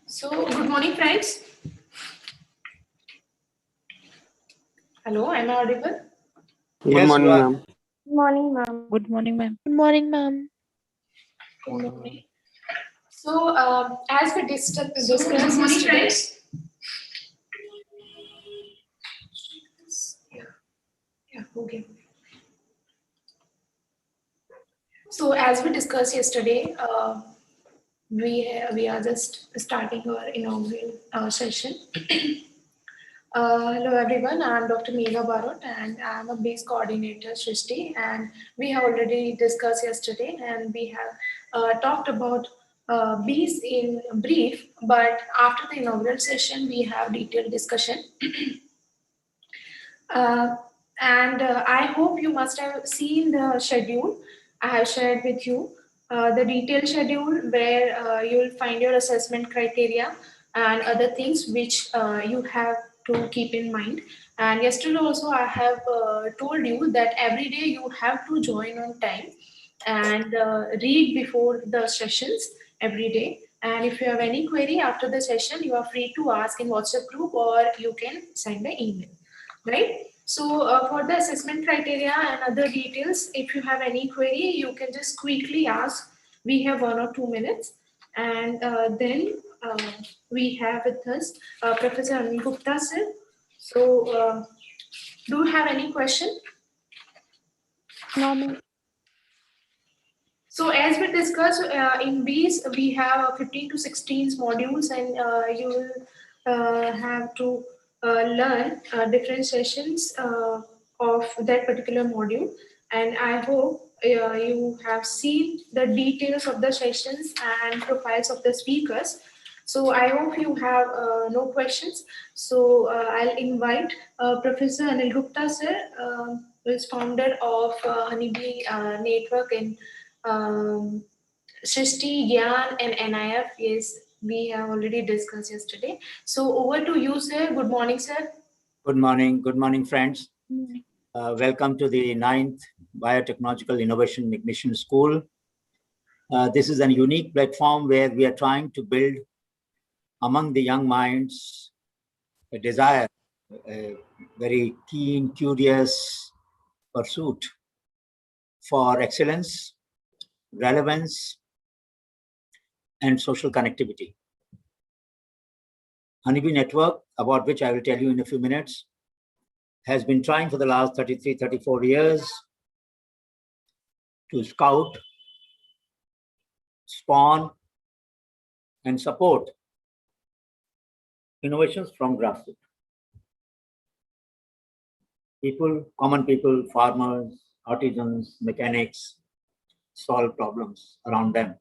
So, good morning, friends. Hello, am I audible? Good morning, ma'am. Good morning, ma'am. Good morning, ma'am. Good morning, ma'am. Good morning. So, as we discussed yesterday, okay. So, as we discussed yesterday, we are just starting our inaugural session. Hello everyone, I'm Dr. Megha Barot and I'm a BIIS coordinator, Shrishti, and we have already discussed yesterday and we have talked about BIIS in brief, but after the inaugural session, we have detailed discussion. I hope you must have seen the schedule I have shared with you, the detailed schedule where you will find your assessment criteria and other things which you have to keep in mind. And yesterday also I have told you that every day you have to join on time and read before the sessions every day. And if you have any query after the session, you are free to ask in WhatsApp group or you can send the email, right? So for the assessment criteria and other details, if you have any query, you can just quickly ask. We have 1 or 2 minutes. And then we have with us Professor Anil Gupta sir. So do you have any question? No, ma'am. So as we discussed in BIIS, we have 15 to 16 modules and you will have to learn different sessions of that particular module. And I hope you have seen the details of the sessions and profiles of the speakers. So I hope you have no questions. So I'll invite Professor Anil Gupta sir, who is founder of Honeybee Network in Srishti, Gyan, and NIF. Yes, we have already discussed yesterday. So over to you, sir. Good morning, sir. Good morning, friends. Welcome to the 9th Biotechnological Innovation Ignition School. This is a unique platform where we are trying to build among the young minds a desire, a very keen, curious pursuit for excellence, relevance, and social connectivity. Honeybee Network, about which I will tell you in a few minutes, has been trying for the last 33, 34 years to scout, spawn, and support innovations from grassroots. People, common people, farmers, artisans, mechanics, solve problems around them.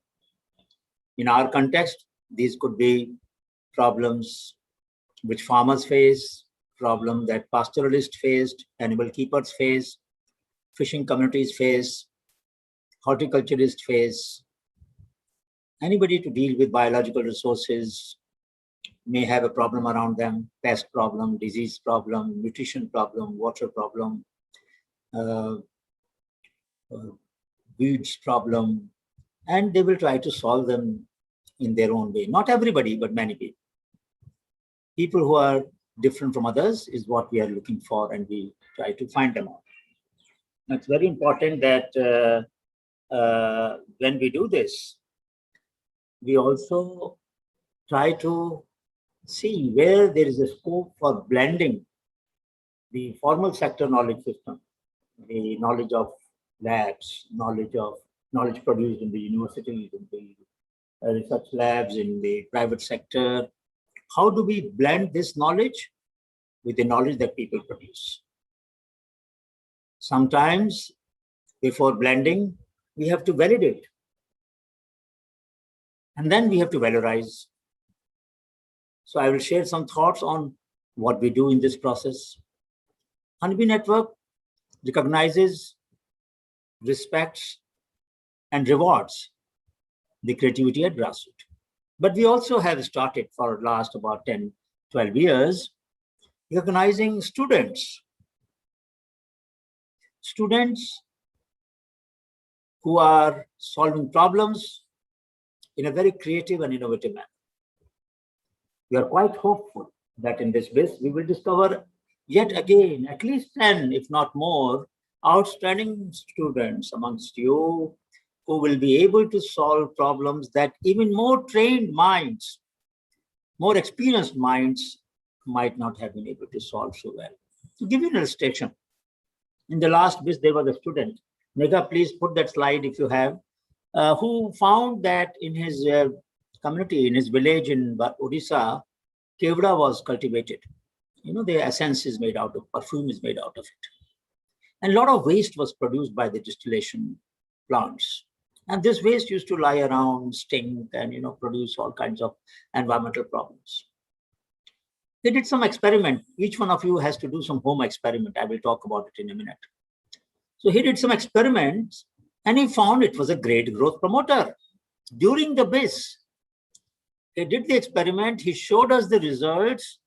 In our context, these could be problems which farmers face, problem that pastoralists faced, animal keepers face, fishing communities face, horticulturists face. Anybody to deal with biological resources may have a problem around them, pest problem, disease problem, nutrition problem, water problem, weeds problem, and they will try to solve them in their own way. Not everybody, but many people. People who are different from others is what we are looking for, and we try to find them out. It's very important that when we do this, we also try to see where there is a scope for blending the formal sector knowledge system, the knowledge of labs, knowledge produced in the universities, in the research labs, in the private sector. How do we blend this knowledge with the knowledge that people produce? Sometimes, before blending, we have to validate. And then we have to valorize. So I will share some thoughts on what we do in this process. Honeybee Network recognizes, respects, and rewards the creativity at grassroots. But we also have started for the last about 10, 12 years, recognizing students who are solving problems in a very creative and innovative manner. We are quite hopeful that in this BIIS, we will discover yet again at least 10, if not more, outstanding students amongst you who will be able to solve problems that even more trained minds, more experienced minds might not have been able to solve so well. To give you an illustration, in the last BIIS, there was a student, Megha, please put that slide if you have, who found that in his community, in his village in Odisha, kevda was cultivated. You know, the essence is made out of, perfume is made out of it. And a lot of waste was produced by the distillation plants. And this waste used to lie around, stink, and, you know, produce all kinds of environmental problems. They did some experiment. Each one of you has to do some home experiment. I will talk about it in a minute. So he did some experiments and he found it was a great growth promoter. During the BIIS, he did the experiment, he showed us the results,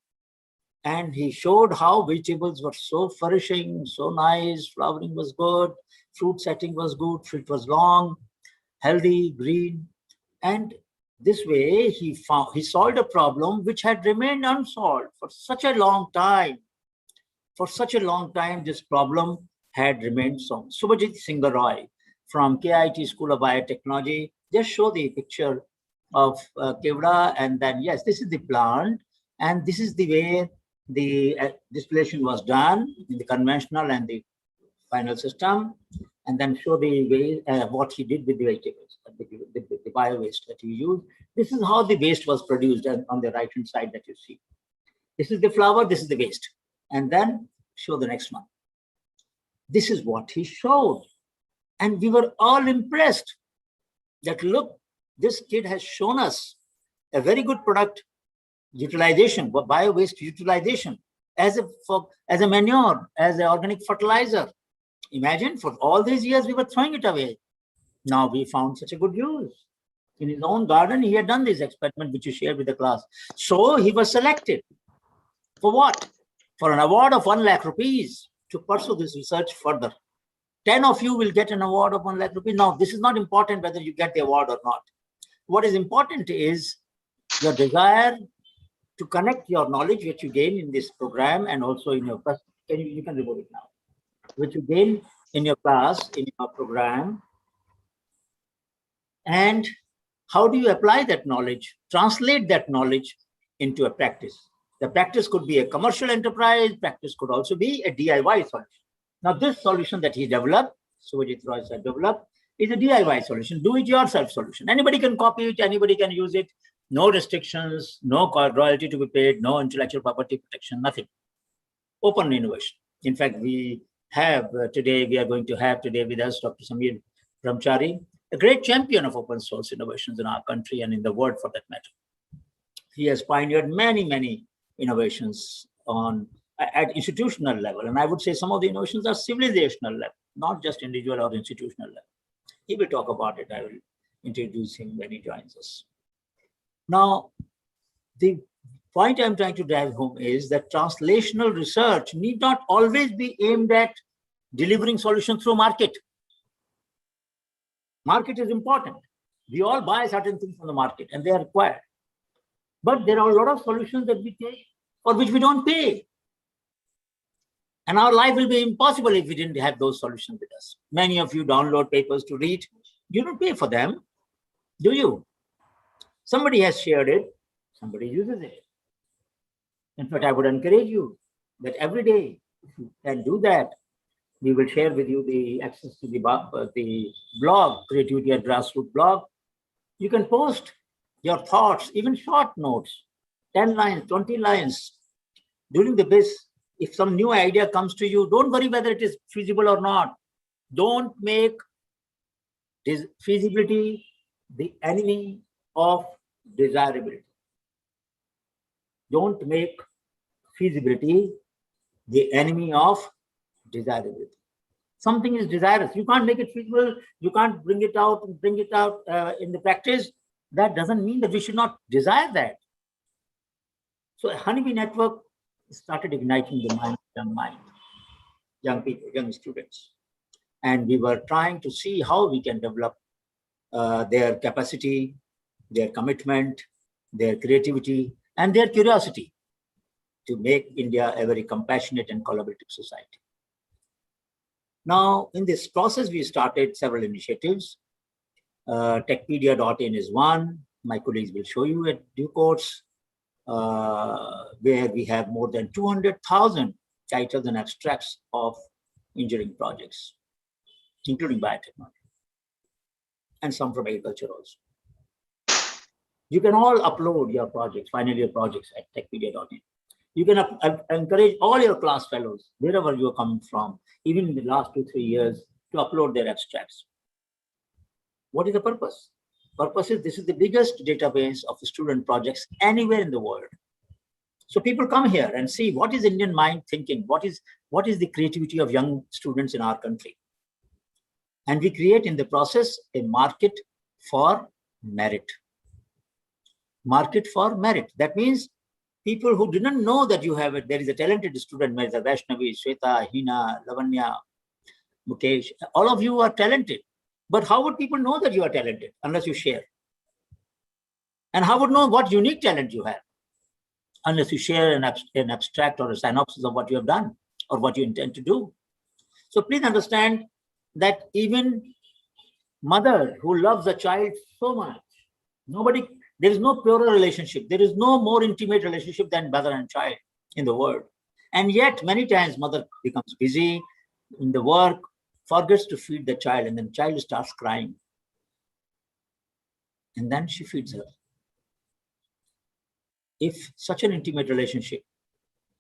and he showed how vegetables were so flourishing, so nice, flowering was good, fruit setting was good, fruit was long, healthy, green. And this way he solved a problem which had remained unsolved for such a long time. For such a long time, this problem had remained solved. Subhajit Singh Roy from KIT School of Biotechnology, just show the picture of kevda, and then yes, this is the plant, and this is the way the distillation was done in the conventional and the final system, and then show the way what he did with the vegetables, the bio waste that he used. This is how the waste was produced, and on the right hand side that you see. This is the flower, this is the waste. And then show the next one. This is what he showed. And we were all impressed that look, this kid has shown us a very good product utilization, bio waste utilization as a manure, as an organic fertilizer. Imagine for all these years we were throwing it away. Now we found such a good use. In his own garden, he had done this experiment which he shared with the class. So he was selected. For what? For an award of 1 lakh rupees to pursue this research further. 10 of you will get an award of 1 lakh rupees. Now, this is not important whether you get the award or not. What is important is your desire to connect your knowledge which you gain in this program and also in your class. You can remove it now. Which you gain in your class, in your program. And how do you apply that knowledge, translate that knowledge into a practice? The practice could be a commercial enterprise, practice could also be a DIY solution. Now, this solution that he developed, Subhajit Roy said developed, is a DIY solution, do-it-yourself solution. Anybody can copy it, anybody can use it, no restrictions, no royalty to be paid, no intellectual property protection, nothing. Open innovation. In fact, we have today, we are going to have today with us Dr. Samir Brahmachari, a great champion of open source innovations in our country and in the world for that matter. He has pioneered many, many innovations at institutional level. And I would say some of the innovations are civilizational level, not just individual or institutional level. He will talk about it. I will introduce him when he joins us. Now, the point I'm trying to drive home is that translational research need not always be aimed at delivering solutions through market. Market is important. We all buy certain things from the market and they are required. But there are a lot of solutions that we take for which we don't pay. And our life will be impossible if we didn't have those solutions with us. Many of you download papers to read. You don't pay for them, do you? Somebody has shared it, somebody uses it. In fact, I would encourage you that every day, if you can do that, we will share with you the access to the blog, Creativity at Grassroots blog. You can post your thoughts, even short notes, 10 lines, 20 lines. During the BIIS, if some new idea comes to you, don't worry whether it is feasible or not. Don't make feasibility the enemy of desirability. Don't make feasibility the enemy of desirability. Something is desirous. You can't make it feasible. You can't bring it out in the practice. That doesn't mean that we should not desire that. So a Honeybee network started igniting the young people, young students. And we were trying to see how we can develop their capacity, their commitment, their creativity, and their curiosity to make India a very compassionate and collaborative society. Now, in this process, we started several initiatives. Techpedia.in is one. My colleagues will show you at due course, where we have more than 200,000 titles and abstracts of engineering projects, including biotechnology, and some from agriculture also. You can all upload your projects, final year projects at techpedia.in. You can encourage all your class fellows, wherever you're coming from, even in the last 2-3 years, to upload their abstracts. What is the purpose? Purpose is this is the biggest database of student projects anywhere in the world. So people come here and see what is Indian mind thinking, what is the creativity of young students in our country. And we create in the process a market for merit. Market for merit. That means people who didn't know that you have it, there is a talented student, Mirza Vaishnavi, Shweta, Hina, Lavanya, Mukesh, all of you are talented. But how would people know that you are talented unless you share? And how would know what unique talent you have unless you share an abstract or a synopsis of what you have done or what you intend to do? So please understand that even mother who loves a child so much, there is no purer relationship. There is no more intimate relationship than mother and child in the world. And yet many times mother becomes busy in the work, forgets to feed the child, and then the child starts crying. And then she feeds her. If such an intimate relationship,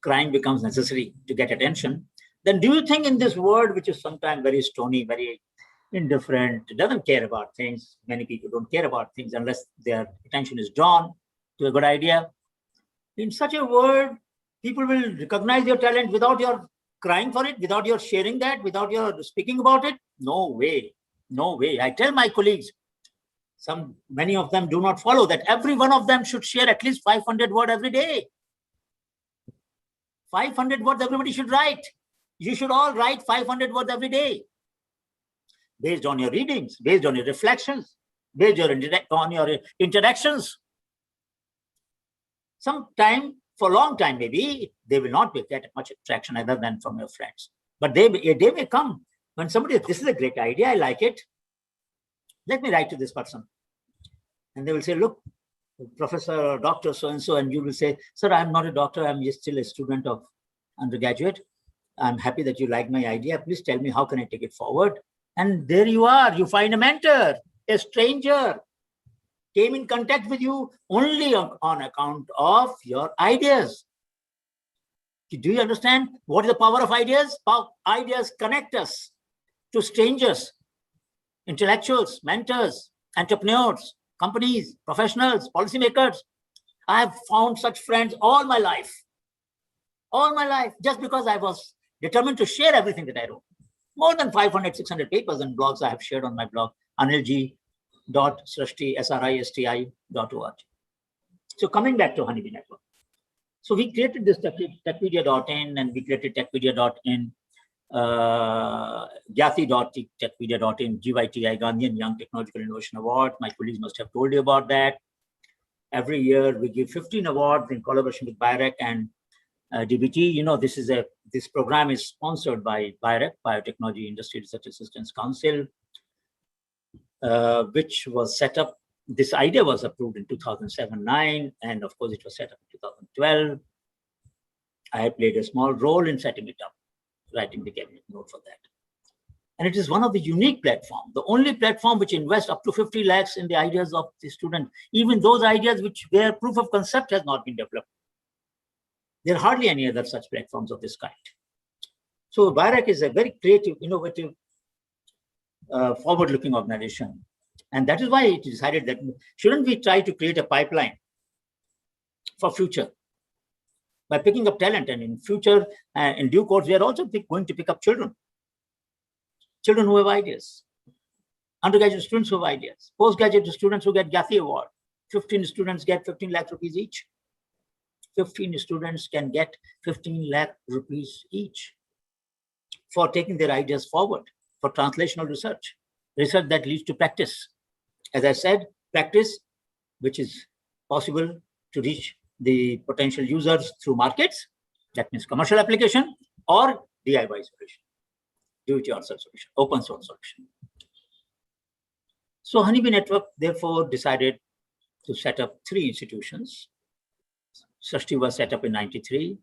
crying becomes necessary to get attention, then do you think in this world, which is sometimes very stony, very indifferent, doesn't care about things, many people don't care about things unless their attention is drawn to a good idea. In such a world, people will recognize your talent without your crying for it, without your sharing that, without your speaking about it? No way, no way. I tell my colleagues, many of them do not follow that. Every one of them should share at least 500 words every day. 500 words everybody should write. You should all write 500 words every day, based on your readings, based on your reflections, based on your interactions. Sometime, for a long time, maybe they will not get much attraction other than from your friends. But a day may come when somebody, this is a great idea, I like it. Let me write to this person. And they will say, look, Professor or Doctor so-and-so, and you will say, sir, I'm not a doctor, I'm just still a student of undergraduate. I'm happy that you like my idea. Please tell me, how can I take it forward? And there you are, you find a mentor, a stranger, came in contact with you only on account of your ideas. Do you understand what is the power of ideas? Ideas connect us to strangers, intellectuals, mentors, entrepreneurs, companies, professionals, policymakers. I have found such friends all my life, just because I was determined to share everything that I wrote. More than 500, 600 papers and blogs I have shared on my blog, anilji.sristi.org. So coming back to Honeybee Network. So we created this techpedia.in, and we created techpedia.in, Gyati.techpedia.in, GYTI, Gandhian Young Technological Innovation Award. My colleagues must have told you about that. Every year we give 15 awards in collaboration with BIRAC and DBT. You know, this program is sponsored by BIRAC, Biotechnology Industry Research Assistance Council, which was set up. This idea was approved in 2007-9, and of course it was set up in 2012. I played a small role in setting it up, writing the cabinet note for that. And it is one of the unique platforms, the only platform which invests up to 50 lakhs in the ideas of the student, even those ideas where proof of concept has not been developed. There are hardly any other such platforms of this kind. So BIRAC is a very creative, innovative, forward-looking organization. And that is why it decided that shouldn't we try to create a pipeline for future by picking up talent, and in future, in due course, we are also going to pick up children who have ideas, undergraduate students who have ideas, postgraduate students who get Gyati Award. 15 students get 15 lakh rupees each. 15 students can get 15 lakh rupees each for taking their ideas forward, for translational research that leads to practice. As I said, practice which is possible to reach the potential users through markets, that means commercial application, or DIY solution, do-it-yourself solution, open source solution. So Honeybee Network therefore decided to set up 3 institutions. Srishti was set up in 93.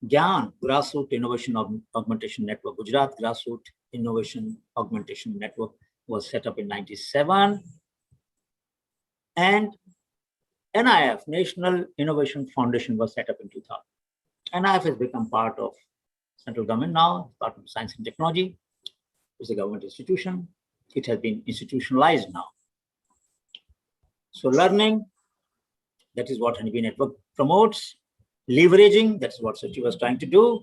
GYAN, Grassroots Innovation Augmentation Network, Gujarat Grassroots Innovation Augmentation Network was set up in 97. And NIF, National Innovation Foundation, was set up in 2000. NIF has become part of central government now, part of science and technology. It's a government institution. It has been institutionalized now. So learning, that is what Honeybee Network promotes. Leveraging, that's what Srishti was trying to do.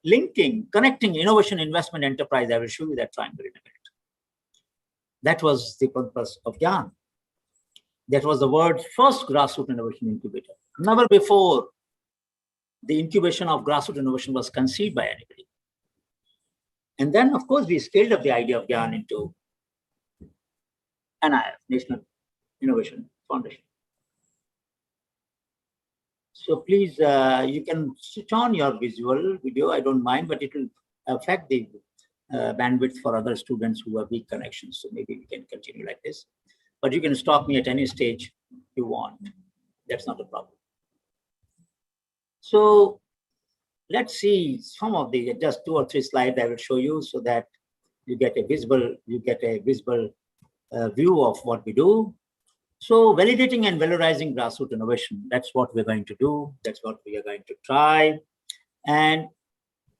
Linking, connecting innovation, investment, enterprise. I will show you that triangle in a minute. That was the purpose of GYAN. That was the world's first grassroots innovation incubator. Never before the incubation of grassroots innovation was conceived by anybody. And then, of course, we scaled up the idea of GYAN into NIF, National Innovation Foundation. So please, you can switch on your visual video. I don't mind, but it will affect the bandwidth for other students who have weak connections. So maybe we can continue like this. But you can stop me at any stage you want. That's not a problem. So let's see some of the, just 2 or 3 slides I will show you so that you get a visible view of what we do. So validating and valorizing grassroots innovation, that's what we're going to do. That's what we are going to try. And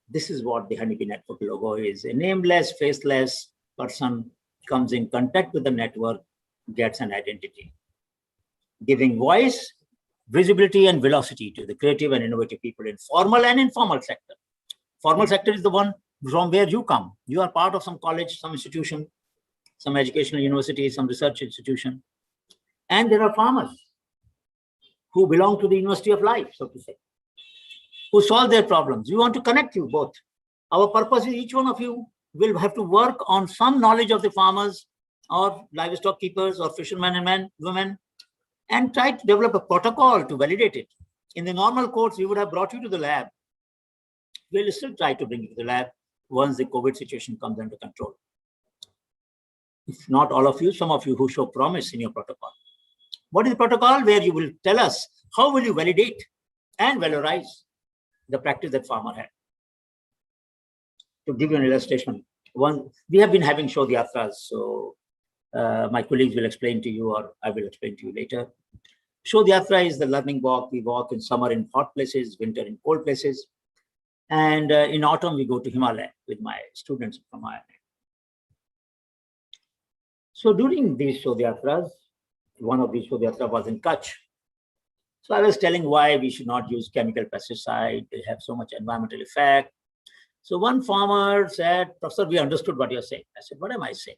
this is what the Honeybee Network logo is. A nameless, faceless person comes in contact with the network, gets an identity, giving voice, visibility, and velocity to the creative and innovative people in formal and informal sector. Formal sector is the one from where you come. You are part of some college, some institution, some educational university, some research institution. And there are farmers who belong to the University of Life, so to say, who solve their problems. We want to connect you both. Our purpose is each one of you will have to work on some knowledge of the farmers or livestock keepers or fishermen and men, women, and try to develop a protocol to validate it. In the normal course, we would have brought you to the lab. We'll still try to bring you to the lab once the COVID situation comes under control. If not all of you, some of you who show promise in your protocol. What is the protocol? Where you will tell us how will you validate and valorize the practice that farmer had. To give you an illustration, we have been having Shodhyatras, so my colleagues will explain to you, or I will explain to you later. Shodhyatra is the learning walk. We walk in summer in hot places, winter in cold places. And in autumn, we go to Himalaya with my students from Ireland. So during these Shodhyatras, one of these Shodhyatras was in Kutch. So I was telling why we should not use chemical pesticide. They have so much environmental effect. So one farmer said, Professor, we understood what you're saying. I said, what am I saying?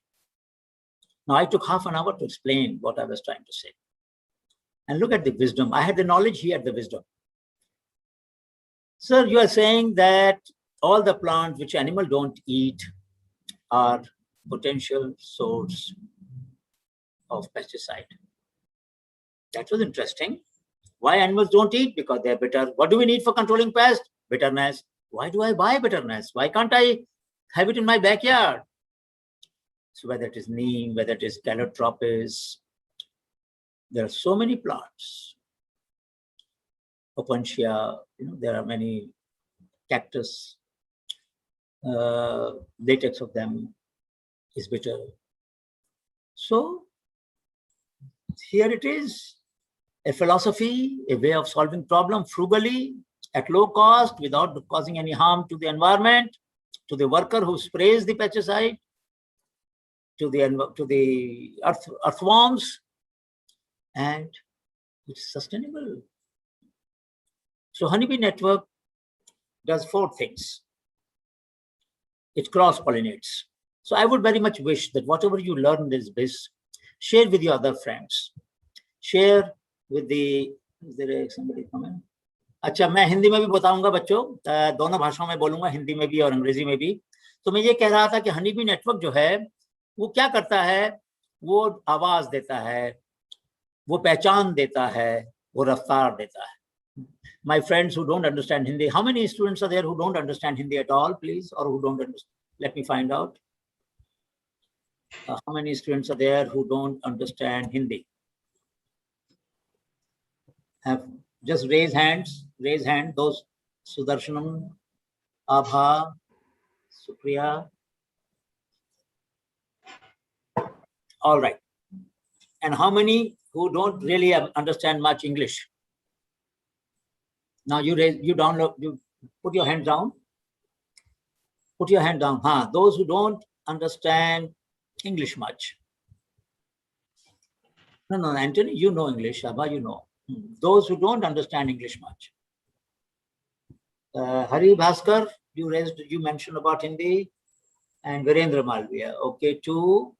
Now I took half an hour to explain what I was trying to say. And look at the wisdom. I had the knowledge, he had the wisdom. Sir, you are saying that all the plants which animals don't eat are potential source of pesticide. That was interesting. Why animals don't eat? Because they're bitter. What do we need for controlling pests? Bitterness. Why do I buy bitterness? Why can't I have it in my backyard? So whether it is neem, whether it is calotropis, there are so many plants. Opuntia, there are many cactus. Latex of them is bitter. So here it is, a philosophy, a way of solving problem frugally, at low cost, without causing any harm to the environment, to the worker who sprays the pesticide, to the earthworms, and it's sustainable. So Honeybee Network does 4 things. It cross-pollinates. So I would very much wish that whatever you learn in this BIIS, share with your other friends. Share with the, is there somebody comment? अच्छा, मैं हिंदी में भी बताऊंगा बच्चों, दोनों भाषाओं में बोलूंगा, हिंदी में भी और अंग्रेजी में भी. तो मैं ये कह रहा था कि हनीबी नेटवर्क जो है वो क्या करता है, वो आवाज देता है, वो पहचान देता है, वो रफ्तार देता है. My friends who don't understand Hindi, how many students are there who don't understand Hindi at all, please, or who don't understand? Let me find out. How many students are there who don't understand Hindi? Just raise hands. Raise hand. Those Sudarshanam, Abha, Supriya. All right. And how many who don't really understand much English? Now you download, you put your hand down. Put your hand down. Those who don't understand English much. No, Anthony, you know English. Abha, you know. Those who don't understand English much. Hari Bhaskar, you mentioned about Hindi, and Virendra Malviya. Okay, 2.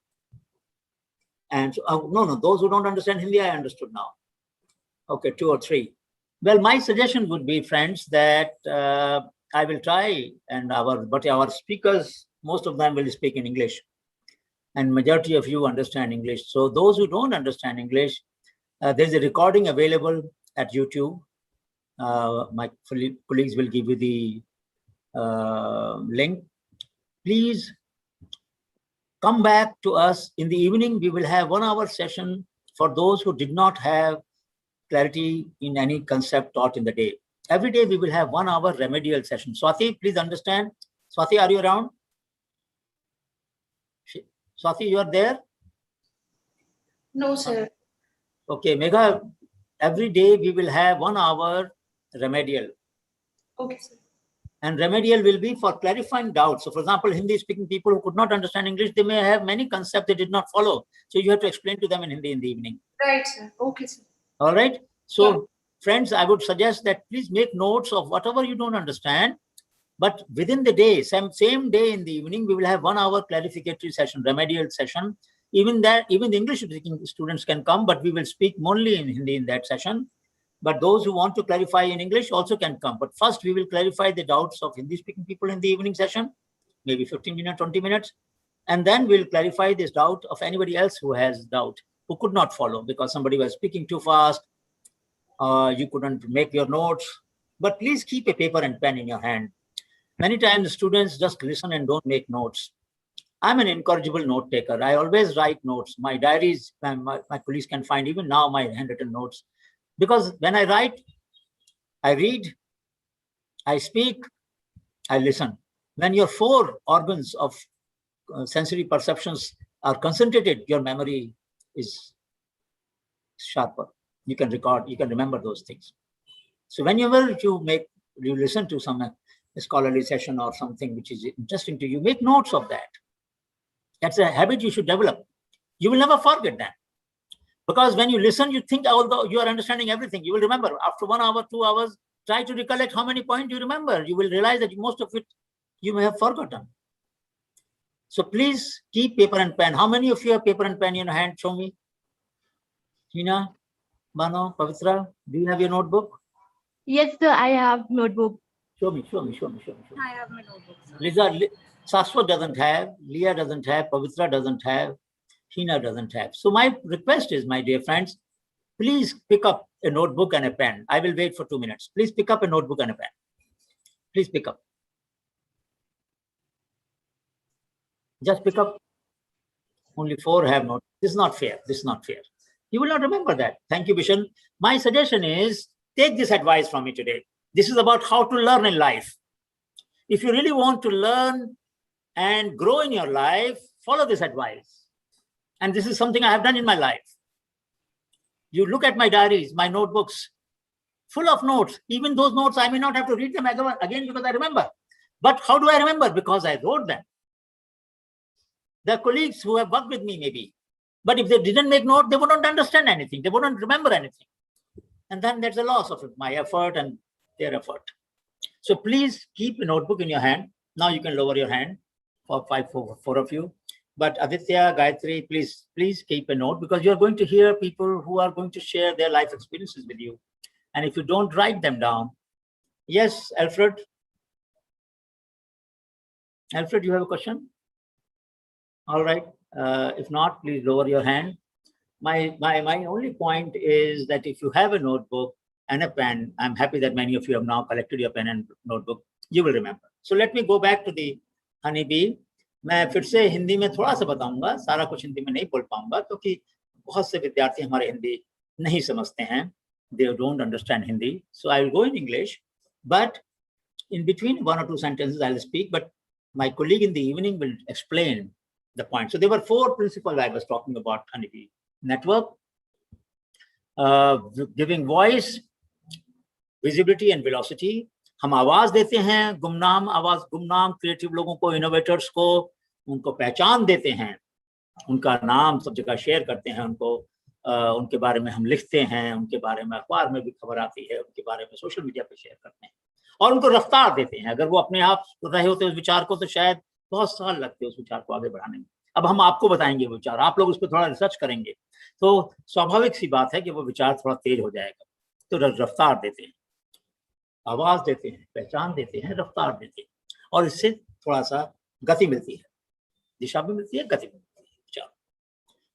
And so, no, those who don't understand Hindi, I understood now. Okay, 2 or 3. Well, my suggestion would be, friends, that I will try, and our speakers, most of them will speak in English, and majority of you understand English. So those who don't understand English, there's a recording available at YouTube. My colleagues will give you the link. Please come back to us in the evening. We will have 1 hour session for those who did not have clarity in any concept taught in the day. Every day we will have 1 hour remedial session. Swati, please understand. Swati, are you around? Swati, you are there? No, sir. Okay, Megha, every day we will have 1 hour remedial. Okay, sir. And remedial will be for clarifying doubts. So for example, Hindi speaking people who could not understand English, they may have many concepts they did not follow. So you have to explain to them in Hindi in the evening. Right, sir. Okay, sir. All right. So friends, I would suggest that please make notes of whatever you don't understand. But within the day, same day in the evening, we will have 1 hour clarificatory session, remedial session. Even the English speaking students can come, but we will speak only in Hindi in that session. But those who want to clarify in English also can come. But first, we will clarify the doubts of Hindi-speaking people in the evening session, maybe 15 minutes, 20 minutes. And then we'll clarify this doubt of anybody else who has doubt, who could not follow because somebody was speaking too fast, you couldn't make your notes. But please keep a paper and pen in your hand. Many times, students just listen and don't make notes. I'm an incorrigible note taker. I always write notes. My diaries, my colleagues can find even now my handwritten notes. Because when I write, I read, I speak, I listen. When your 4 organs of sensory perceptions are concentrated, your memory is sharper. You can record, you can remember those things. So whenever you listen to some scholarly session or something which is interesting to you, make notes of that. That's a habit you should develop. You will never forget that. Because when you listen, you think, although you are understanding everything, you will remember. After 1 hour, 2 hours, try to recollect how many points you remember. You will realize that most of it you may have forgotten. So please keep paper and pen. How many of you have paper and pen in your hand? Show me. Hina, Mano, Pavitra, do you have your notebook? Yes, sir, I have notebook. Show me. I have my notebook, sir. Lisa, Saswa doesn't have, Leah doesn't have, Pavitra doesn't have, Hina doesn't have. So my request is, my dear friends, please pick up a notebook and a pen. I will wait for 2 minutes. Please pick up a notebook and a pen. Please pick up. Just pick up. Only 4 have notes. This is not fair. This is not fair. You will not remember that. Thank you, Bishan. My suggestion is, take this advice from me today. This is about how to learn in life. If you really want to learn and grow in your life, follow this advice. And this is something I have done in my life. You look at my diaries, my notebooks, full of notes. Even those notes, I may not have to read them again because I remember. But how do I remember? Because I wrote them. There are colleagues who have worked with me maybe. But if they didn't make note, they wouldn't understand anything. They wouldn't remember anything. And then there's a loss of it, my effort and their effort. So please keep a notebook in your hand. Now you can lower your hand for 4 of you. But Aditya, Gayatri, please keep a note because you're going to hear people who are going to share their life experiences with you. And if you don't write them down, yes, Alfred. Alfred, you have a question? All right. If not, please lower your hand. My only point is that if you have a notebook and a pen, I'm happy that many of you have now collected your pen and notebook. You will remember. So let me go back to the Honeybee. मैं फिर से हिंदी में थोड़ा सा बताऊंगा, सारा कुछ हिंदी में नहीं बोल पाऊंगा क्योंकि बहुत से विद्यार्थी हमारे हिंदी नहीं समझते हैं. They don't understand Hindi. So I will go in English, but in between 1 or 2 sentences I'll speak, but my colleague in the evening will explain the point. So there were 4 principles I was talking about Honeybee. Network, giving voice, visibility and velocity. हम आवाज देते हैं, गुमनाम आवाज, गुमनाम creative लोगों को, innovators को, उनको पहचान देते हैं, उनका नाम सब जगह शेयर करते हैं, उनको उनके बारे में हम लिखते हैं, उनके बारे में अखबार में भी खबर आती है, उनके बारे में सोशल मीडिया पे शेयर करते हैं और उनको रफ्तार देते हैं. अगर वो अपने आप रहे होते उस विचार को तो शायद बहुत साल लगते उस विचार को आगे बढ़ाने में. अब हम आपको बताएंगे वो विचार, आप लोग उस पर थोड़ा रिसर्च करेंगे तो स्वाभाविक सी बात है कि वो विचार थोड़ा तेज हो जाएगा. तो रफ्तार देते हैं, आवाज देते हैं, पहचान देते हैं, रफ्तार देते हैं और इससे थोड़ा सा गति मिलती है, दिशा भी मिलती है, गति भी मिलती है. चलो,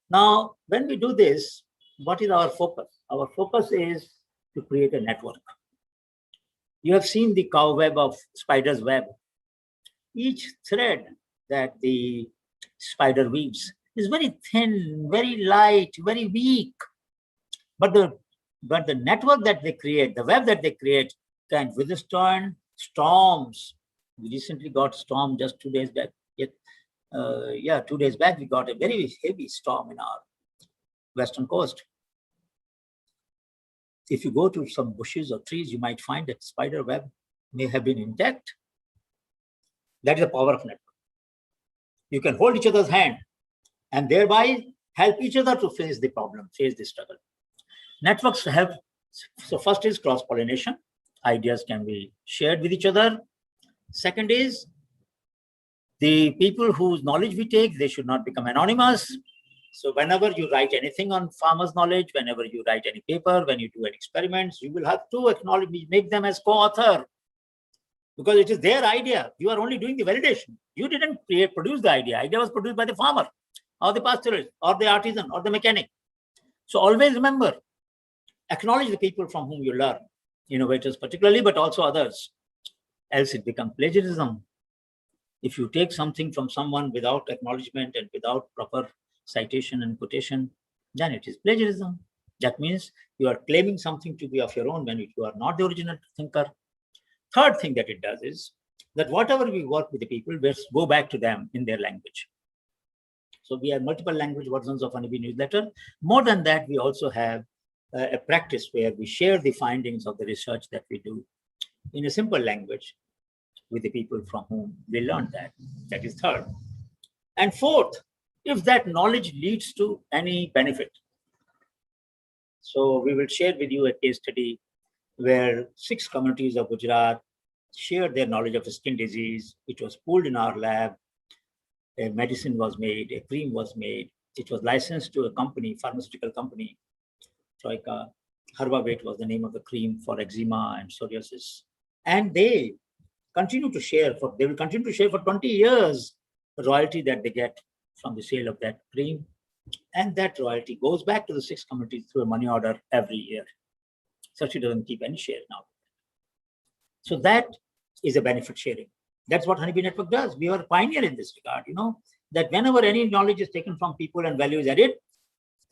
now when we do this, what is our focus? Our focus is to create a network. You have seen the cow web of spider's web. Each thread that the spider weaves is very thin, very light, very weak, but the network that they create, the web that they create, can withstand storms. We recently got a storm just 2 days back. 2 days back, we got a very heavy storm in our western coast. If you go to some bushes or trees, you might find that spider web may have been intact. That is the power of network. You can hold each other's hand and thereby help each other to face the problem, face the struggle. Networks have, so first is cross-pollination. Ideas can be shared with each other. Second is the people whose knowledge we take, they should not become anonymous. So whenever you write anything on farmers' knowledge, whenever you write any paper, when you do an experiment, you will have to acknowledge, make them as co-author because it is their idea. You are only doing the validation. You didn't produce the idea. Idea was produced by the farmer or the pastoralist or the artisan or the mechanic. So always remember, acknowledge the people from whom you learn, innovators particularly, but also others. Else it becomes plagiarism. If you take something from someone without acknowledgement and without proper citation and quotation, then it is plagiarism. That means you are claiming something to be of your own when you are not the original thinker. Third thing that it does is that whatever we work with the people, we go back to them in their language. So we have multiple language versions of Honeybee newsletter. More than that, we also have a practice where we share the findings of the research that we do in a simple language with the people from whom we learned that. That is third. And fourth, if that knowledge leads to any benefit. So we will share with you a case study where 6 communities of Gujarat shared their knowledge of skin disease. It was pooled in our lab. A medicine was made, a cream was made. It was licensed to a company, pharmaceutical company, Troika. Herbavate was the name of the cream for eczema and psoriasis. And they continue to share they will continue to share for 20 years the royalty that they get from the sale of that cream. And that royalty goes back to the 6 communities through a money order every year. Sachi doesn't keep any share now. So that is a benefit sharing. That's what Honeybee Network does. We are a pioneer in this regard, that whenever any knowledge is taken from people and value is added,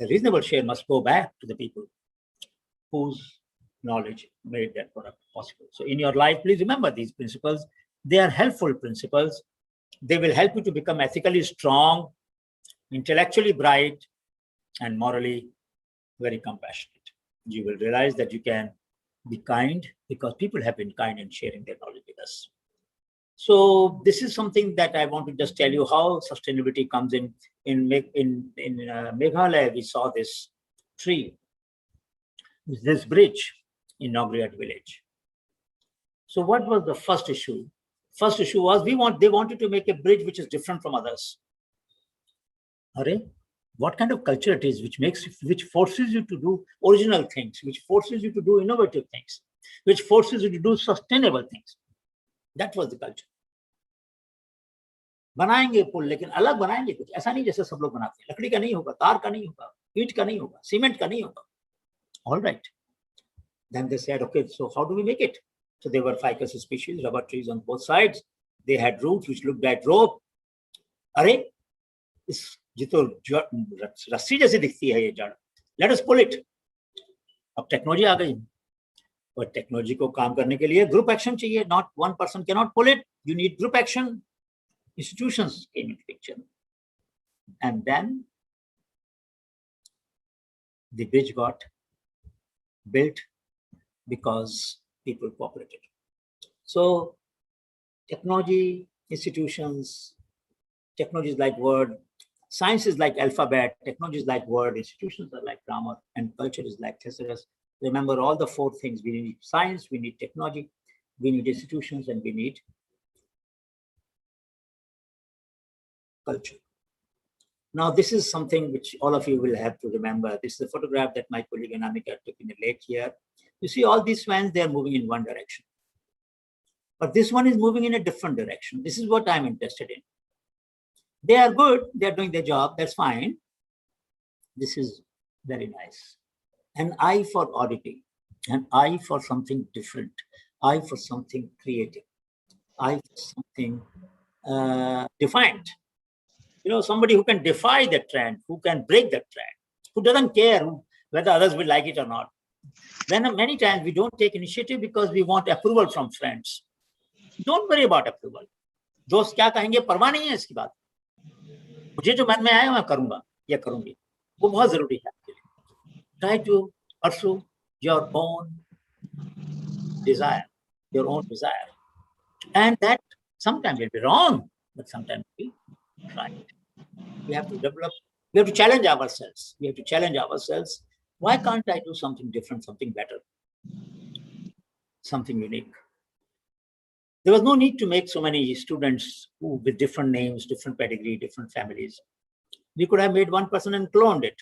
a reasonable share must go back to the people whose knowledge made that product possible. So in your life, please remember these principles. They are helpful principles. They will help you to become ethically strong, intellectually bright, and morally very compassionate. You will realize that you can be kind because people have been kind in sharing their knowledge with us. So this is something that I want to just tell you how sustainability comes in. In Meghalaya, we saw this tree, this bridge in Inaugural village. So what was the first issue? First issue was they wanted to make a bridge which is different from others. What kind of culture it is which forces you to do original things, which forces you to do innovative things, which forces you to do sustainable things. That was the culture. बनाएंगे पुल, लेकिन अलग बनाएंगे कुछ, ऐसा नहीं जैसे सब लोग बनाते हैं. लकड़ी का नहीं होगा, तार का नहीं होगा, ईंट का नहीं होगा, सीमेंट का नहीं होगा. All right. Then they said, okay, so how do we make it? So there were ficus species, rubber trees on both sides. They had roots which looked like rope. अरे ये तो रस्सी जैसी दिखती है ये जड़. Let us pull it. अब टेक्नोलॉजी आ गई, और टेक्नोलॉजी को काम करने के लिए ग्रुप एक्शन चाहिए. Not one person cannot pull it. You need group action. Institutions came into picture, and then the bridge got built because people cooperated. So technology, institutions, technology is like word, science is like alphabet, technology is like word, institutions are like grammar, and culture is like thesaurus. Remember all the four things. We need science, we need technology, we need institutions, and we need culture. Now, this is something which all of you will have to remember. This is a photograph that my colleague Anamika took in the late year. You see all these swans, they are moving in one direction. But this one is moving in a different direction. This is what I'm interested in. They are good, they're doing their job, that's fine. This is very nice. An eye for auditing, an eye for something different, eye for something creative, eye for something defined. You know, somebody who can defy the trend, who can break the trend, who doesn't care whether others will like it or not. Then many times we don't take initiative because we want approval from friends. Don't worry about approval. दोस्त क्या कहेंगे परवाह नहीं है इसकी बात. मुझे जो मन में आया मैं करूंगा या करूंगी, वो बहुत जरूरी है आपके लिए. Try to pursue your own desire, and that sometimes will be wrong, but sometimes will be right. We have to develop, we have to challenge ourselves. We have to challenge ourselves. Why can't I do something different, something better, something unique? There was no need to make so many students who with different names, different pedigree, different families. We could have made one person and cloned it.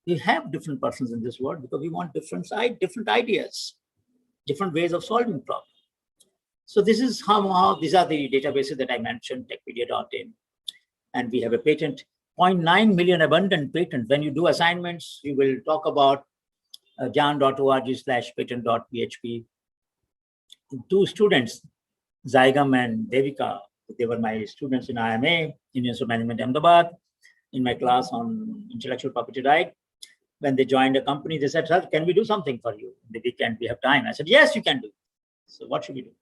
We have different persons in this world because we want different ideas, different ways of solving problems. So this is how these are the databases that I mentioned, techpedia.in. And we have a patent, 0.9 million abundant patent. When you do assignments, you will talk about gyan.org/patent.php. Two students, Zygam and Devika, they were my students in IMA, Indian Institute of Management, Ahmedabad, in my class on intellectual property right. When they joined a company, they said, sir, can we do something for you? In the weekend, we have time. I said, yes, you can do. So what should we do?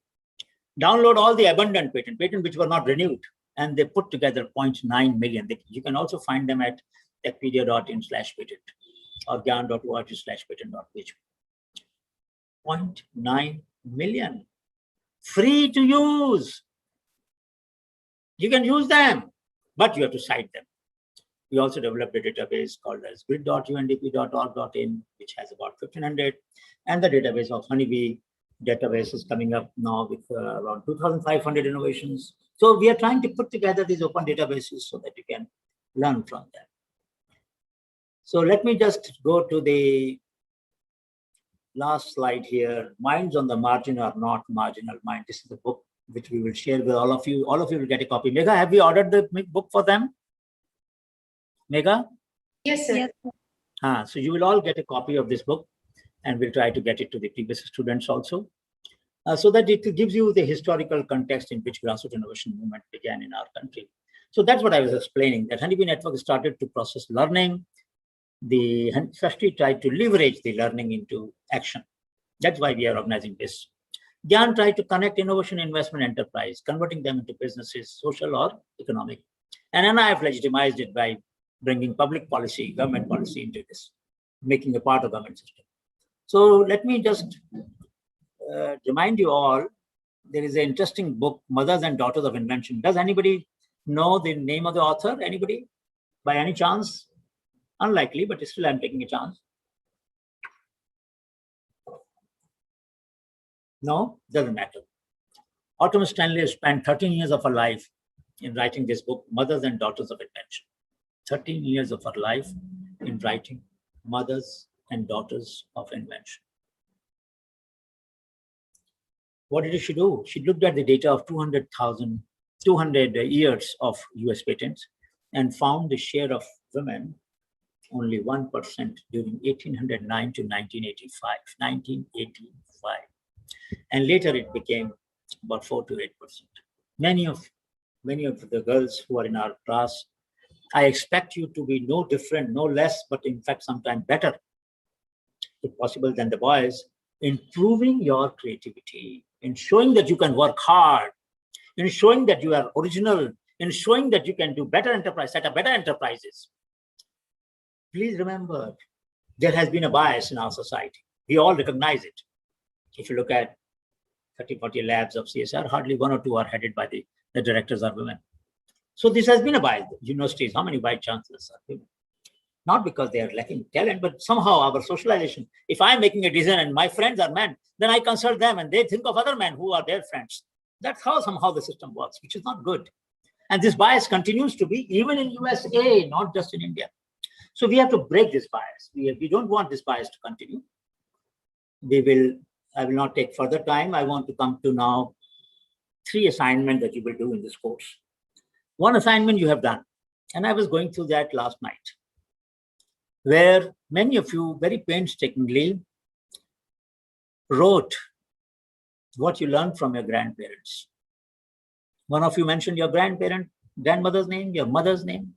Download all the abundant patent which were not renewed. And they put together 0.9 million. You can also find them at techpedia.in/patent or gyan.org/patent.php. 0.9 million. Free to use. You can use them, but you have to cite them. We also developed a database called as grid.undp.org.in, which has about 1,500. And the database of Honeybee database is coming up now with around 2,500 innovations. So we are trying to put together these open databases so that you can learn from them. So let me just go to the last slide here. Minds on the Margin Are Not Marginal Mind. This is the book which we will share with all of you. All of you will get a copy. Megha, have we ordered the book for them? Megha? Yes, sir. Yes. So you will all get a copy of this book, and we'll try to get it to the previous students also. So that it gives you the historical context in which grassroots innovation movement began in our country. So that's what I was explaining, that Honeybee Network started to process learning. The industry tried to leverage the learning into action. That's why we are organizing this. Gyan tried to connect innovation, investment, enterprise, converting them into businesses, social or economic. And NIF legitimized it by bringing public policy, government policy into this, making a part of government system. So let me just remind you all, there is an interesting book, Mothers and Daughters of Invention. Does anybody know the name of the author? Anybody? By any chance? Unlikely, but still I'm taking a chance. No, doesn't matter. Autumn Stanley spent 13 years of her life in writing this book, Mothers and Daughters of Invention. 13 years of her life in writing Mothers and Daughters of Invention. What did she do? She looked at the data of 200 years of US patents and found the share of women only 1% during 1809 to 1985, 1985. And later it became about 4 to 8%. Many of the girls who are in our class, I expect you to be no different, no less, but in fact, sometimes better, if possible, than the boys, in proving your creativity, in showing that you can work hard, in showing that you are original, in showing that you can do better enterprise, set up better enterprises. Please remember, there has been a bias in our society. We all recognize it. If you look at 30, 40 labs of CSIR, hardly 1 or 2 are headed by the directors are women. So this has been a bias. Universities, how many vice chancellors are women? Not because they are lacking talent, but somehow our socialization. If I'm making a decision and my friends are men, then I consult them and they think of other men who are their friends. That's how somehow the system works, which is not good. And this bias continues to be even in USA, not just in India. So we have to break this bias. We don't want this bias to continue. I will not take further time. I want to come to now 3 assignments that you will do in this course. One assignment you have done, and I was going through that last night, where many of you very painstakingly wrote what you learned from your grandparents. One of you mentioned your grandmother's name, your mother's name,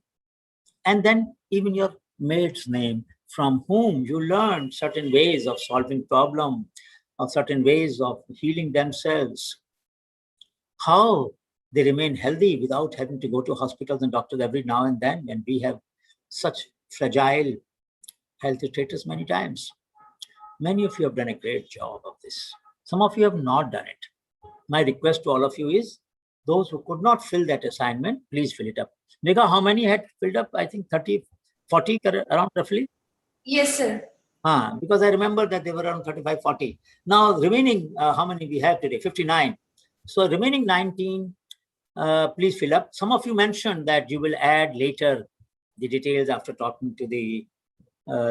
and then even your mate's name, from whom you learned certain ways of solving problems, or certain ways of healing themselves, how they remain healthy without having to go to hospitals and doctors every now and then, when we have such fragile health status many times. Many of you have done a great job of this. Some of you have not done it. My request to all of you is, those who could not fill that assignment, please fill it up. Megha, how many had filled up? I think 30, 40, around roughly? Yes, sir. Because I remember that they were around 35, 40. Now, remaining, how many we have today? 59. So remaining 19, please fill up. Some of you mentioned that you will add later the details after talking to the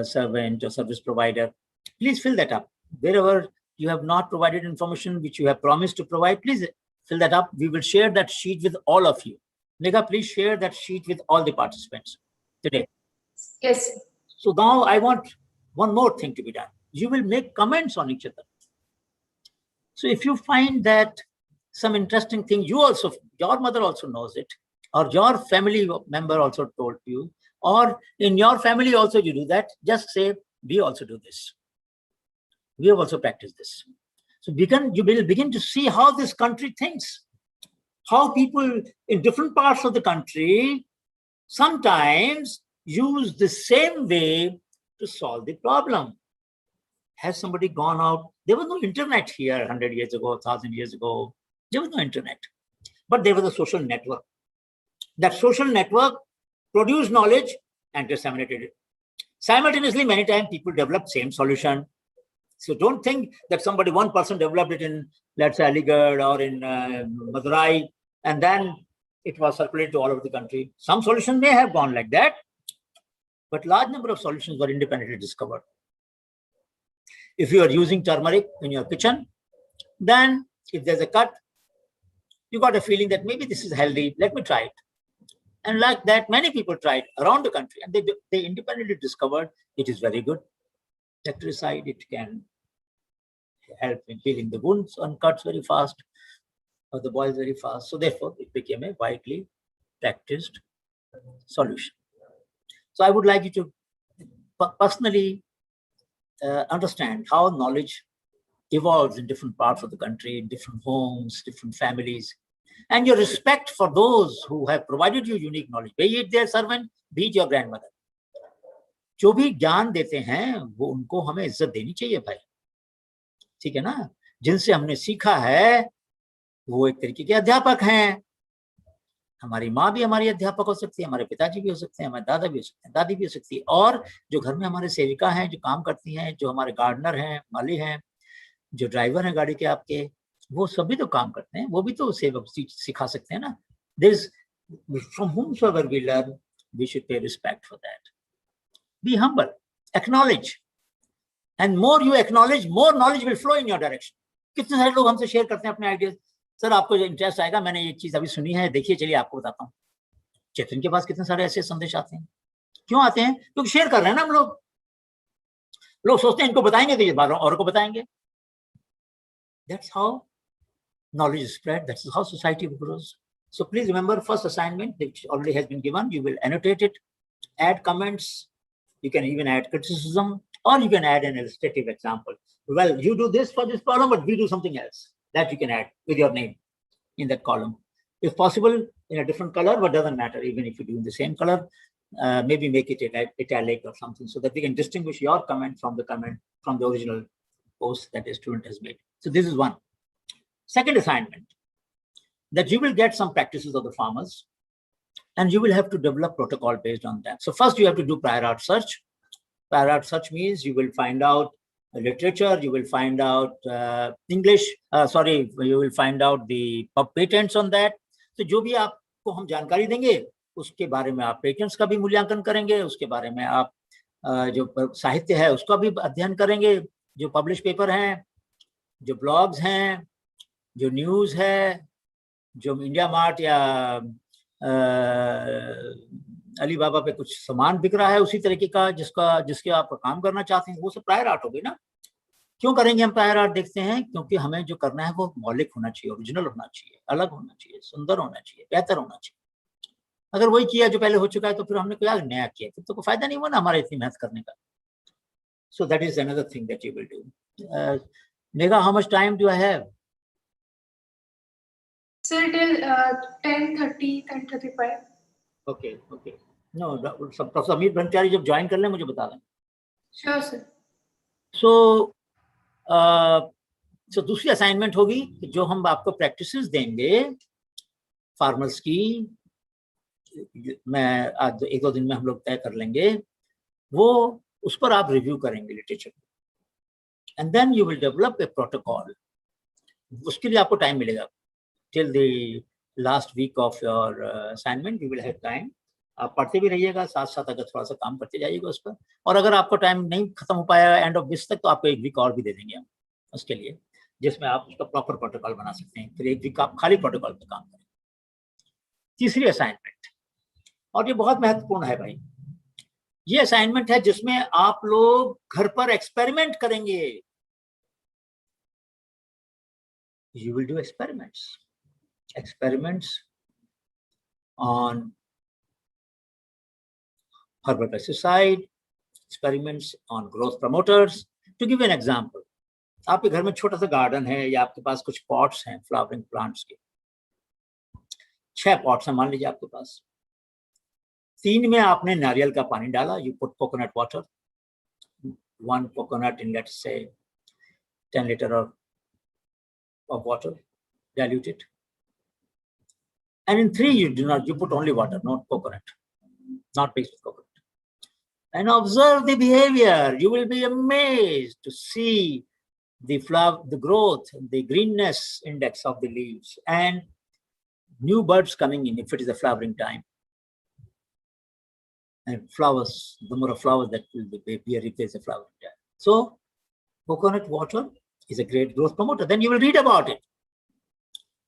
servant or service provider. Please fill that up. Wherever you have not provided information which you have promised to provide, please fill that up. We will share that sheet with all of you. Megha, please share that sheet with all the participants today. Yes, sir. So now I want one more thing to be done. You will make comments on each other. So if you find that some interesting thing, your mother also knows it, or your family member also told you, or in your family also you do that, just say, we also do this. We have also practiced this. So you will begin to see how this country thinks, how people in different parts of the country sometimes use the same way to solve the problem. Has somebody gone out? There was no internet here 100 years ago, 1,000 years ago. There was no internet, but there was a social network. That social network produced knowledge and disseminated it. Simultaneously, many times people develop same solution. So don't think that one person developed it in, let's say, Aligarh or in Madurai, and then it was circulated to all over the country. Some solutions may have gone like that, but large number of solutions were independently discovered. If you are using turmeric in your kitchen, then if there's a cut, you got a feeling that maybe this is healthy, let me try it. And like that, many people tried around the country, and they independently discovered it is very good. Bactericide, it can help in healing the wounds on cuts very fast, or the boils very fast. So therefore, it became a widely practiced solution. So I would like you to personally understand how knowledge evolves in different parts of the country, in different homes, different families, and your respect for those who have provided you unique knowledge, be it their servant, be it your grandmother. जो भी ज्ञान देते हैं वो उनको हमें इज्जत देनी चाहिए भाई, ठीक है ना? जिनसे हमने सीखा है वो एक तरीके के अध्यापक हैं. हमारी माँ भी हमारी अध्यापक हो सकती है, हमारे पिताजी भी हो सकते हैं, हमारे दादा भी हो सकते हैं, दादी भी हो सकती है, और जो घर में हमारे सेविका हैं, जो काम करती हैं, जो हमारे गार्डनर हैं, माली हैं, जो ड्राइवर हैं गाड़ी के आपके, वो सभी तो काम करते हैं, वो भी तो सेवक सिखा सकते हैं ना. From whomsoever we learn, we should pay respect for that. Be humble, acknowledge, and more you acknowledge, more knowledge will flow in your direction. कितने सारे लोग हमसे शेयर करते हैं अपने आइडियाज. सर आपको इंटरेस्ट आएगा, मैंने ये चीज अभी सुनी है, देखिए चलिए आपको बताता हूँ. चेतन के पास कितने सारे ऐसे संदेश आते हैं. क्यों आते हैं? क्योंकि शेयर कर रहे हैं ना हम लोग। लोग सोचते हैं इनको बताएंगे तो ये बार और को बताएंगे। That's how knowledge is spread. That's how society grows. So please remember, first assignment which already has been given, you will annotate it, add comments. You can even add criticism, or you can add an illustrative example. Well, you do this for this problem, but we do something else. That you can add with your name in that column. If possible, in a different color, but doesn't matter. Even if you do in the same color, maybe make it italic or something, so that we can distinguish your comment from the original post that a student has made. So this is one. Second assignment, that you will get some practices of the farmers, and you will have to develop protocol based on that. So first you have to do prior art search. Prior art search means you will find out literature, you will find out English, you will find out the patents on that. So जो भी आपको हम जानकारी देंगे उसके बारे में आप पेटेंट्स का भी मूल्यांकन करेंगे, उसके बारे में आप जो साहित्य है उसका भी अध्ययन करेंगे, जो पब्लिश पेपर हैं, जो ब्लॉग्स हैं, जो न्यूज़ है, जो इंडिया मार्ट या अलीबाबा पे कुछ सामान बिक रहा है उसी तरीके का जिसके आप काम करना चाहते हैं, वो सब प्रायर आर्ट हो गई ना। क्यों करेंगे हम प्रायर आर्ट? देखते हैं क्योंकि हमें जो करना है वो मौलिक होना चाहिए, ओरिजिनल होना चाहिए, अलग होना चाहिए, सुंदर होना चाहिए, बेहतर होना चाहिए। अगर वही किया जो पहले हो चुका है तो फिर हमने क्या नया किया, फिर तो कोई फायदा नहीं हुआ ना हमारा इतनी मेहनत करने का। So that is another thing that you will do. Megha, how much time do I have? Sir, till 10:30, 10:35. Okay. No, Prof. Samir Brahmachari जब ज्वाइन कर लें मुझे बता दें। Sure, sir. So दूसरी असाइनमेंट होगी कि जो हम आपको प्रैक्टिसेस देंगे फार्मर्स की, मैं आज 1-2 दिन में हम लोग तय कर लेंगे, वो उस पर आप रिव्यू करेंगे literature, and then you will develop a protocol. उसके लिए आपको टाइम मिलेगा till the last week of your assignment, you will have time. आप पढ़ते भी रहिएगा, साथ साथ अगर थोड़ा सा काम करते जाइएगा उस पर, और अगर आपको टाइम नहीं खत्म हो पाया एंड ऑफ दिस तक तो आपको 1 वीक और भी दे देंगे हम उसके लिए, जिसमें आप उसका प्रॉपर प्रोटोकॉल बना सकते हैं। फिर 1 वीक आप खाली प्रोटोकॉल पर काम करें। तीसरी असाइनमेंट, और ये बहुत महत्वपूर्ण है भाई, ये असाइनमेंट है जिसमें आप लोग घर पर एक्सपेरिमेंट करेंगे। You will do experiments on herbal pesticide, experiments on growth promoters. To give you an example, आपके घर में छोटा सा गार्डन है या आपके पास कुछ पॉट्स हैं फ्लावरिंग प्लांट्स के, 6 पॉट्स हैं मान लीजिए आपके पास। 3 में आपने नारियल का पानी डाला, you put coconut water, 1 coconut in let's say 10 liter of water, dilute it. And in 3 you put only water, not coconut, not mixed with coconut. And observe the behavior. You will be amazed to see the flower, the growth, the greenness index of the leaves, and new buds coming in if it is a flowering time. And flowers, the more of flowers that will appear if there's a flowering time. So coconut water is a great growth promoter. Then you will read about it.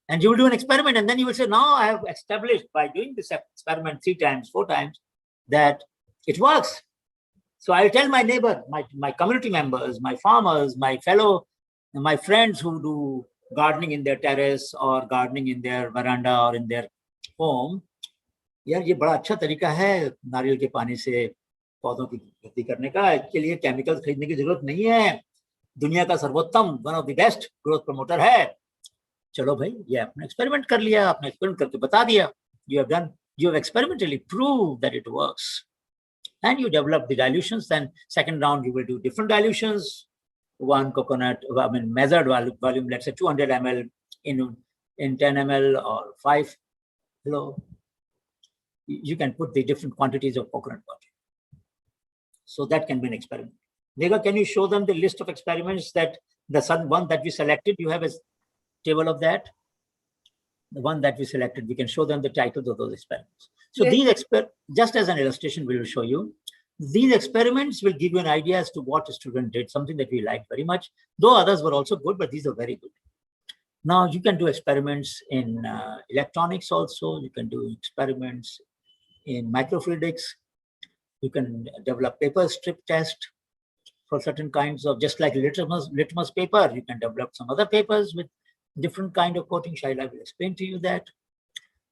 And you will do an experiment, and then you will say, now I have established by doing this experiment 3 times, 4 times, that it works. So I'll tell my neighbor, my community members, my farmers, my friends who do gardening in their terrace or gardening in their veranda or in their home, यार ये बड़ा अच्छा तरीका है नारियल के पानी से पौधों की वृद्धि करने का, इसके लिए केमिकल खरीदने की जरूरत नहीं है, दुनिया का सर्वोत्तम, one of the best growth promoter है। चलो भाई, ये आपने एक्सपेरिमेंट कर लिया, आपने एक्सपेरिमेंट करके बता दिया, you have experimentally proved that it works, and you develop the dilutions. Then second round you will do different dilutions, 1 coconut, measured volume, let's say 200 ml in 10 ml or 5 kilo. You can put the different quantities of coconut water. So that can be an experiment. Megha, can you show them the list of experiments that the one that we selected? You have a table of that. The one that we selected, we can show them the titles of those experiments. So yes. These just as an illustration, we will show you. These experiments will give you an idea as to what a student did, something that we liked very much, though others were also good, but these are very good. Now you can do experiments in electronics also. You can do experiments in microfluidics. You can develop paper strip test for certain kinds of, just like litmus paper, you can develop some other papers with different kind of coating. I will explain to you that.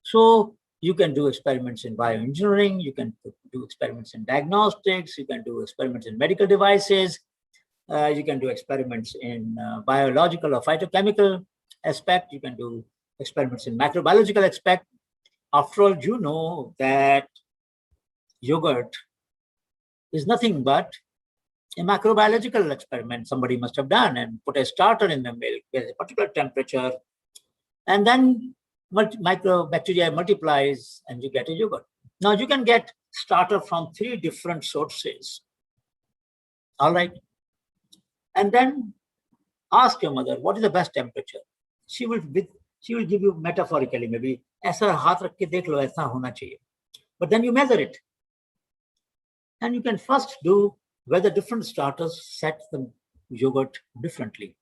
So you can do experiments in bioengineering, you can do experiments in diagnostics, you can do experiments in medical devices, you can do experiments in biological or phytochemical aspect, you can do experiments in microbiological aspect. After all, you know that yogurt is nothing but a microbiological experiment somebody must have done and put a starter in the milk at a particular temperature, and then microbacteria multiplies and you get a yogurt. Now you can get starter from 3 different sources. All right. And then ask your mother, what is the best temperature? She will give you metaphorically, maybe, aisa haath rakh ke dekh lo, aisa hona chahiye. But then you measure it. And you can first do whether different starters set the yogurt differently.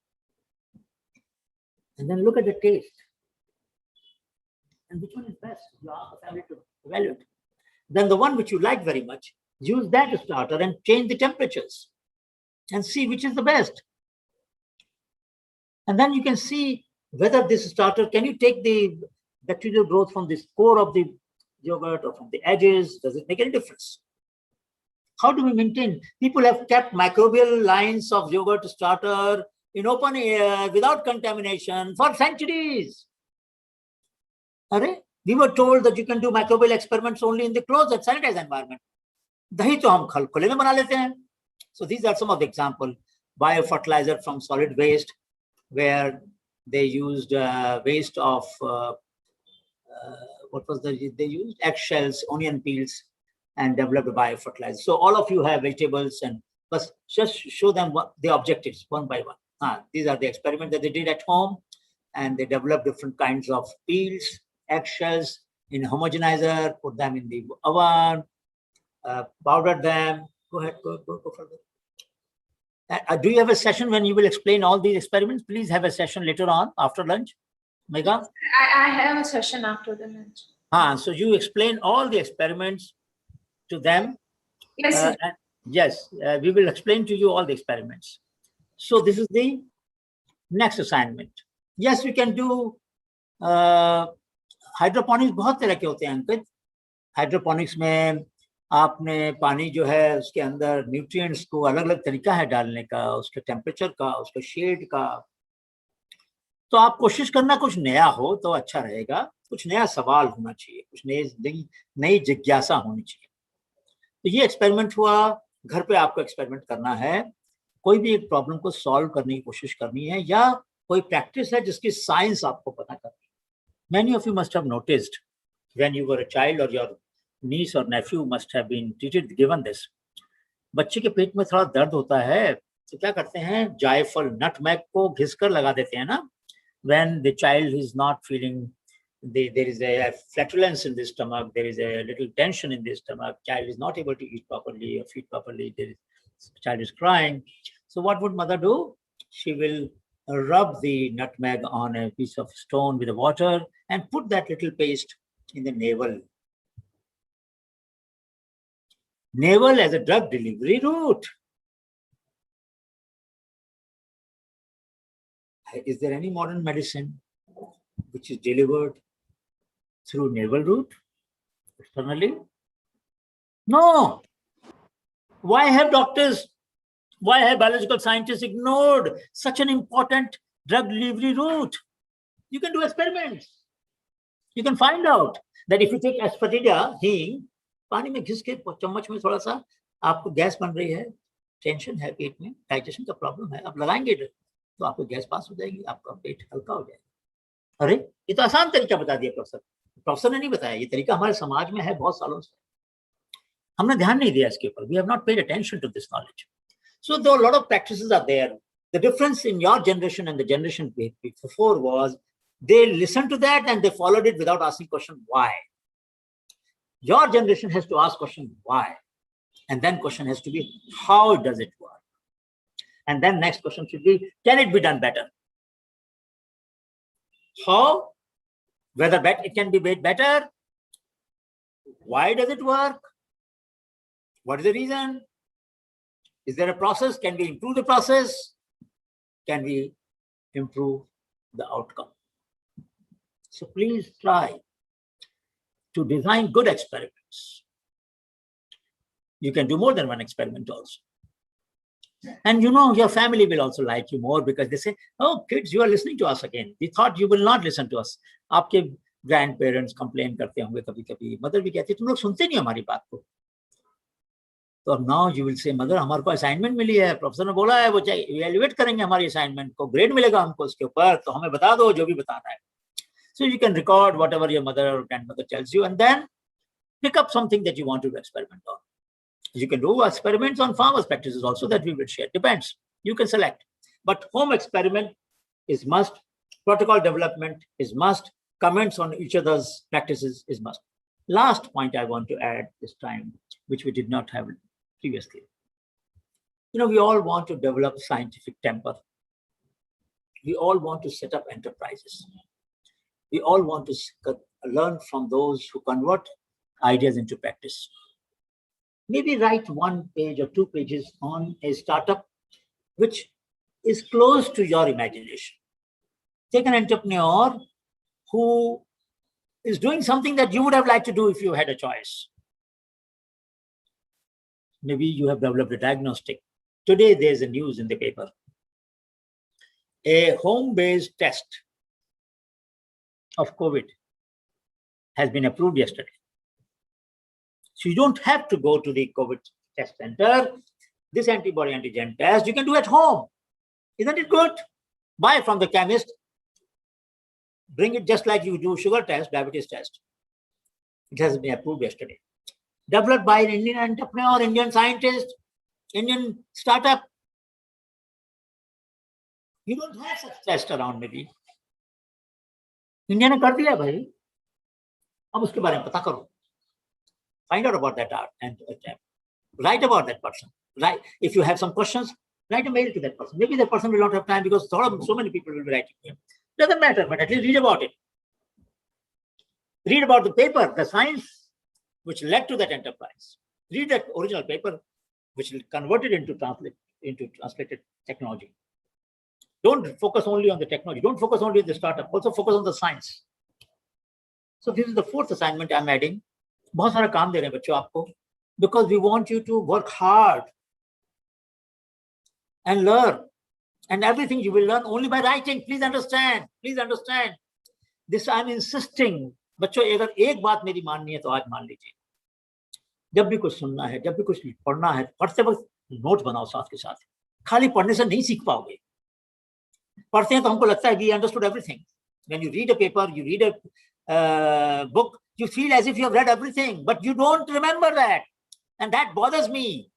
And then look at the taste. And which one is best? You ask the family to evaluate. Then the one which you like very much, use that starter and change the temperatures and see which is the best. And then you can see whether this starter, can you take the bacterial growth from the core of the yogurt or from the edges? Does it make any difference? How do we maintain? People have kept microbial lines of yogurt starter in open air without contamination for centuries. We were told that you can do microbial experiments only in the closed and sanitized environment. Dahi to hum khule mein bana lete hain. So these are some of the examples. Biofertilizer from solid waste, where they used waste of, they used eggshells, onion peels, and developed a biofertilizer. So all of you have vegetables, and just show them what the objectives one by one. These are the experiments that they did at home, and they developed different kinds of peels, eggshells in homogenizer, put them in the oven, powdered them. Go ahead, go further. Do you have a session when you will explain all these experiments? Please have a session later on after lunch. Megha? I have a session after the lunch. So you explain all the experiments to them. Yes, sir. Yes, we will explain to you all the experiments. So this is the next assignment. Yes, we can do hydroponics. बहुत तरह के होते हैं अंकित. Hydroponics में आपने पानी जो है उसके अंदर न्यूट्रिएंट्स को अलग अलग तरीका है डालने का, उसके टेम्परेचर का, उसके शेड का. तो आप कोशिश करना कुछ नया हो तो अच्छा रहेगा, कुछ नया सवाल होना चाहिए, कुछ नई जिज्ञासा होनी चाहिए. तो ये एक्सपेरिमेंट हुआ, घर पे आपको एक्सपेरिमेंट करना है, कोई भी एक प्रॉब्लम को सॉल्व करने की कोशिश करनी है, या कोई प्रैक्टिस है जिसकी साइंस आपको पता करनी है. Many of you must have noticed when you were a child, or your niece or nephew must have been given this. बच्चे के पेट में थोड़ा दर्द होता है तो क्या करते हैं, जायफल, नटमैग को घिसकर लगा देते हैं ना. When the child is not feeling, there is a flatulence in the stomach, there is a little tension in the stomach, child is not able to eat properly or feed properly, child is crying. So what would mother do? She will rub the nutmeg on a piece of stone with the water and put that little paste in the navel. Navel as a drug delivery route. Is there any modern medicine which is delivered through navel route externally? No. Why have biological scientists ignored such an important drug delivery route? You can do experiments. You can find out that if you take asparaginum, हींग, पानी में घिस के चम्मच में थोड़ा सा, आपको गैस बन रही है, टेंशन है पेट में, डाइजेशन का प्रॉब्लम है, आप लगाएंगे तो आपको गैस पास हो जाएगी, आपका पेट हल्का हो जाएगा. अरे ये तो आसान तरीका बता दिया प्रोफेसर ने नहीं बताया. ये तरीका हमारे समाज में है बहुत सालों से, हमने ध्यान नहीं दिया इसके ऊपर. We have not paid attention to this knowledge. So though a lot of practices are there, the difference in your generation and the generation before was they listened to that and they followed it without asking question why. Your generation has to ask question why, and then question has to be how does it work, and then next question should be can it be done better. How, whether it can be made better, why does it work, What is the reason? Is there a process? Can we improve the process? Can we improve the outcome? So please try to design good experiments. You can do more than one experiment also. And you know, your family will also like you more because they say, oh, kids, you are listening to us again. We thought you will not listen to us. आपके grandparents complain करते होंगे कभी-कभी. Mother भी कहती है, तुम लोग सुनते नहीं हमारी बात को. तो now you will say, mother, हमारे को assignment मिली है. प्रोफेसर ने बोला है वो evaluate करेंगे हमारी assignment को. Grade मिलेगा हमको उसके ऊपर. तो हमें बता दो जो भी बताना है. So you can record whatever your mother or grandmother tells you and then pick up something that you want to experiment on. You can do experiments on farmers' practices also that we will share. Depends. You can select. But home experiment is must. Protocol development is must. Comments on each other's practices is must. Last point I want to add this time, which we did not have previously. You know, we all want to develop scientific temper. We all want to set up enterprises. We all want to learn from those who convert ideas into practice. Maybe write 1 page or 2 pages on a startup which is close to your imagination. Take an entrepreneur who is doing something that you would have liked to do if you had a choice. Maybe you have developed a diagnostic. Today, there's a news in the paper. A home-based test of COVID has been approved yesterday. So you don't have to go to the COVID test center. This antibody antigen test you can do at home. Isn't it good? Buy from the chemist. Bring it just like you do sugar test, diabetes test. It has been approved yesterday. Developed by an Indian entrepreneur, Indian scientist, Indian startup. You don't have such test around maybe. India ने कर दिया भाई. अब उसके बारे में पता करो. Find out about that art and write about that person. Right? If you have some questions, write a mail to that person. Maybe that person will not have time because so many people will be writing to him. Doesn't matter, but at least read about it. Read about the paper, the science which led to that enterprise. Read that original paper which will convert it into translated technology. Don't focus only on the technology. Don't focus only on the startup. Also focus on the science. So this is the 4th assignment I'm adding. बहुत सारा काम दे रहे हैं बच्चों आपको because we want you to work hard and learn, and everything you will learn only by writing. Please understand this. I'm insisting. बच्चों अगर एक बात मेरी माननी है तो आज मान लीजिए. जब भी कुछ सुनना है, जब भी कुछ पढ़ना है, पढ़ते वक्त नोट बनाओ साथ के साथ. खाली पढ़ने से नहीं सीख पाओगे. पढ़ते हैं तो हमको लगता है we understood everything. When you read a paper, you read a book, you feel as if you have read everything, but you don't remember that. And that bothers me.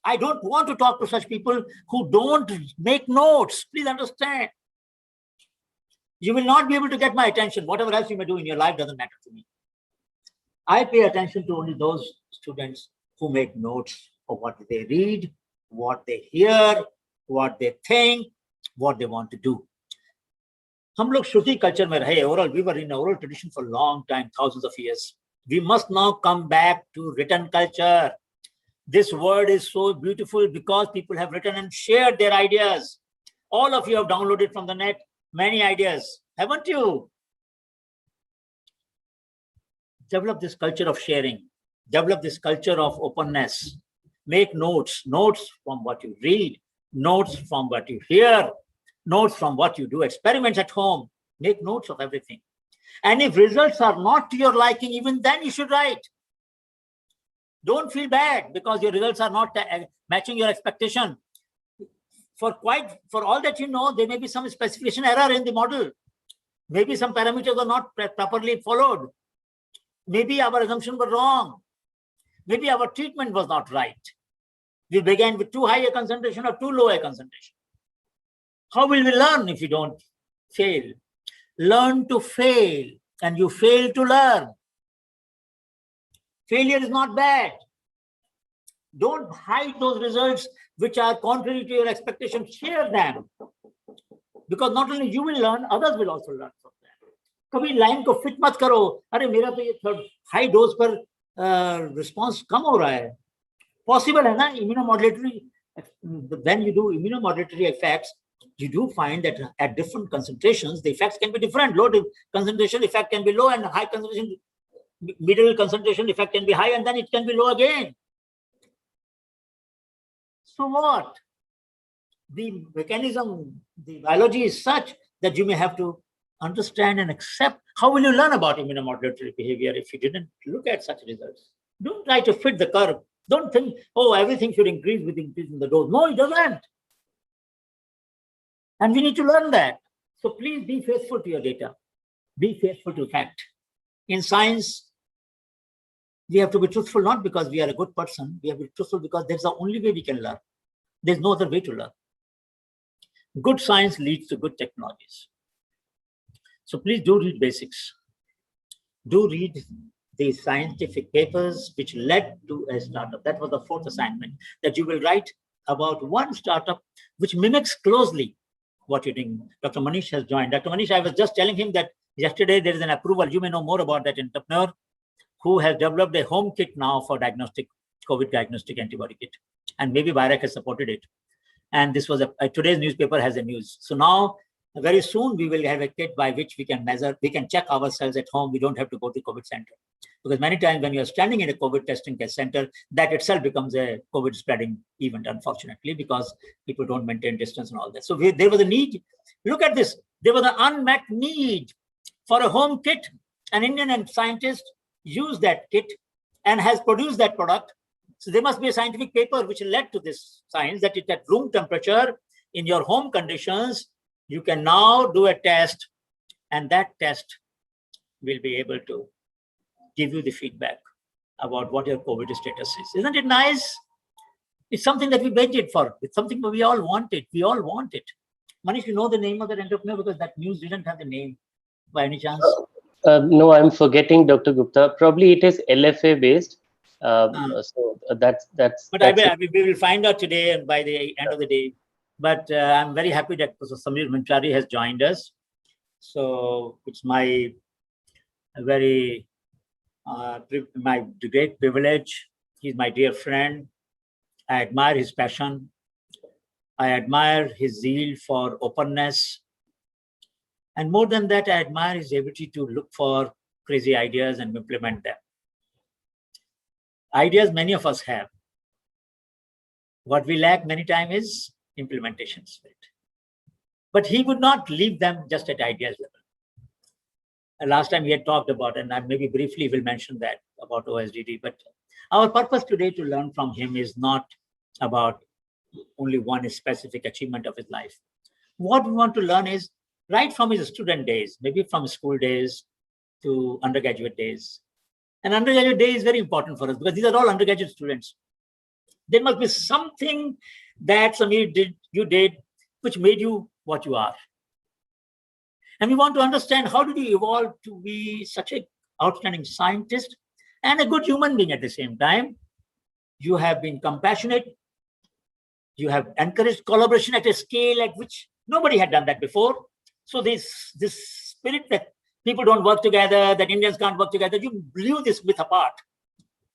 I don't want to talk to such people who don't make notes. Please understand. You will not be able to get my attention. Whatever else you may do in your life doesn't matter to me. I pay attention to only those students who make notes of what they read, what they hear, what they think, what they want to do. हम लोग श्रुति culture में रहे. Oral, we were in oral tradition for a long time, thousands of years. We must now come back to written culture. This word is so beautiful because people have written and shared their ideas. All of you have downloaded from the net many ideas, haven't you? Develop this culture of sharing. Develop this culture of openness. Make notes from what you read, notes from what you hear, notes from what you do, experiments at home. Make notes of everything. And if results are not to your liking, even then you should write. Don't feel bad because your results are not matching your expectation. For all that you know, there may be some specification error in the model. Maybe some parameters are not properly followed. Maybe our assumptions were wrong. Maybe our treatment was not right. We began with too high a concentration or too low a concentration. How will we learn if you don't fail? Learn to fail, and you fail to learn. Failure is not bad. Don't hide those results which are contrary to your expectations. Share them. Because not only you will learn, others will also learn from them. कभी line को fit मत करो. अरे मेरा तो ये high dose पर response कम हो रहा है. Possible है ना immunomodulatory. When you do immunomodulatory effects, you do find that at different concentrations, the effects can be different. Low concentration effect can be low, and high concentration, middle concentration effect can be high, and then it can be low again. So what? The mechanism, the biology is such that you may have to understand and accept. How will you learn about immunomodulatory behavior if you didn't look at such results? Don't try to fit the curve. Don't think, oh, everything should increase with increasing the dose. No, it doesn't. And we need to learn that. So please be faithful to your data. Be faithful to fact. In science, we have to be truthful, not because we are a good person. We have to be truthful because that's the only way we can learn. There's no other way to learn. Good science leads to good technologies. So please do read basics. Do read the scientific papers which led to a startup. That was the fourth assignment, that you will write about one startup which mimics closely what you're doing. Dr. Manish has joined. Dr. Manish, I was just telling him that yesterday there is an approval. You may know more about that entrepreneur who has developed a home kit now for diagnostic, COVID diagnostic antibody kit. And maybe BIRAC has supported it. And this was today's newspaper has a news. So now, very soon, we will have a kit by which we can measure, we can check ourselves at home. We don't have to go to COVID center. Because many times when you're standing in a COVID testing center, that itself becomes a COVID spreading event, unfortunately, because people don't maintain distance and all that. So there was a need. Look at this. There was an unmet need for a home kit. An Indian scientist used that kit and has produced that product. So there must be a scientific paper which led to this science that at room temperature in your home conditions, you can now do a test, and that test will be able to give you the feedback about what your COVID status is. Isn't it nice? It's something that we waited for. It's something that we all wanted. We all want it. Manish, you know the name of that entrepreneur because that news didn't have the name by any chance? No, I'm forgetting, Dr. Gupta. Probably it is LFA based. So that's. We will find out today and by the end of the day. But I'm very happy that Professor Samir Brahmachari has joined us. So it's my very my great privilege. He's my dear friend. I admire his passion. I admire his zeal for openness. And more than that, I admire his ability to look for crazy ideas and implement them. Ideas many of us have. What we lack many times is implementation spirit. But he would not leave them just at ideas level. Last time we had talked about, and I maybe briefly will mention that about OSDD, but our purpose today to learn from him is not about only one specific achievement of his life. What we want to learn is right from his student days, maybe from school days to undergraduate days. And undergraduate day is very important for us because these are all undergraduate students. There must be something that Samir you did, which made you what you are. And we want to understand how did you evolve to be such an outstanding scientist and a good human being at the same time. You have been compassionate. You have encouraged collaboration at a scale at which nobody had done that before. So this spirit that people don't work together, that Indians can't work together, you blew this myth apart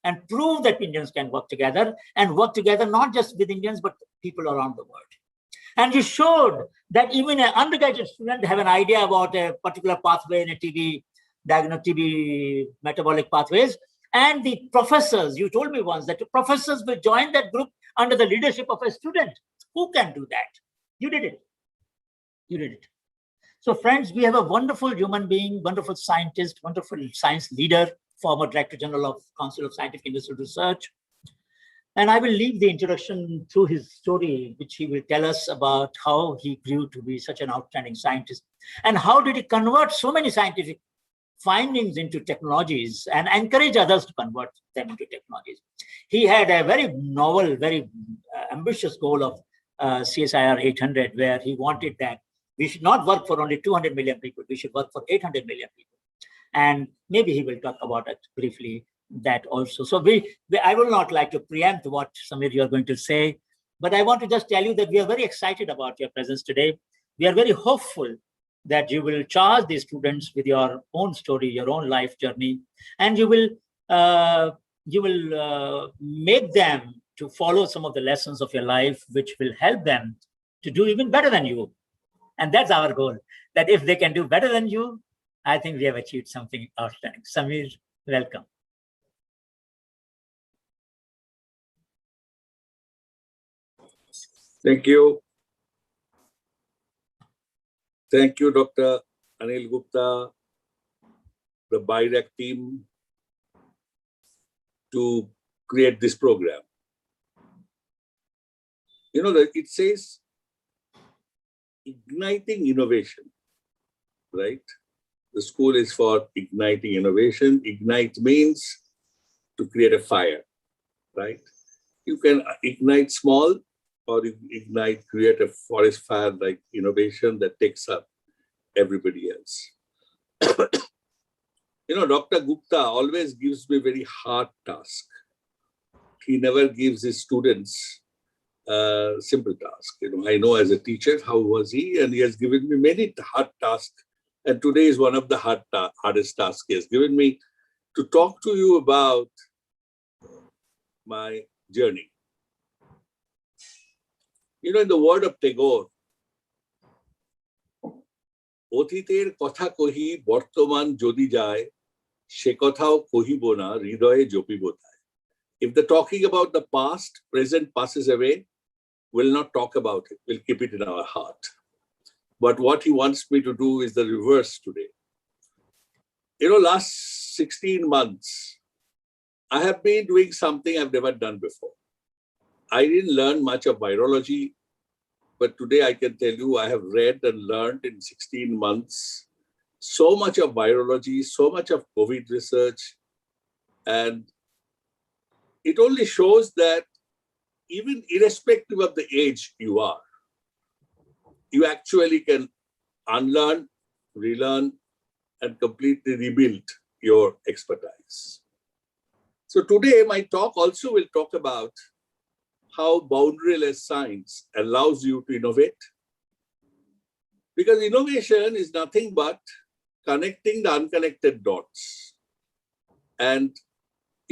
and proved that Indians can work together and work together not just with Indians, but people around the world. And you showed that even an undergraduate student have an idea about a particular pathway in a TB, TB metabolic pathways. And the professors, you told me once that the professors will join that group under the leadership of a student. Who can do that? You did it. You did it. So friends, we have a wonderful human being, wonderful scientist, wonderful science leader, former Director General of Council of Scientific Industrial Research. And I will leave the introduction through his story, which he will tell us about how he grew to be such an outstanding scientist and how did he convert so many scientific findings into technologies and encourage others to convert them into technologies. He had a very novel, very ambitious goal of CSIR 800, where he wanted that we should not work for only 200 million people, we should work for 800 million people. And maybe he will talk about it briefly, that also. So I will not like to preempt what Samir you are going to say, but I want to just tell you that we are very excited about your presence today. We are very hopeful that you will charge these students with your own story, your own life journey, and you will make them to follow some of the lessons of your life, which will help them to do even better than you. And that's our goal, that if they can do better than you, I think we have achieved something outstanding. Samir, welcome. Thank you. Thank you, Dr. Anil Gupta, the BIRAC team, to create this program. You know, that it says igniting innovation, right? The school is for igniting innovation. Ignite means to create a fire, right? You can ignite small, or ignite, create a forest fire like innovation that takes up everybody else. You know, Dr. Gupta always gives me very hard task. He never gives his students simple task. You know, I know as a teacher, how was he? And he has given me many hard tasks. And today is one of the hardest tasks he has given me, to talk to you about my journey. You know, in the word of Tagore, অতীতের কথা কহি বর্তমান যদি যায় সে কথাও কহিব না হৃদয়ে জপিব তাই. If the talking about the past, present passes away, we'll not talk about it. We'll keep it in our heart. But what he wants me to do is the reverse today. You know, last 16 months, I have been doing something I've never done before. I didn't learn much of virology, but today I can tell you I have read and learned in 16 months so much of virology, so much of COVID research. And it only shows that even irrespective of the age you are, you actually can unlearn, relearn, and completely rebuild your expertise. So today my talk also will talk about how boundaryless science allows you to innovate. Because innovation is nothing but connecting the unconnected dots. And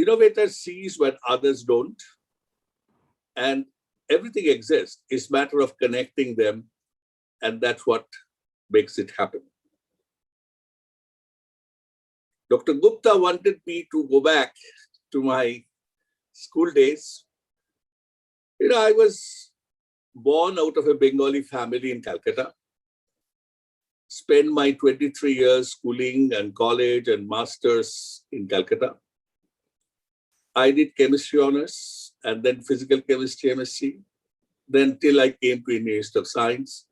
innovator sees what others don't. And everything exists. It's a matter of connecting them. And that's what makes it happen. Dr. Gupta wanted me to go back to my school days. You know, I was born out of a Bengali family in Calcutta, spent my 23 years schooling and college and masters in Calcutta. I did chemistry honors and then physical chemistry, MSc, then till I came to Indian Institute of Science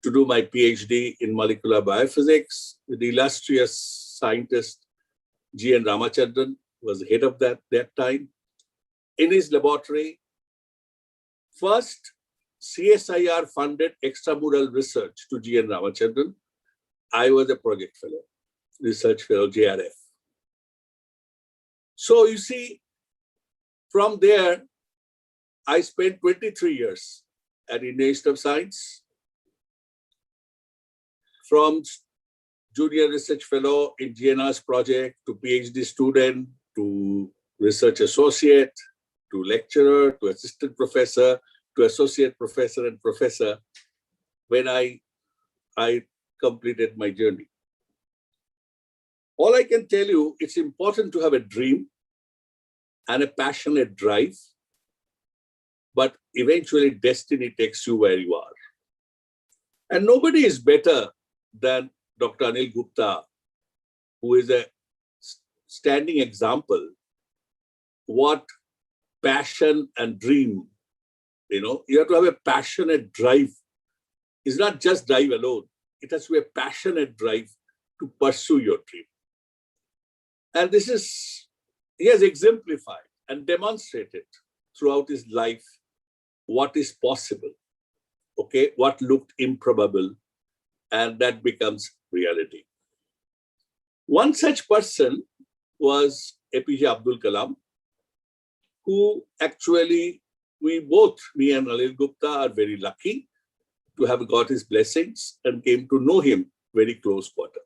to do my PhD in molecular biophysics with the illustrious scientist G.N. Ramachandran, was the head of that time. In his laboratory, first CSIR funded extramural research to G.N. Ramachandran. I was a project fellow, research fellow, JRF. So you see, from there, I spent 23 years at Indian Institute of Science. From junior research fellow in GNR's project to PhD student to research associate to lecturer to assistant professor to associate professor and professor when I completed my journey. All I can tell you, it's important to have a dream and a passionate drive, but eventually destiny takes you where you are. And nobody is better than Dr. Anil Gupta, who is a standing example what passion and dream, you know, you have to have a passionate drive. It's not just drive alone. It has to be a passionate drive to pursue your dream. And this is, he has exemplified and demonstrated throughout his life what is possible, okay, what looked improbable, and that becomes reality. One such person was APJ Abdul Kalam, who actually, we both, me and Anil Gupta, are very lucky to have got his blessings and came to know him very close quarter.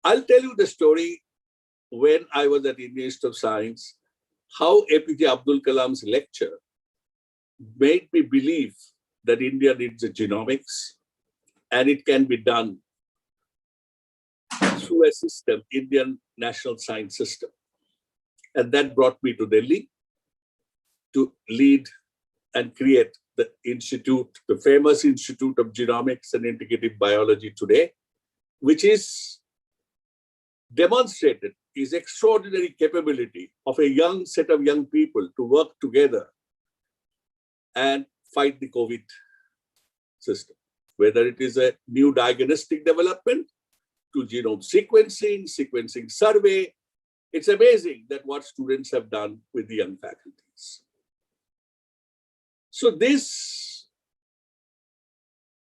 I'll tell you the story when I was at Indian Institute of Science. how APJ Abdul Kalam's lecture made me believe that India needs a genomics, and it can be done through a system, Indian National Science System. And that brought me to Delhi to lead and create the institute, the famous Institute of Genomics and Integrative Biology today, which is demonstrated is extraordinary capability of a young set of young people to work together and fight the COVID system, whether it is a new diagnostic development to genome sequencing survey. It's amazing that what students have done with the young faculties. So this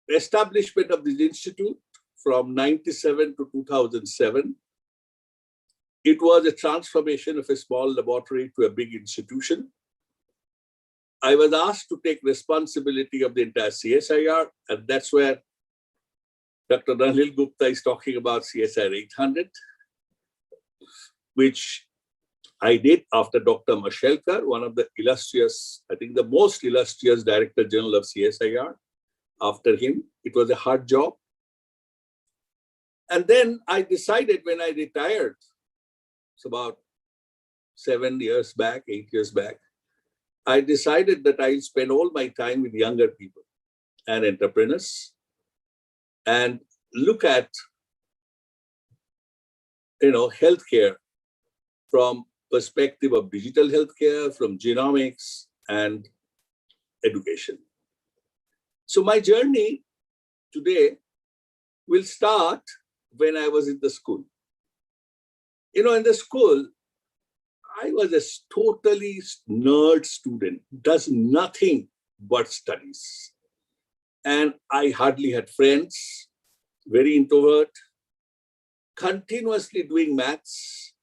establishment of this institute from 97 to 2007, it was a transformation of a small laboratory to a big institution. I was asked to take responsibility of the entire CSIR, and that's where Dr. Ranil Gupta is talking about CSIR 800, which I did after Dr. Mashelkar, one of the illustrious, I think the most illustrious Director General of CSIR. After him, it was a hard job. And then I decided when I retired, it's about 7 years back, 8 years back, I decided that I spend all my time with younger people and entrepreneurs and look at, healthcare from perspective of digital healthcare, from genomics and education. So my journey today will start when I was in the school. In the school, I was a totally nerd student, does nothing but studies. And I hardly had friends, very introvert, continuously doing maths,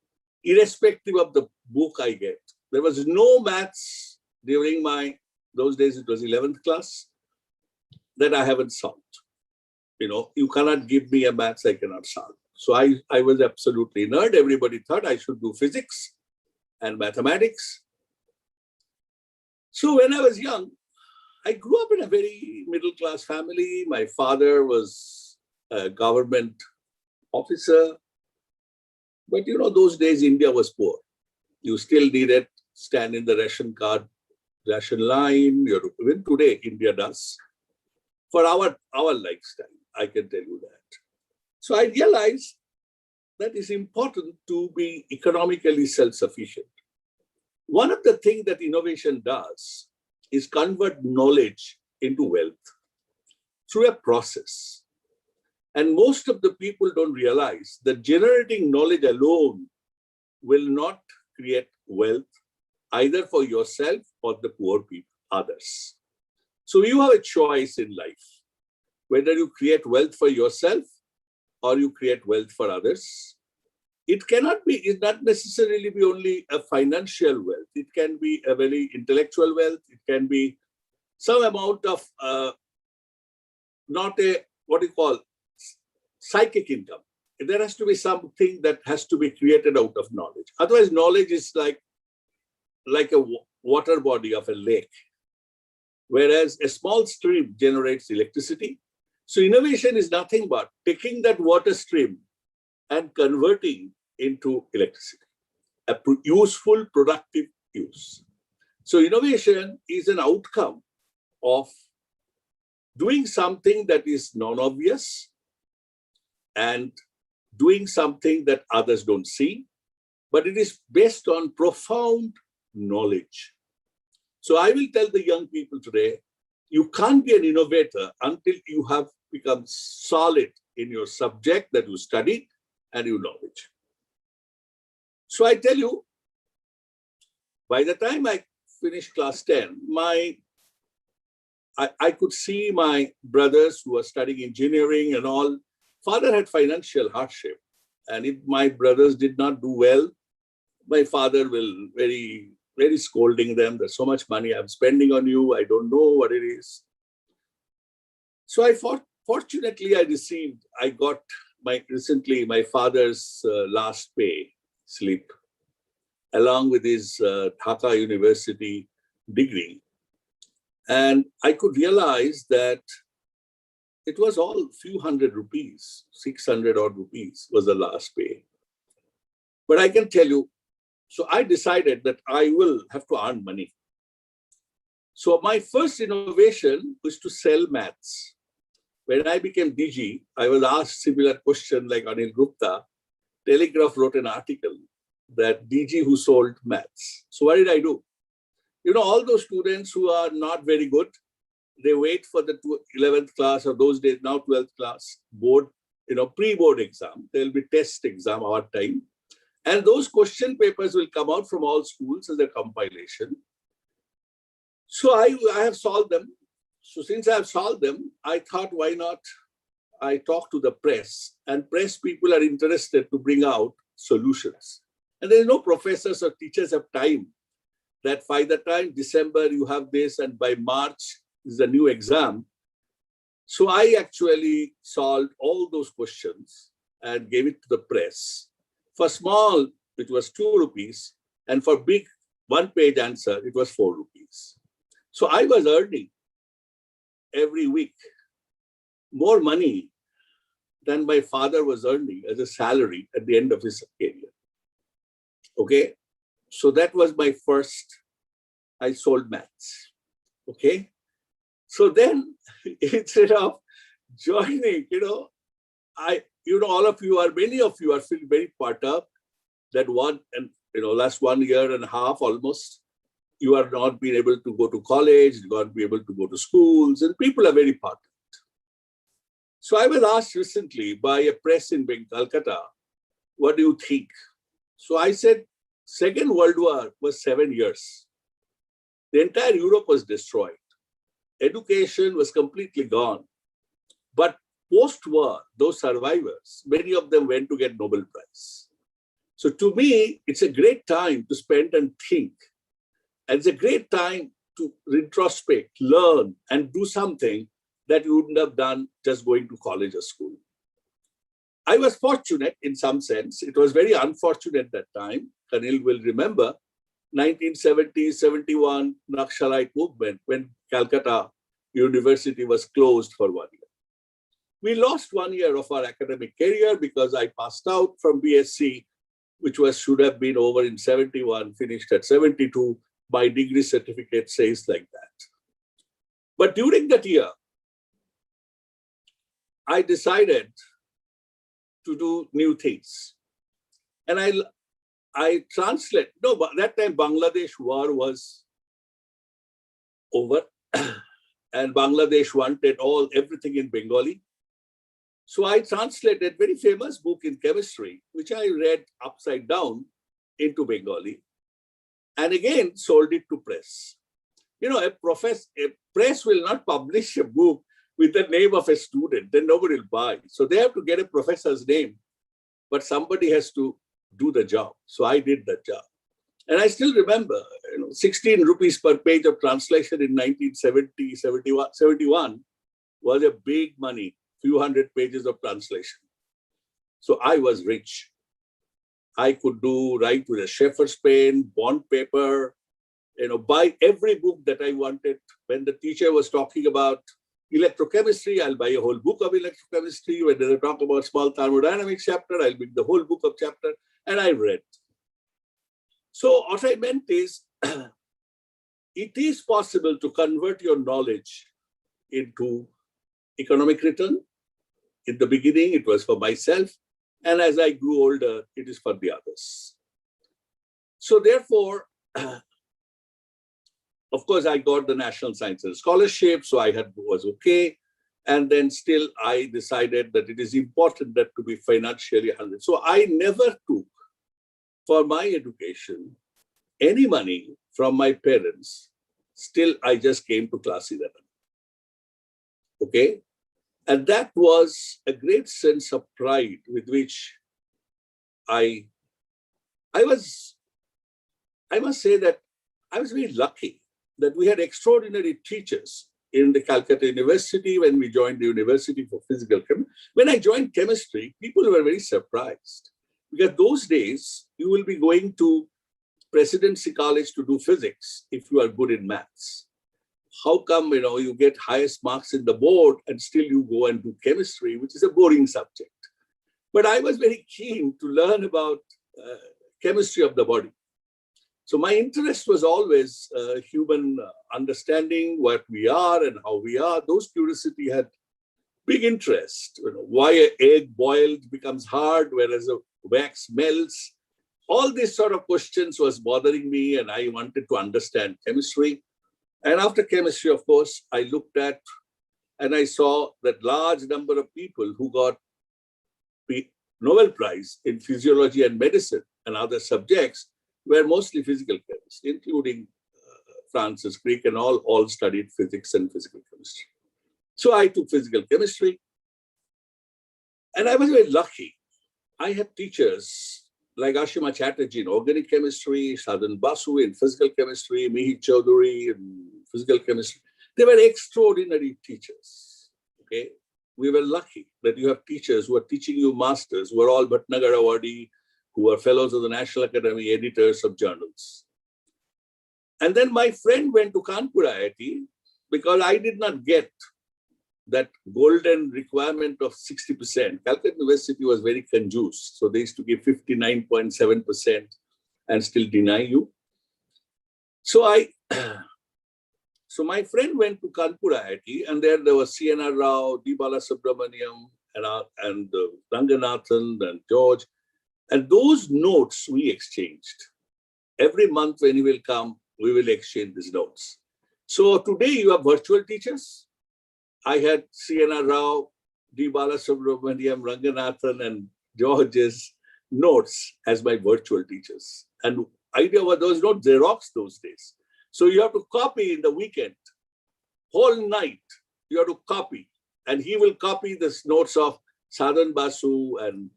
irrespective of the book I get. There was no maths during those days it was 11th class, that I haven't solved. You cannot give me a maths I cannot solve. So I was absolutely nerd. Everybody thought I should do physics and mathematics. So when I was young, I grew up in a very middle-class family. My father was a government officer. But those days India was poor. You still needed stand in the ration line. Even today, India does. For our lifestyle, I can tell you that. So I realized that it's important to be economically self-sufficient. One of the things that innovation does is convert knowledge into wealth through a process. And most of the people don't realize that generating knowledge alone will not create wealth either for yourself or the poor people, others. So you have a choice in life, whether you create wealth for yourself or you create wealth for others. It not necessarily be only a financial wealth. It can be a very intellectual wealth. It can be some amount of, not a, psychic income. There has to be something that has to be created out of knowledge. Otherwise, knowledge is like a water body of a lake, whereas a small stream generates electricity. So innovation is nothing but taking that water stream and converting into electricity, a useful, productive use. So innovation is an outcome of doing something that is non-obvious and doing something that others don't see, but it is based on profound knowledge. So I will tell the young people today, you can't be an innovator until you have become solid in your subject that you studied and your knowledge. So I tell you, by the time I finished class 10, I could see my brothers who were studying engineering and all. Father had financial hardship. And if my brothers did not do well, my father will very, very scolding them. There's so much money I'm spending on you. I don't know what it is. So fortunately, I got recently my father's last pay slip. along with his Dhaka University degree. And I could realize that it was all few hundred rupees, 600 odd rupees was the last pay. But I can tell you, so I decided that I will have to earn money. So my first innovation was to sell maths. When I became DG, I was asked similar question like Anil Gupta. Telegraph wrote an article that DG who sold maths. So what did I do? You know, all those students who are not very good, they wait for the 11th class or those days, now 12th class board, pre-board exam. There will be test exam our time. And those question papers will come out from all schools as a compilation. So I have solved them. So since I have solved them, I thought, why not I talk to the press, and press people are interested to bring out solutions. And there is no professors or teachers have time that by the time December you have this and by March is a new exam. So I actually solved all those questions and gave it to the press. For small, it was 2 rupees. And for big 1-page answer, it was 4 rupees. So I was earning every week more money than my father was earning as a salary at the end of his career. Okay. So that was my first, I sold maths. Okay. So then instead of joining, all of you are, many of you are feeling very part of that last 1 year and a half almost, you are not being able to go to college, you are not be able to go to schools, and people are very part of it. So I was asked recently by a press in Calcutta, what do you think? So I said, Second World War was 7 years. The entire Europe was destroyed. Education was completely gone. But post-war, those survivors, many of them went to get Nobel Prize. So to me, it's a great time to spend and think. And it's a great time to retrospect, learn, and do something that you wouldn't have done just going to college or school. I was fortunate in some sense. It was very unfortunate at that time. Kanil will remember 1970, 71 Naxalite movement when Calcutta University was closed for 1 year. We lost 1 year of our academic career because I passed out from BSc, which should have been over in 71, finished at 72. My degree certificate says like that. But during that year, I decided to do new things. And I translate, that time Bangladesh war was over and Bangladesh wanted everything in Bengali. So I translated a very famous book in chemistry, which I read upside down into Bengali, and again sold it to press. A press will not publish a book with the name of a student, then nobody will buy. So they have to get a professor's name, but somebody has to do the job. So I did that job. And I still remember, 16 rupees per page of translation in 1970, 71 was a big money, few hundred pages of translation. So I was rich. I could write with a Shepherd's pen, bond paper, buy every book that I wanted. When the teacher was talking about electrochemistry, I'll buy a whole book of electrochemistry. When they talk about small thermodynamics chapter, I'll read the whole book of chapter, and I read. So what I meant is, it is possible to convert your knowledge into economic return. In the beginning, it was for myself. And as I grew older, it is for the others. So therefore, of course, I got the National Science and Scholarship, so was okay. And then still, I decided that it is important that to be financially 100. So I never took, for my education, any money from my parents. Still, I just came to class 11. Okay? And that was a great sense of pride with which I must say that I was very lucky that we had extraordinary teachers in the Calcutta University when we joined the University for Physical Chemistry. When I joined chemistry, people were very surprised because those days you will be going to presidency college to do physics if you are good in maths? How come, you get highest marks in the board and still you go and do chemistry, which is a boring subject? But I was very keen to learn about chemistry of the body. So my interest was always human understanding, what we are and how we are. Those curiosity had big interest. Why an egg boiled becomes hard, whereas a wax melts. All these sort of questions was bothering me, and I wanted to understand chemistry. And after chemistry, of course, I looked at and I saw that large number of people who got the Nobel Prize in physiology and medicine and other subjects were mostly physical chemists, including Francis Crick and all studied physics and physical chemistry. So I took physical chemistry, and I was very lucky. I had teachers like Ashima Chatterjee in organic chemistry, Sadhan Basu in physical chemistry, Mihir Chaudhary in physical chemistry. They were extraordinary teachers. Okay, we were lucky that you have teachers who are teaching you masters, who are all Bhatnagar awardee, who are fellows of the National Academy, editors of journals. And then my friend went to Kanpur IIT because I did not get that golden requirement of 60%. Calcutta University was very conjuice. So they used to give 59.7% and still deny you. So my friend went to Kanpur IIT, and there was CNR Rao, D. Balasubramaniam, and Ranganathan and George. And those notes we exchanged. Every month when he will come, we will exchange these notes. So today you have virtual teachers. I had CNR Rao, D. Balasubramaniam, Ranganathan, and George's notes as my virtual teachers. And idea was there was no Xerox those days. So you have to copy in the weekend, whole night, you have to copy. And he will copy the notes of Sadhan Basu and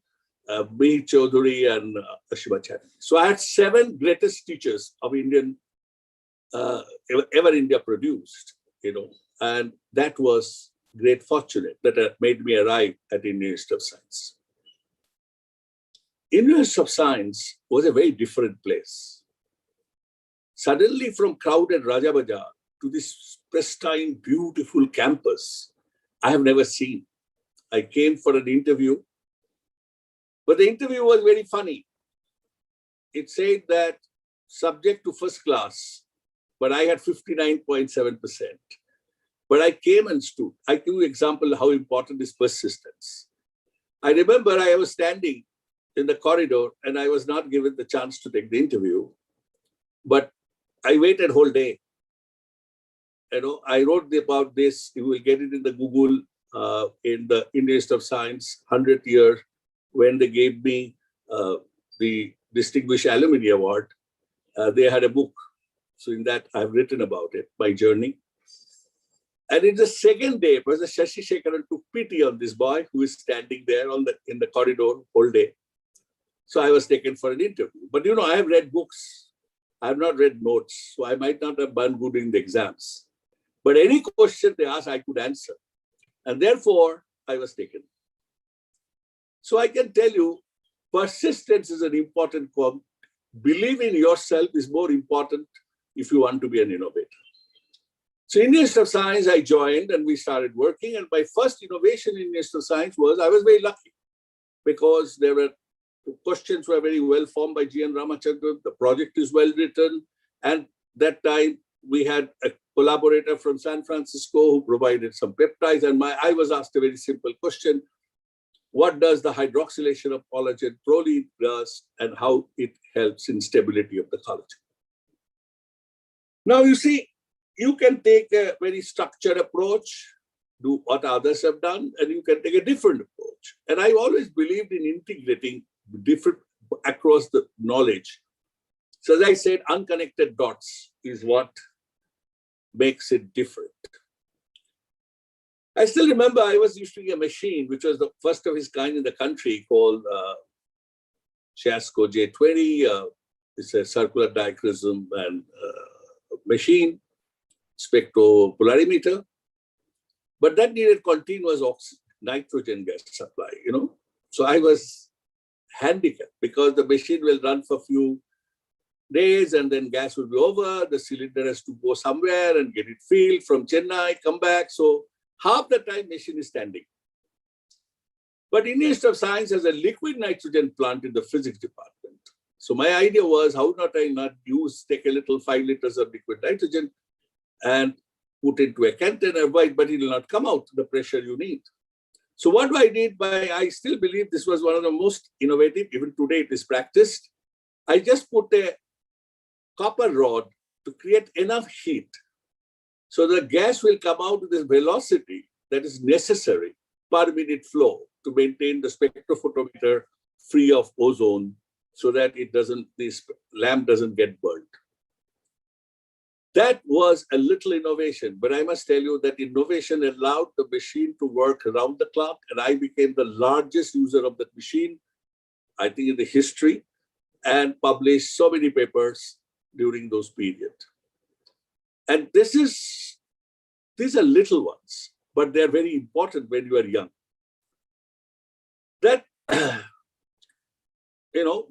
Mihir Chaudhary and Ashima Chatterjee. So I had 7 greatest teachers of Indian, ever India produced, and that was great fortunate that made me arrive at Indian Institute of Science. Indian Institute of Science was a very different place. Suddenly from crowded Raja Bazaar to this pristine, beautiful campus, I have never seen. I came for an interview, but the interview was very funny. It said that subject to first class, but I had 59.7%. But I came and stood. I give you an example of how important is persistence. I remember I was standing in the corridor and I was not given the chance to take the interview, but I waited whole day. I wrote about this. You will get it in the Google, in the Indian Institute of Science 100th year, when they gave me the Distinguished Alumni Award. They had a book. So in that, I've written about it, my journey. And in the second day, Professor Shashi Shekharan took pity on this boy who is standing there in the corridor whole day. So I was taken for an interview. But I have read books. I have not read notes. So I might not have done good in the exams. But any question they asked, I could answer. And therefore, I was taken. So I can tell you, persistence is an important quality. Believe in yourself is more important if you want to be an innovator. So Indian Institute of Science, I joined and we started working. And my first innovation in Indian Institute of Science was, I was very lucky because questions were very well formed by G.N. Ramachandran. The project is well written. And that time we had a collaborator from San Francisco who provided some peptides. And I was asked a very simple question. What does the hydroxylation of collagen proline does and how it helps in stability of the collagen? Now you see, you can take a very structured approach, do what others have done, and you can take a different approach. And I've always believed in integrating different across the knowledge. So as I said, unconnected dots is what makes it different. I still remember I was using a machine, which was the first of its kind in the country, called Chasco J20. It's a circular dichroism and machine, spectropolarimeter. But that needed continuous nitrogen gas supply, So I was handicapped because the machine will run for a few days, and then gas will be over. The cylinder has to go somewhere and get it filled from Chennai, come back. So half the time machine is standing. But Indian Institute of Science has a liquid nitrogen plant in the physics department. So my idea was, how not I not take a little 5 liters of liquid nitrogen and put into a container, but it will not come out the pressure you need. So what I did, I still believe this was one of the most innovative, even today it is practiced. I just put a copper rod to create enough heat so the gas will come out with this velocity that is necessary per minute flow to maintain the spectrophotometer free of ozone so that this lamp doesn't get burnt. That was a little innovation, but I must tell you that innovation allowed the machine to work around the clock, and I became the largest user of that machine, I think, in the history, and published so many papers during those periods. And these are little ones, but they're very important when you are young. That,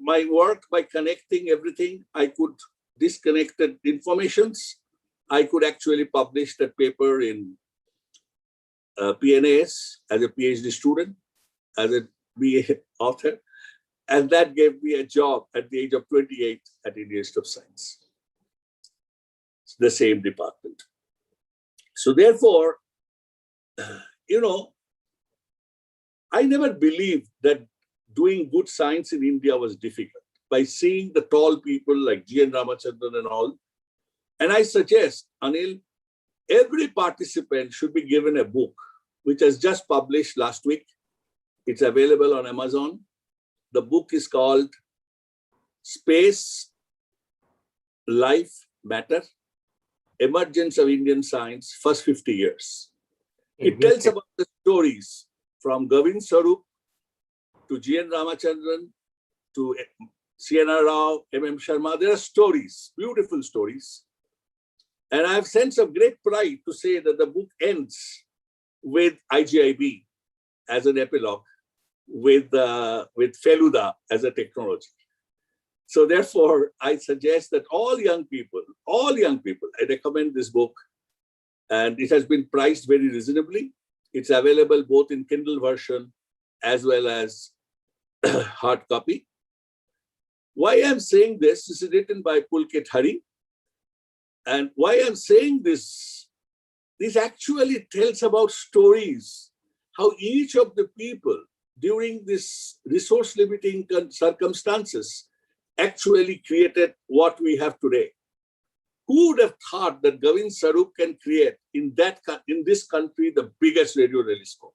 my work, by connecting everything, I could disconnect the informations. I could actually publish that paper in PNAS as a PhD student, as a BA author. And that gave me a job at the age of 28 at Indian Institute of Science. It's the same department. So therefore, I never believed that doing good science in India was difficult. By seeing the tall people like G.N. Ramachandran and all. And I suggest, Anil, every participant should be given a book, which has just published last week. It's available on Amazon. The book is called Space, Life, Matter, Emergence of Indian Science, First 50 Years. It tells about the stories from Govind Swarup to G.N. Ramachandran to C.N.R. Rao, M.M. Sharma. There are stories, beautiful stories. And I have sense of great pride to say that the book ends with IGIB as an epilogue, with Feluda as a technology. So therefore, I suggest that all young people, I recommend this book. And it has been priced very reasonably. It's available both in Kindle version as well as hard copy. Why I'm saying this is written by Pulkit Hari. And why I'm saying this actually tells about stories, how each of the people during this resource limiting circumstances actually created what we have today. Who would have thought that Govind Swarup can create in this country the biggest radio telescope?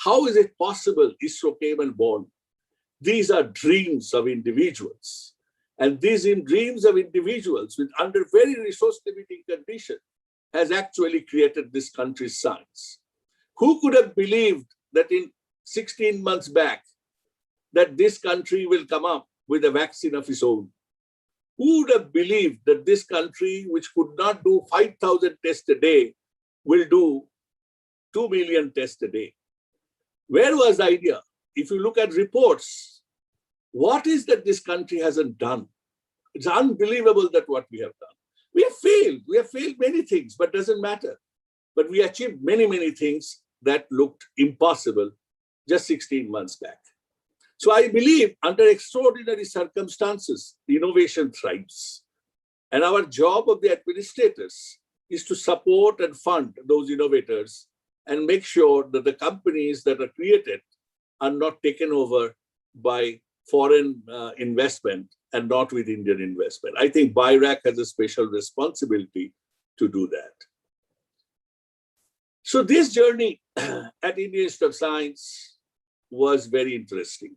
How is it possible ISRO came and born? These are dreams of individuals. And these dreams of individuals with under very resource limiting condition has actually created this country's science. Who could have believed that in 16 months back, that this country will come up with a vaccine of its own? Who would have believed that this country, which could not do 5,000 tests a day, will do 2 million tests a day? Where was the idea? If you look at reports, what is that this country hasn't done? It's unbelievable that what we have done. We have failed. We have failed many things, but doesn't matter. But we achieved many, many things that looked impossible just 16 months back. So I believe under extraordinary circumstances, innovation thrives. And our job of the administrators is to support and fund those innovators and make sure that the companies that are created are not taken over by foreign investment and not with Indian investment. I think BIRAC has a special responsibility to do that. So this journey at Indian Institute of Science was very interesting.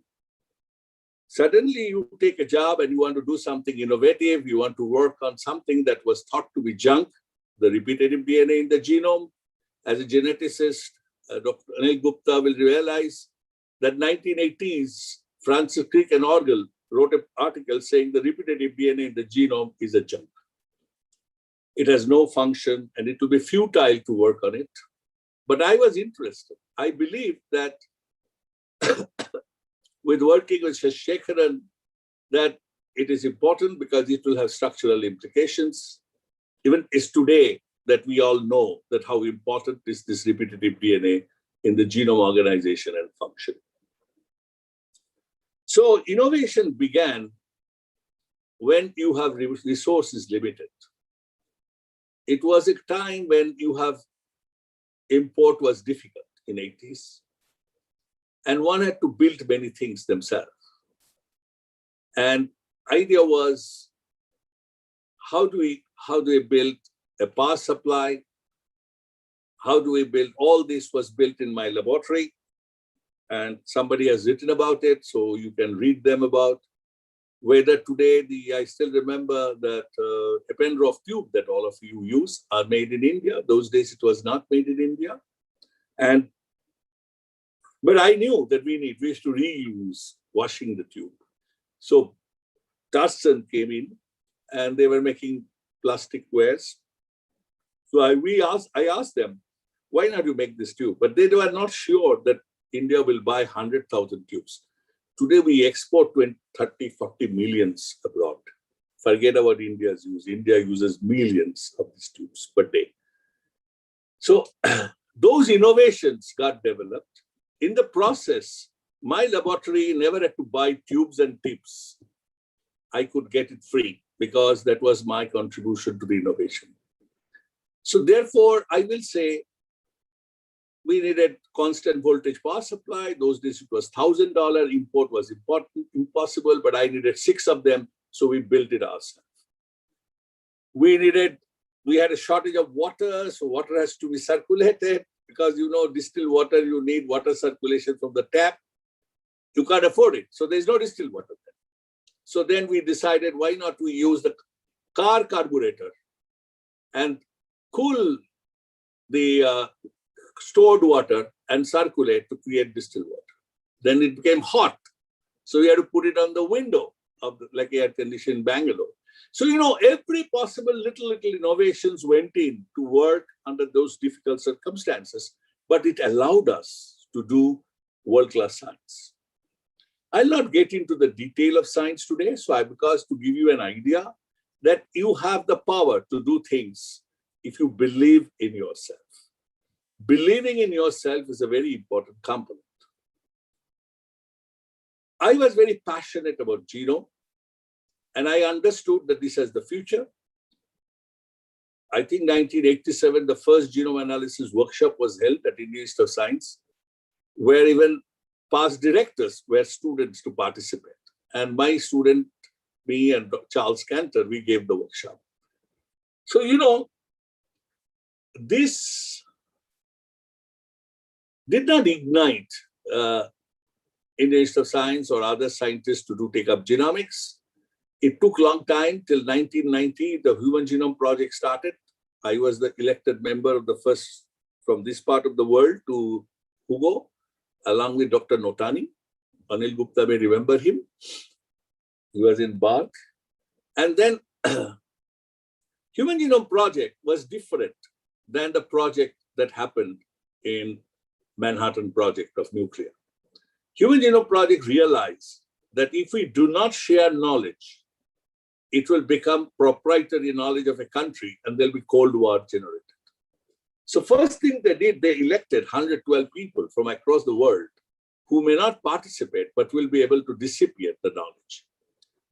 Suddenly you take a job and you want to do something innovative, you want to work on something that was thought to be junk, the repetitive DNA in the genome. As a geneticist, Dr. Anil Gupta will realize that 1980s, Francis Crick and Orgel wrote an article saying the repetitive DNA in the genome is a junk. It has no function and it will be futile to work on it. But I was interested. I believe that with working with Shekharan, that it is important because it will have structural implications. Even is today that we all know that how important is this repetitive DNA in the genome organization and function. So innovation began when you have resources limited. It was a time when you have import was difficult in 80s, and one had to build many things themselves. And idea was, how do we build a power supply? How do we build? All this was built in my laboratory, and somebody has written about it, so you can read them about whether today I still remember that Eppendorf tube that all of you use are made in India. Those days it was not made in India, but I knew that we used to reuse washing the tube. So Tarzan came in, and they were making plastic wares. So I asked them, why not you make this tube? But they were not sure that India will buy 100,000 tubes. Today we export 20, 30, 40 millions abroad. Forget about India's use. India uses millions of these tubes per day. So those innovations got developed. In the process, my laboratory never had to buy tubes and tips. I could get it free because that was my contribution to the innovation. So therefore, I will say we needed constant voltage power supply. Those days it was $1,000. Import was impossible, but I needed 6 of them, so we built it ourselves. We had a shortage of water, so water has to be circulated because distilled water, you need water circulation from the tap. You can't afford it, so there's no distilled water there. So then we decided, why not we use the car carburetor and cool the stored water and circulate to create distilled water. Then it became hot. So we had to put it on the window of like air condition in Bangalore. So, every possible little innovations went in to work under those difficult circumstances, but it allowed us to do world-class science. I'll not get into the detail of science today, because to give you an idea that you have the power to do things if you believe in yourself. Believing in yourself is a very important component. I was very passionate about genome, and I understood that this has the future. I think 1987, the first genome analysis workshop was held at Indian Institute of Science, where even past directors were students to participate. And my student, me and Charles Cantor, we gave the workshop. So, this did not ignite Indian Institute of Science or other scientists to take up genomics. It took a long time till 1990, the Human Genome Project started. I was the elected member of the first from this part of the world to Hugo, along with Dr. Notani. Anil Gupta may remember him. He was in Bath. And then Human Genome Project was different than the project that happened in Manhattan Project of nuclear. Human Genome Project realized that if we do not share knowledge, it will become proprietary knowledge of a country and there'll be Cold War generated. So first thing they did, they elected 112 people from across the world who may not participate, but will be able to disseminate the knowledge.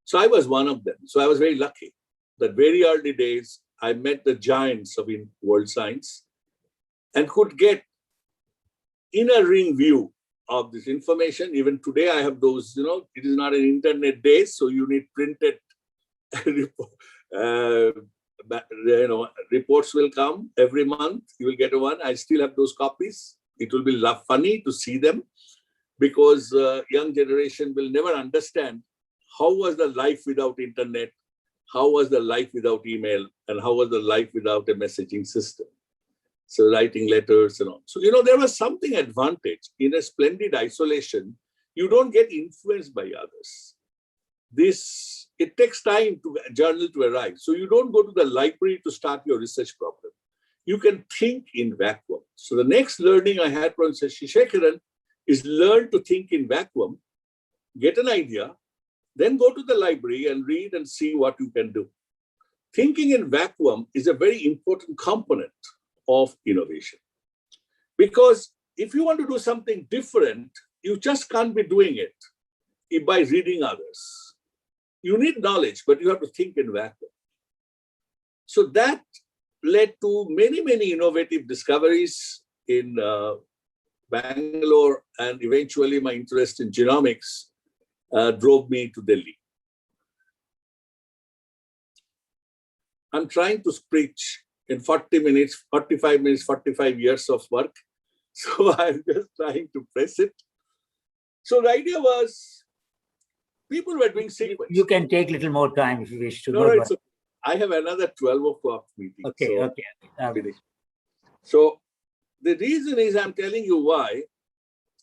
So I was one of them. So I was very lucky that very early days, I met the giants of world science and could get inner ring view of this information. Even today, I have those, it is not an internet day, so you need printed reports will come every month. You will get one. I still have those copies. It will be funny to see them because young generation will never understand how was the life without internet, how was the life without email, and how was the life without a messaging system. So writing letters and all. So, there was something advantage in a splendid isolation. You don't get influenced by others. It takes time to a journal to arrive. So you don't go to the library to start your research problem. You can think in vacuum. So the next learning I had from Shashi Shekharan is learn to think in vacuum, get an idea, Then go to the library and read and see what you can do. Thinking in vacuum is a very important component of innovation. Because if you want to do something different, you just can't be doing it by reading others. You need knowledge, but you have to think in vacuum. So that led to many, many innovative discoveries in Bangalore, and eventually my interest in genomics drove me to Delhi. I'm trying to preach in 40 minutes, 45 minutes, 45 years of work. So I'm just trying to press it. So the idea was, people were doing sequence. You can take a little more time if you wish to. No, it's okay. I have another 12 o'clock meeting. Okay, so okay. So the reason is, I'm telling you why.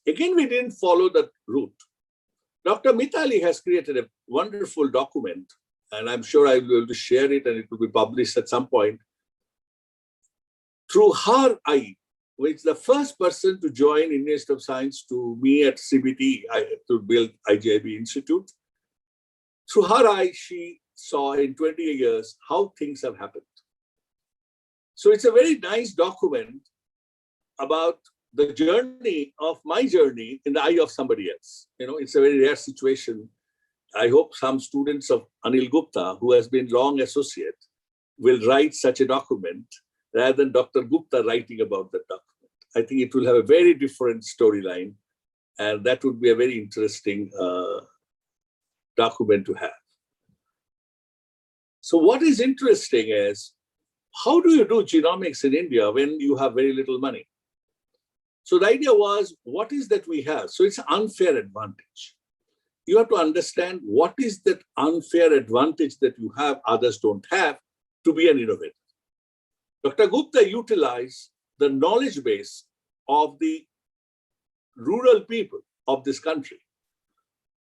Again, we didn't follow that route. Dr. Mitali has created a wonderful document, and I'm sure I will be able to share it and it will be published at some point. Through her eye, which is the first person to join Indian Institute of Science to me at CBT to build IGIB Institute. Through her eye, she saw in 20 years how things have happened. So it's a very nice document about the journey of my journey in the eye of somebody else. You know, it's a very rare situation. I hope some students of Anil Gupta, who has been long associate, will write such a document rather than Dr. Gupta writing about the document. I think it will have a very different storyline, and that would be a very interesting document to have. So what is interesting is, how do you do genomics in India when you have very little money? So the idea was, what is that we have? So it's an unfair advantage. You have to understand what is that unfair advantage that you have, others don't have, to be an innovator. Dr. Gupta utilized the knowledge base of the rural people of this country.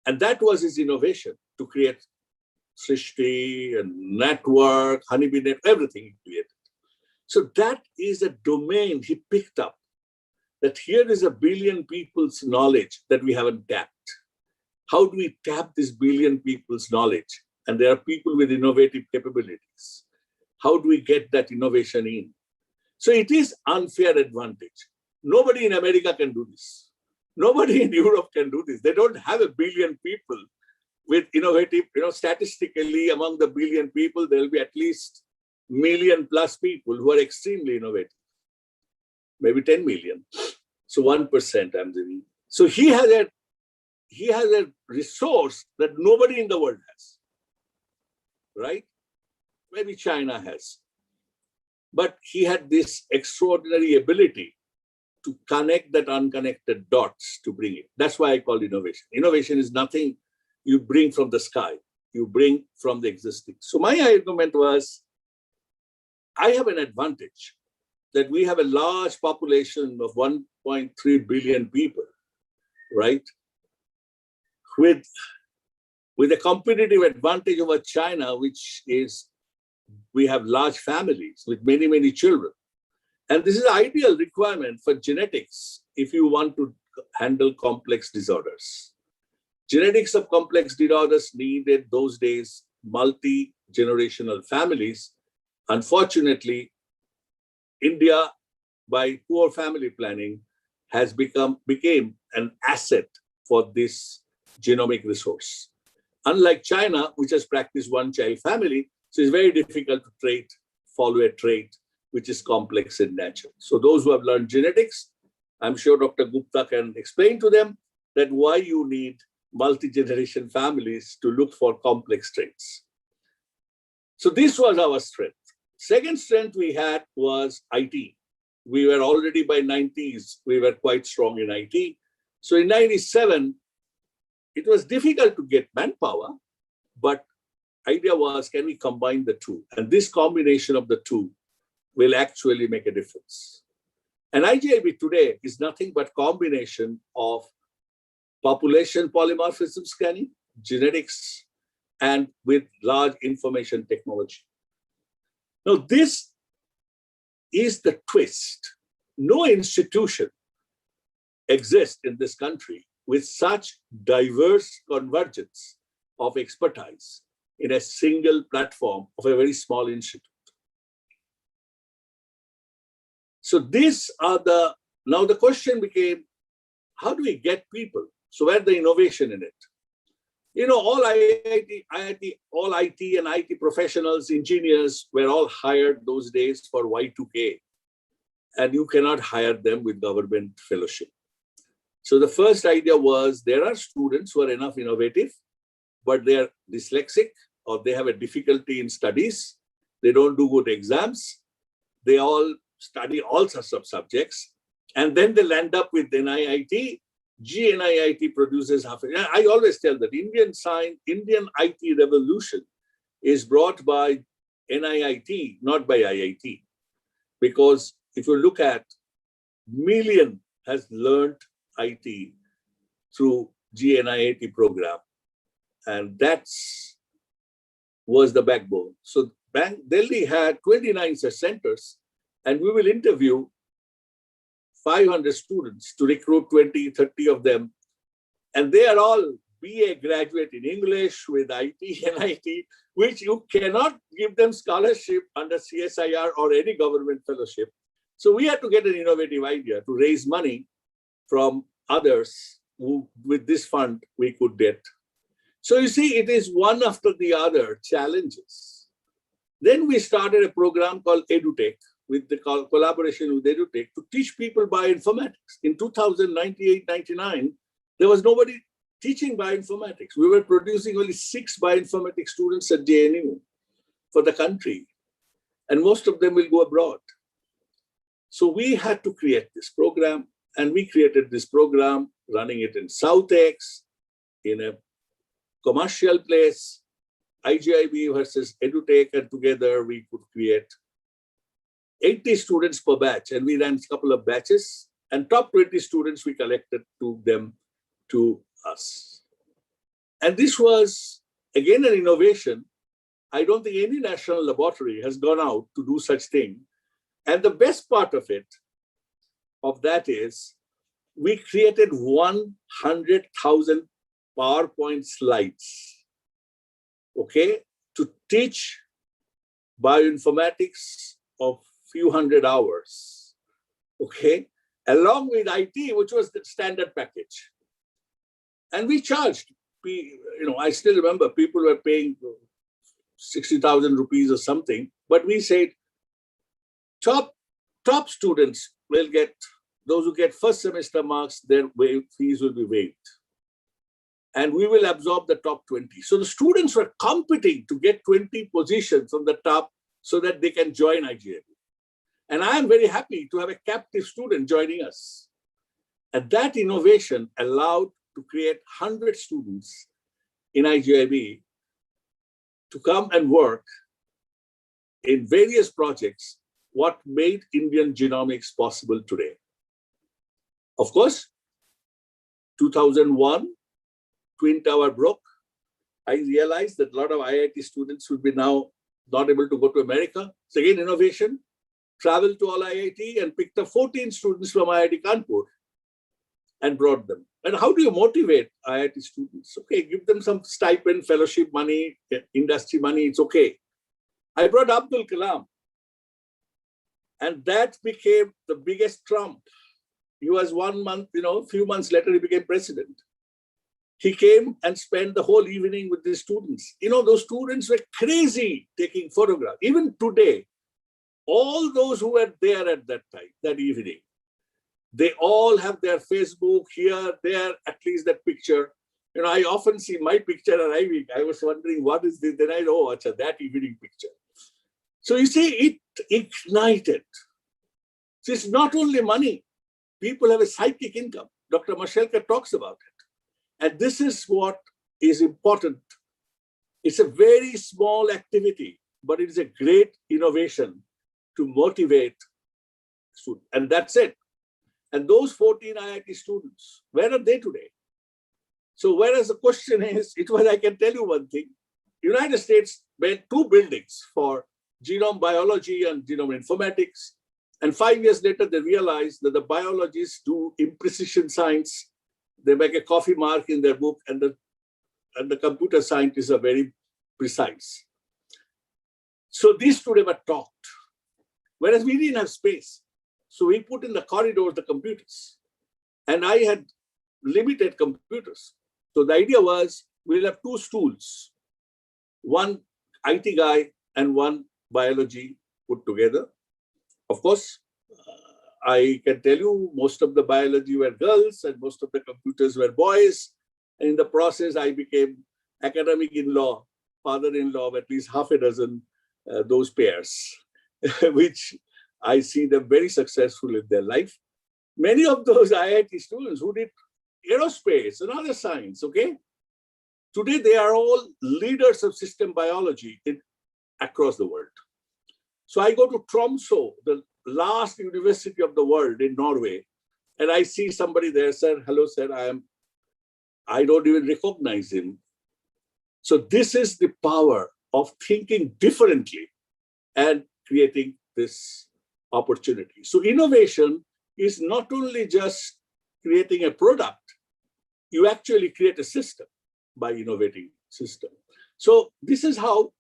And that was his innovation, to create Srishti and network, Honeybee network, everything he created. So that is a domain he picked up, that here is a billion people's knowledge that we haven't tapped. How do we tap this billion people's knowledge? And there are people with innovative capabilities. How do we get that innovation in? So it is unfair advantage. Nobody in America can do this. Nobody in Europe can do this. They don't have a billion people with innovative, statistically among the billion people, there'll be at least million plus people who are extremely innovative. Maybe 10 million. So 1% I'm giving. So he has a resource that nobody in the world has, right? Maybe China has. But he had this extraordinary ability to connect that unconnected dots to bring it. That's why I call it innovation. Innovation is nothing you bring from the sky, you bring from the existing. So my argument was, I have an advantage that we have a large population of 1.3 billion people, right? With a competitive advantage over China, which is, we have large families with many, many children. And this is an ideal requirement for genetics if you want to handle complex disorders. Genetics of complex disorders needed those days multi-generational families. Unfortunately, India, by poor family planning, became an asset for this genomic resource. Unlike China, which has practiced one-child family, so it's very difficult to follow a trait which is complex in nature. So those who have learned genetics, I'm sure Dr. Gupta can explain to them that why you need multi-generation families to look for complex traits. So this was our strength. Second strength we had was IT. We were already by 90s, we were quite strong in IT. So in 97, it was difficult to get manpower, but idea was, can we combine the two? And this combination of the two will actually make a difference. And IGIB today is nothing but combination of population polymorphism scanning, genetics, and with large information technology. Now, this is the twist. No institution exists in this country with such diverse convergence of expertise in a single platform of a very small institute. So these are now the question became, how do we get people? So where's the innovation in it? You know, all all IT and IT professionals, engineers were all hired those days for Y2K. And you cannot hire them with government fellowship. So the first idea was there are students who are enough innovative, but they are dyslexic or they have a difficulty in studies. They don't do good exams. They all study all sorts of subjects. And then they'll end up with NIIT. GNIIT produces half. I always tell that Indian IT revolution is brought by NIIT, not by IIT. Because if you look at million has learned IT through GNIIT program. And that's was the backbone. So Delhi had 29 such centers, and we will interview 500 students to recruit 20, 30 of them. And they are all BA graduate in English with IT and IT, which you cannot give them scholarship under CSIR or any government fellowship. So we had to get an innovative idea to raise money from others who, with this fund, we could get. So you see, it is one after the other challenges. Then we started a program called EduTech, with the collaboration with EduTech to teach people bioinformatics. In 2098-99, there was nobody teaching bioinformatics. We were producing only 6 bioinformatics students at JNU for the country, and most of them will go abroad. So we had to create this program, and we created this program, running it in SouthX, in a commercial place, IGIB versus EduTech, and together we could create 80 students per batch, and we ran a couple of batches, and top 20 students we collected to us. And this was, again, an innovation. I don't think any national laboratory has gone out to do such thing. And the best part of that is, we created 100,000 PowerPoint slides, okay, to teach bioinformatics of few hundred hours, okay, along with IT, which was the standard package. And we charged, I still remember people were paying 60,000 rupees or something, but we said, top students will get, those who get first semester marks, their fees will be waived. And we will absorb the top 20. So the students were competing to get 20 positions from the top so that they can join IGIB. And I am very happy to have a captive student joining us. And that innovation allowed to create 100 students in IGIB to come and work in various projects, what made Indian genomics possible today. Of course, 2001, Twin Tower broke. I realized that a lot of IIT students would be now not able to go to America. So again, innovation, traveled to all IIT and picked up 14 students from IIT Kanpur and brought them. And how do you motivate IIT students? Okay, give them some stipend, fellowship money, industry money, it's okay. I brought Abdul Kalam, and that became the biggest trump. He was 1 month, a few months later, he became president. He came and spent the whole evening with the students. Those students were crazy taking photographs. Even today, all those who were there at that time, that evening, they all have their Facebook here, there, at least that picture. I often see my picture arriving. I was wondering, what is this? Then I know, that evening picture. So you see, it ignited. So it's not only money. People have a psychic income. Dr. Mashelkar talks about it. And this is what is important. It's a very small activity, but it is a great innovation to motivate students. And that's it. And those 14 IIT students, where are they today? So whereas the question is, I can tell you one thing. United States made 2 buildings for genome biology and genome informatics. And 5 years later, they realized that the biologists do imprecision science. They make a coffee mark in their book, and the and the computer scientists are very precise. So these two never talked, whereas we didn't have space. So we put in the corridor the computers, and I had limited computers. So the idea was we'll have two stools, one IT guy and one biology put together. Of course, I can tell you most of the biology were girls and most of the computers were boys. And in the process, I became academic-in-law, father-in-law of at least half a dozen those pairs, which I see them very successful in their life. Many of those IIT students who did aerospace and other science, okay? Today, they are all leaders of system biology across the world. So I go to Tromsø, the last university of the world in Norway, and I see somebody there, sir, hello, sir, I don't even recognize him. So this is the power of thinking differently and creating this opportunity. So innovation is not only just creating a product, you actually create a system by innovating system. So this is how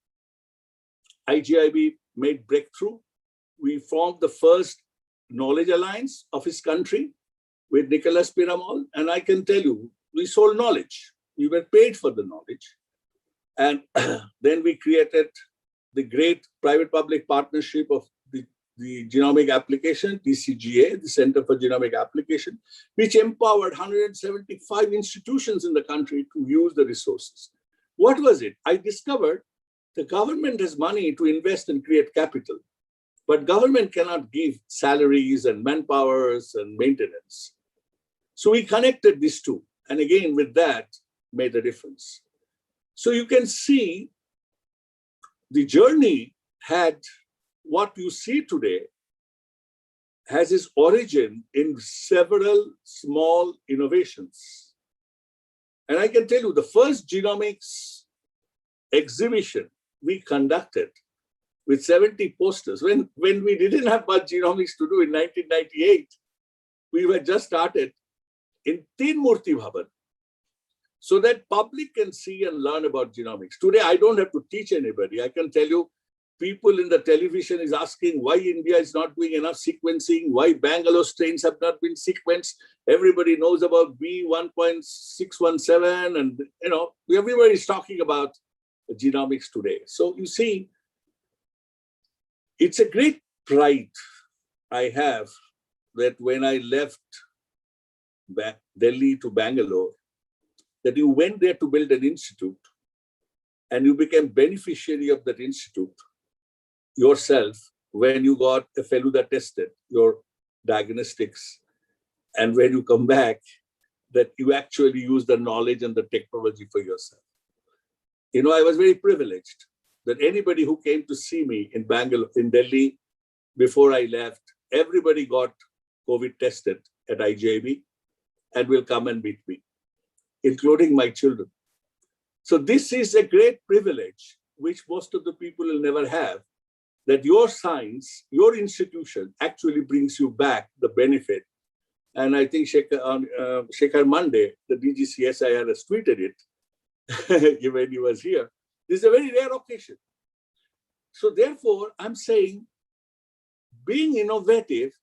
IGIB made breakthrough. We formed the first knowledge alliance of his country with Nicholas Piramol. And I can tell you, we sold knowledge. We were paid for the knowledge. And then we created the great private-public partnership of the genomic application, TCGA, the Center for Genomic Application, which empowered 175 institutions in the country to use the resources. What was it? I discovered the government has money to invest and create capital, but government cannot give salaries and manpowers and maintenance. So we connected these two. And again, with that, made a difference. So you can see the journey had what you see today has its origin in several small innovations. And I can tell you the first genomics exhibition we conducted with 70 posters, when we didn't have much genomics to do in 1998, we were just started in Teen Murti Bhavan, so that public can see and learn about genomics. Today, I don't have to teach anybody. I can tell you, people in the television is asking why India is not doing enough sequencing, why Bangalore strains have not been sequenced. Everybody knows about B1.617, and everybody is talking about genomics today. So you see, it's a great pride I have that when I left Delhi to Bangalore, that you went there to build an institute and you became beneficiary of that institute yourself when you got a Feluda tested, your diagnostics, and when you come back, that you actually use the knowledge and the technology for yourself. I was very privileged that anybody who came to see me in Bangalore, in Delhi, before I left, everybody got COVID tested at IGIB and will come and meet me, including my children. So this is a great privilege, which most of the people will never have, that your science, your institution actually brings you back the benefit. And I think Shekhar Monday, the DG CSIR, has tweeted it when he was here. This is a very rare occasion. So therefore, I'm saying being innovative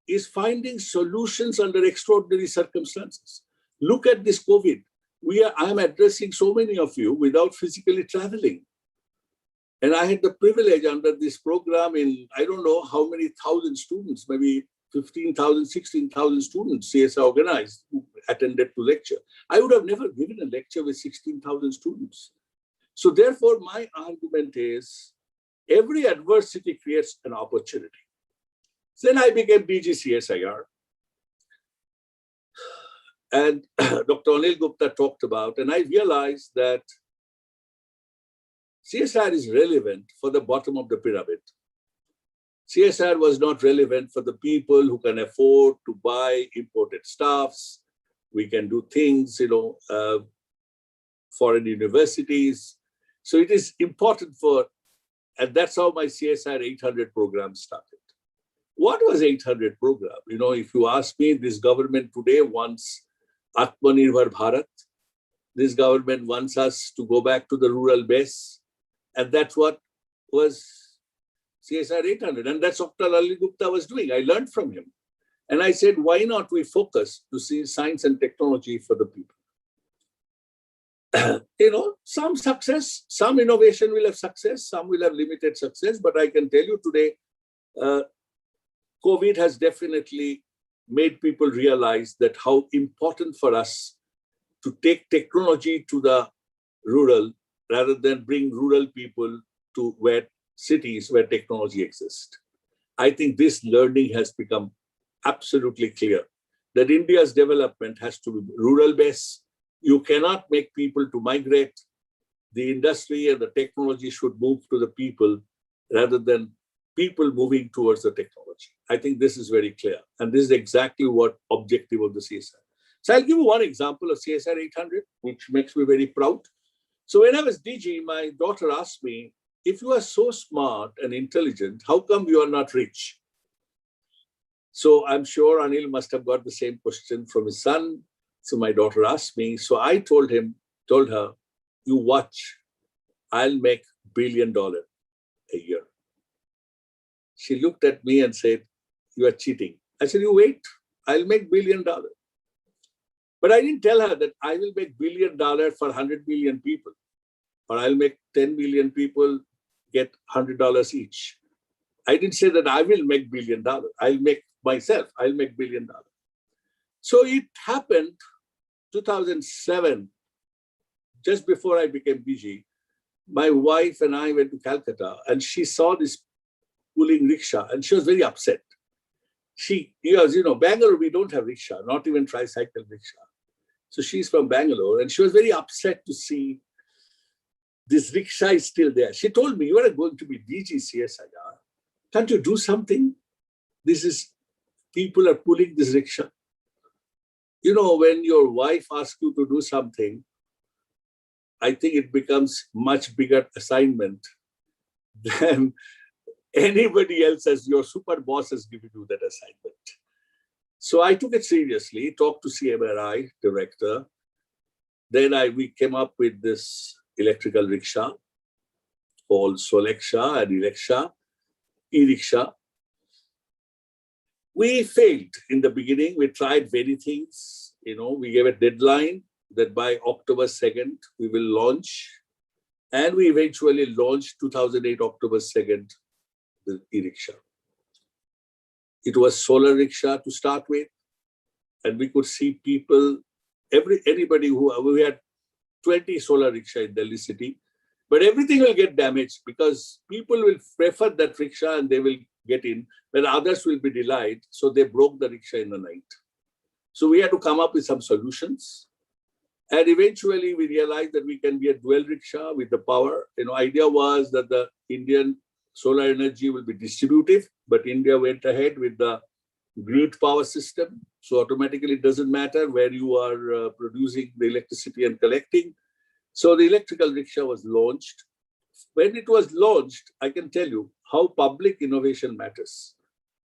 is finding solutions under extraordinary circumstances. Look at this COVID. I'm addressing so many of you without physically traveling. And I had the privilege under this program in, I don't know how many thousand students, maybe 15,000, 16,000 students CSIR organized who attended to lecture. I would have never given a lecture with 16,000 students. So therefore, my argument is every adversity creates an opportunity. Then I became BG CSIR. And Dr. Anil Gupta talked about, and I realized that CSIR is relevant for the bottom of the pyramid. CSIR was not relevant for the people who can afford to buy imported stuffs. We can do things, foreign universities. So it is important and that's how my CSIR 800 program started. What was 800 program? If you ask me, this government today wants Atmanirbhar Bharat. this government wants us to go back to the rural base. And that's what was CSIR 800. And that's what Dr. Ali Gupta was doing. I learned from him. And I said, why not we focus to see science and technology for the people? Some success, some innovation will have success, some will have limited success. But I can tell you today, COVID has definitely made people realize that how important for us to take technology to the rural rather than bring rural people to cities where technology exists. I think this learning has become absolutely clear that India's development has to be rural-based. You cannot make people to migrate. The industry and the technology should move to the people rather than people moving towards the technology. I think this is very clear. And this is exactly what objective of the CSIR. So I'll give you one example of CSIR 800, which makes me very proud. So when I was DG, my daughter asked me, if you are so smart and intelligent, how come you are not rich? So I'm sure Anil must have got the same question from his son. So my daughter asked me, so I told her, you watch, I'll make $1 billion a year. She looked at me and said, you are cheating. I said, you wait, I'll make $1 billion. But I didn't tell her that I will make $1 billion for 100 million people, or I'll make 10 million people get $100 each. I didn't say that I will make $1 billion. I'll make $1 billion. So it happened 2007, just before I became DG. My wife and I went to Calcutta and she saw this pulling rickshaw and she was very upset. Because, Bangalore, we don't have rickshaw, not even tricycle rickshaw. So she's from Bangalore and she was very upset to see this rickshaw is still there. She told me, you are going to be DG CSIR. Can't you do something? People are pulling this rickshaw. When your wife asks you to do something, I think it becomes much bigger assignment than anybody else as your super boss has given you that assignment. So I took it seriously, talked to CMRI director. Then we came up with this electrical rickshaw called Soleksha and Eleksha, e-rickshaw. We failed in the beginning. We tried many things. We gave a deadline that by October 2nd, we will launch. And we eventually launched 2008, October 2nd, the e-rickshaw. It was solar rickshaw to start with. And we could see people, anybody we had 20 solar rickshaw in Delhi city, but everything will get damaged because people will prefer that rickshaw and they will get in, but others will be delayed. So they broke the rickshaw in the night. So we had to come up with some solutions. And eventually we realized that we can be a dual rickshaw with the power. Idea was that the Indian solar energy will be distributive, but India went ahead with the grid power system. So automatically it doesn't matter where you are producing the electricity and collecting. So the electrical rickshaw was launched. When it was launched, I can tell you how public innovation matters.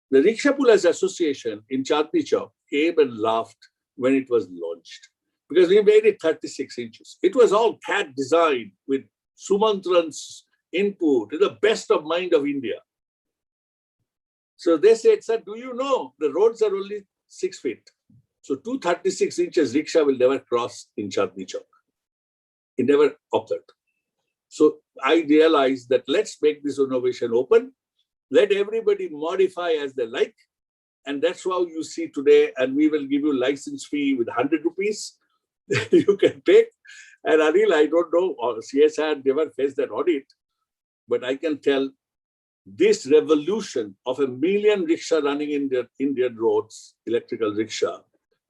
The Rickshaw Pullers Association in Chandni Chowk came and laughed when it was launched because we made it 36 inches. It was all CAD design with Sumantran's input, the best of mind of India. So they said, sir, do you know the roads are only 6 feet? So 236 inches rickshaw will never cross in Chandni Chowk. It never occurred. So I realized that let's make this innovation open. Let everybody modify as they like. And that's how you see today, and we will give you license fee with 100 rupees. You can take. And Anil, I don't know, or CSIR never faced that audit, but I can tell this revolution of 1 million rickshaw running in the Indian roads, electrical rickshaw,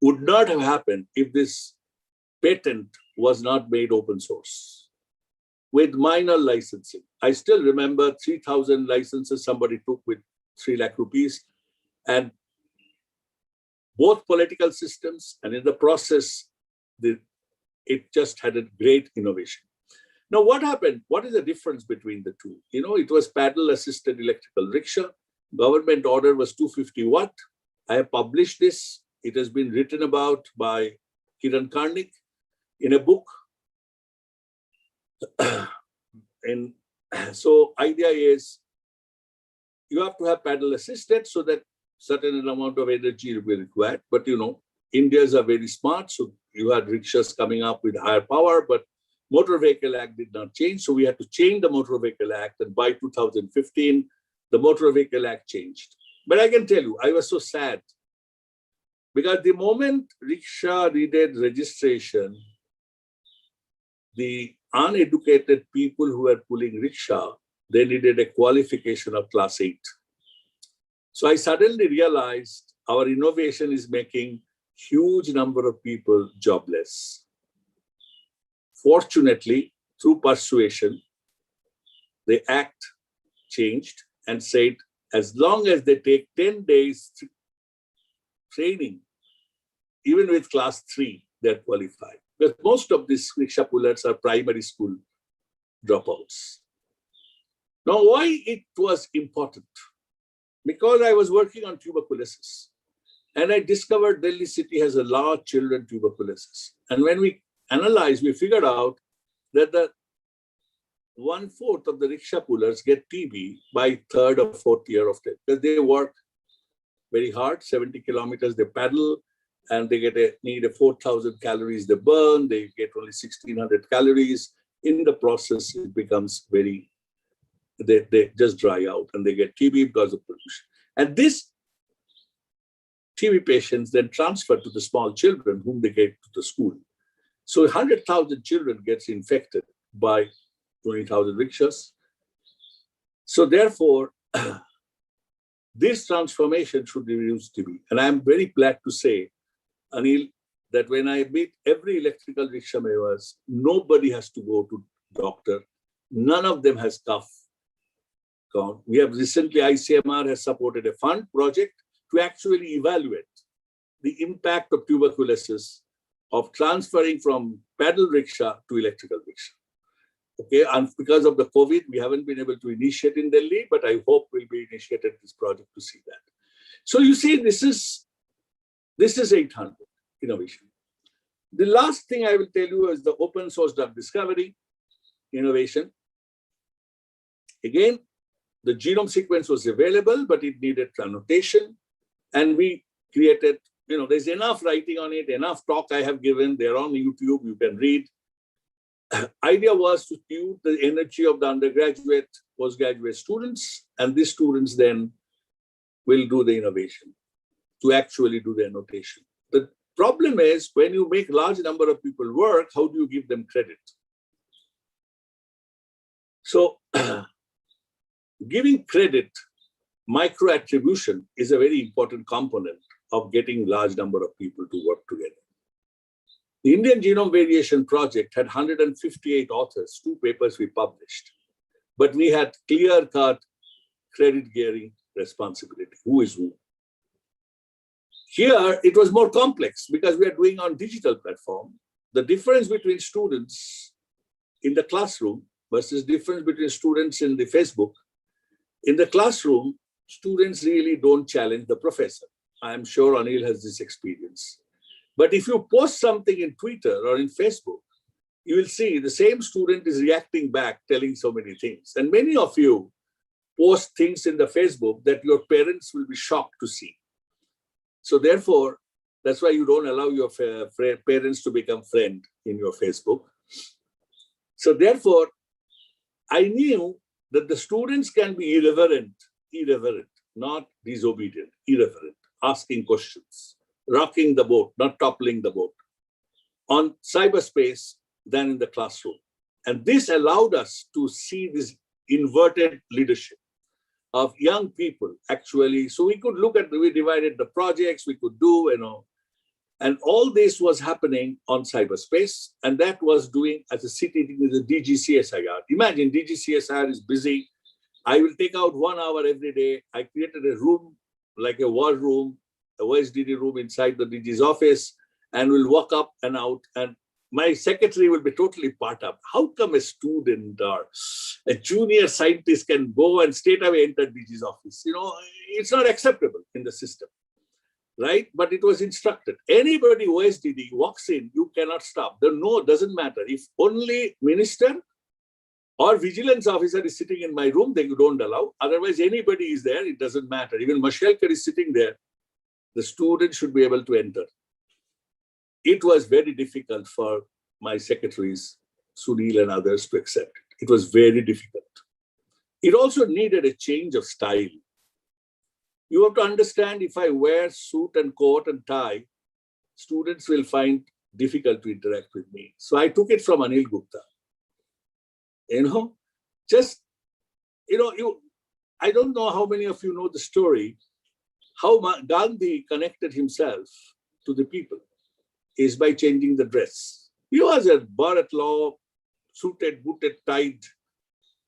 would not have happened if this patent was not made open source with minor licensing. I still remember 3,000 licenses somebody took with 3 lakh rupees, and both political systems, and in the process, it just had a great innovation. Now, what happened? What is the difference between the two? It was paddle-assisted electrical rickshaw. Government order was 250 watt. I have published this. It has been written about by Kiran Karnik in a book And so idea is you have to have pedal assisted so that certain amount of energy will be required. But Indians are very smart, so you had rickshaws coming up with higher power, but Motor Vehicle Act did not change. So we had to change the Motor Vehicle Act, and by 2015, the Motor Vehicle Act changed. But I can tell you, I was so sad because the moment rickshaw needed registration, the uneducated people who were pulling rickshaw, they needed a qualification of class 8. So I suddenly realized our innovation is making huge number of people jobless. Fortunately, through persuasion, the act changed and said, as long as they take 10 days training, even with class 3, they're qualified. Because most of these rickshaw pullers are primary school dropouts. Now, why it was important? Because I was working on tuberculosis. And I discovered Delhi city has a large children tuberculosis. And when we analyzed, we figured out that the 1/4 of the rickshaw pullers get TB by 3rd or 4th year of it. Because they work very hard, 70 kilometers they paddle, and they need 4,000 calories they burn, they get only 1,600 calories. In the process, it becomes they just dry out and they get TB because of pollution. And this TB patients then transfer to the small children whom they get to the school. So 100,000 children gets infected by 20,000 rickshaws. So therefore, this transformation should reduce TB. And I'm very glad to say, Anil, that when I meet every electrical rickshaw drivers, nobody has to go to doctor. None of them has cough. We have recently, ICMR has supported a fund project to actually evaluate the impact of tuberculosis of transferring from pedal rickshaw to electrical rickshaw. Okay, and because of the COVID, we haven't been able to initiate in Delhi, but I hope we'll be initiated this project to see that. So you see, this is 800 innovation. The last thing I will tell you is the open source drug discovery innovation. Again, the genome sequence was available, but it needed annotation. And we created, there's enough writing on it, enough talk I have given. They're on YouTube, you can read. Idea was to use the energy of the undergraduate, postgraduate students, and these students then will do the innovation to actually do the annotation. The problem is when you make large number of people work, how do you give them credit? So giving credit, micro-attribution is a very important component of getting large number of people to work together. The Indian Genome Variation Project had 158 authors, 2 papers we published, but we had clear-cut credit-bearing responsibility. Who is who? Here, it was more complex because we are doing on digital platform. The difference between students in the classroom versus difference between students in the Facebook. In the classroom, students really don't challenge the professor. I am sure Anil has this experience. But if you post something in Twitter or in Facebook, you will see the same student is reacting back, telling so many things. And many of you post things in the Facebook that your parents will be shocked to see. So therefore, that's why you don't allow your parents to become friend in your Facebook. So therefore, I knew that the students can be irreverent, not disobedient, irreverent, asking questions, rocking the boat, not toppling the boat, on cyberspace than in the classroom. And this allowed us to see this inverted leadership of young people actually. So we could look at, we divided the projects we could do, and all this was happening on cyberspace. And that was doing as a city with the DGCSIR. Imagine DGCSIR is busy. I will take out 1 hour every day. I created a room, like a war room, a OSDD room inside the DG's office, and we'll walk up and out. And my secretary will be totally part of. How come a student or a junior scientist can go and straight away enter DG's office? It's not acceptable in the system, right? But it was instructed. Anybody OSDD walks in, you cannot stop. No, doesn't matter. If only minister or vigilance officer is sitting in my room, they don't allow. Otherwise, anybody is there, it doesn't matter. Even Mashelkar is sitting there, the student should be able to enter. It was very difficult for my secretaries, Sunil and others, to accept it. It was very difficult. It also needed a change of style. You have to understand, if I wear suit and coat and tie, students will find difficult to interact with me. So I took it from Anil Gupta. I don't know how many of you know the story, how Gandhi connected himself to the people is by changing the dress. He was a BIRAC law, suited, booted, tied,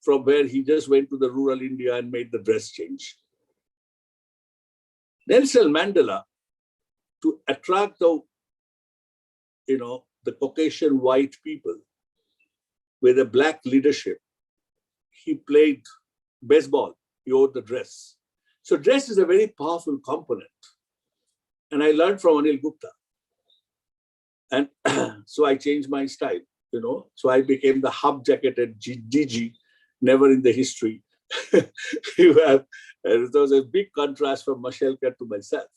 from where he just went to the rural India and made the dress change. Nelson Mandela, to attract the Caucasian white people with a black leadership, he played baseball, he wore the dress. So dress is a very powerful component. And I learned from Anil Gupta. And so I changed my style, So I became the hub-jacketed GG, never in the history. It was a big contrast from Mashelkar to myself.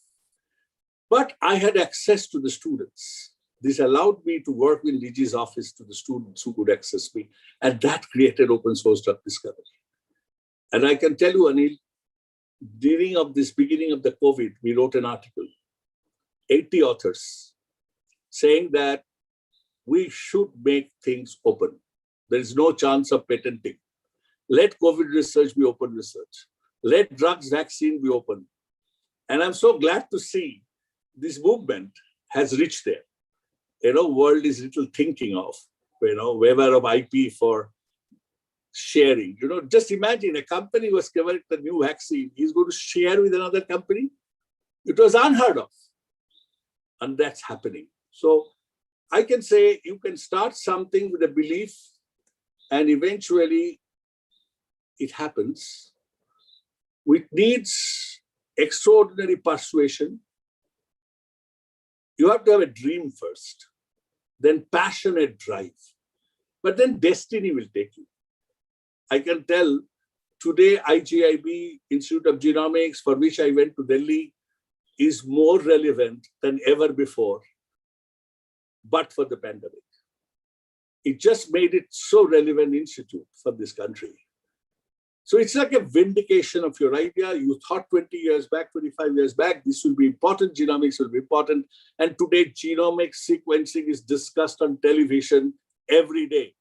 But I had access to the students. This allowed me to work in DG's office to the students who could access me. And that created open source drug discovery. And I can tell you, Anil, during of this beginning of the COVID, we wrote an article, 80 authors, saying that we should make things open. There is no chance of patenting. Let COVID research be open research. Let drugs, vaccine be open. And I'm so glad to see this movement has reached there. World is little thinking of, waiver of IP for sharing. Just imagine a company was developing a new vaccine. He's going to share with another company. It was unheard of. And that's happening. So I can say you can start something with a belief and eventually it happens. It needs extraordinary persuasion. You have to have a dream first, then passionate drive, but then destiny will take you. I can tell today IGIB, Institute of Genomics, for which I went to Delhi, is more relevant than ever before, but for the pandemic. It just made it so relevant institute for this country. So it's like a vindication of your idea. You thought 20 years back, 25 years back, this will be important, genomics will be important. And today genomics sequencing is discussed on television every day.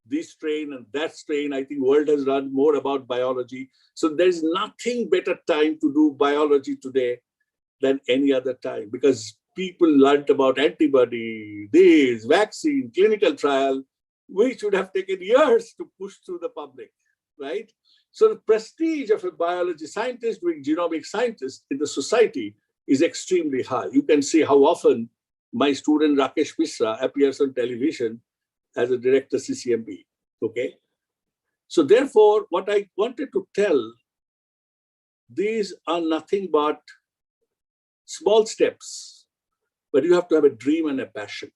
This strain and that strain, I think world has learned more about biology. So there's nothing better time to do biology today than any other time, because people learned about antibody, this, vaccine, clinical trial, which would have taken years to push through the public, right? So the prestige of a biology scientist doing genomic scientist in the society is extremely high. You can see how often my student Rakesh Mishra appears on television as a director CCMB, okay? So therefore, what I wanted to tell, these are nothing but small steps, but you have to have a dream and a passion.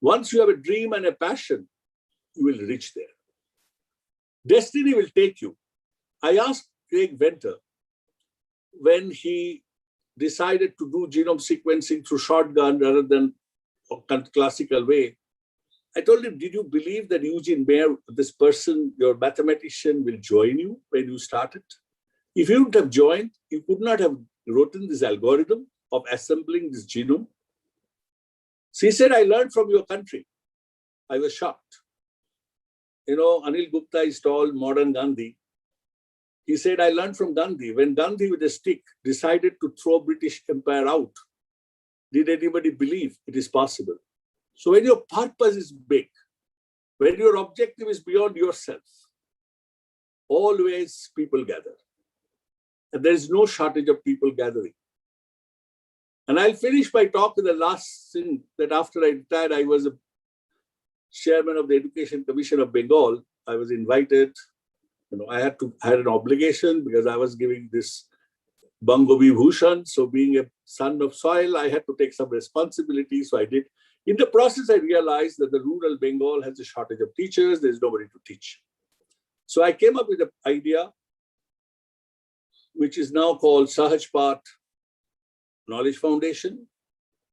Once you have a dream and a passion, you will reach there. Destiny will take you. I asked Craig Venter when he decided to do genome sequencing through shotgun rather than a classical way. I told him, did you believe that Eugene Mayer, this person, your mathematician, will join you when you started? If you would have joined, you could not have written this algorithm of assembling this genome. So he said, I learned from your country. I was shocked. Anil Gupta is called modern Gandhi. He said, I learned from Gandhi. When Gandhi with a stick decided to throw British Empire out, did anybody believe it is possible? So when your purpose is big, when your objective is beyond yourself, always people gather. And there is no shortage of people gathering. And I'll finish my talk with the last thing, that after I retired, I was a chairman of the Education Commission of Bengal. I was invited. I had an obligation because I was giving this Bango Vibhushan. So being a son of soil, I had to take some responsibility. So I did. In the process, I realized that the rural Bengal has a shortage of teachers. There's nobody to teach. So I came up with an idea, which is now called Sahajpath Knowledge Foundation.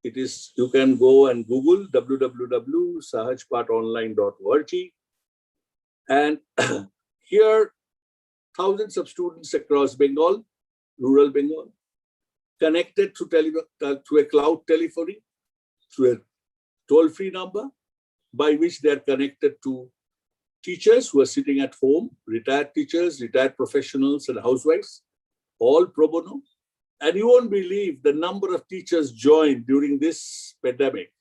It is, you can go and Google www.sahajpathonline.org. And here, thousands of students across Bengal, rural Bengal, connected through a cloud telephony, through a toll-free number, by which they are connected to teachers who are sitting at home, retired teachers, retired professionals, and housewives, all pro bono. And you won't believe the number of teachers joined during this pandemic.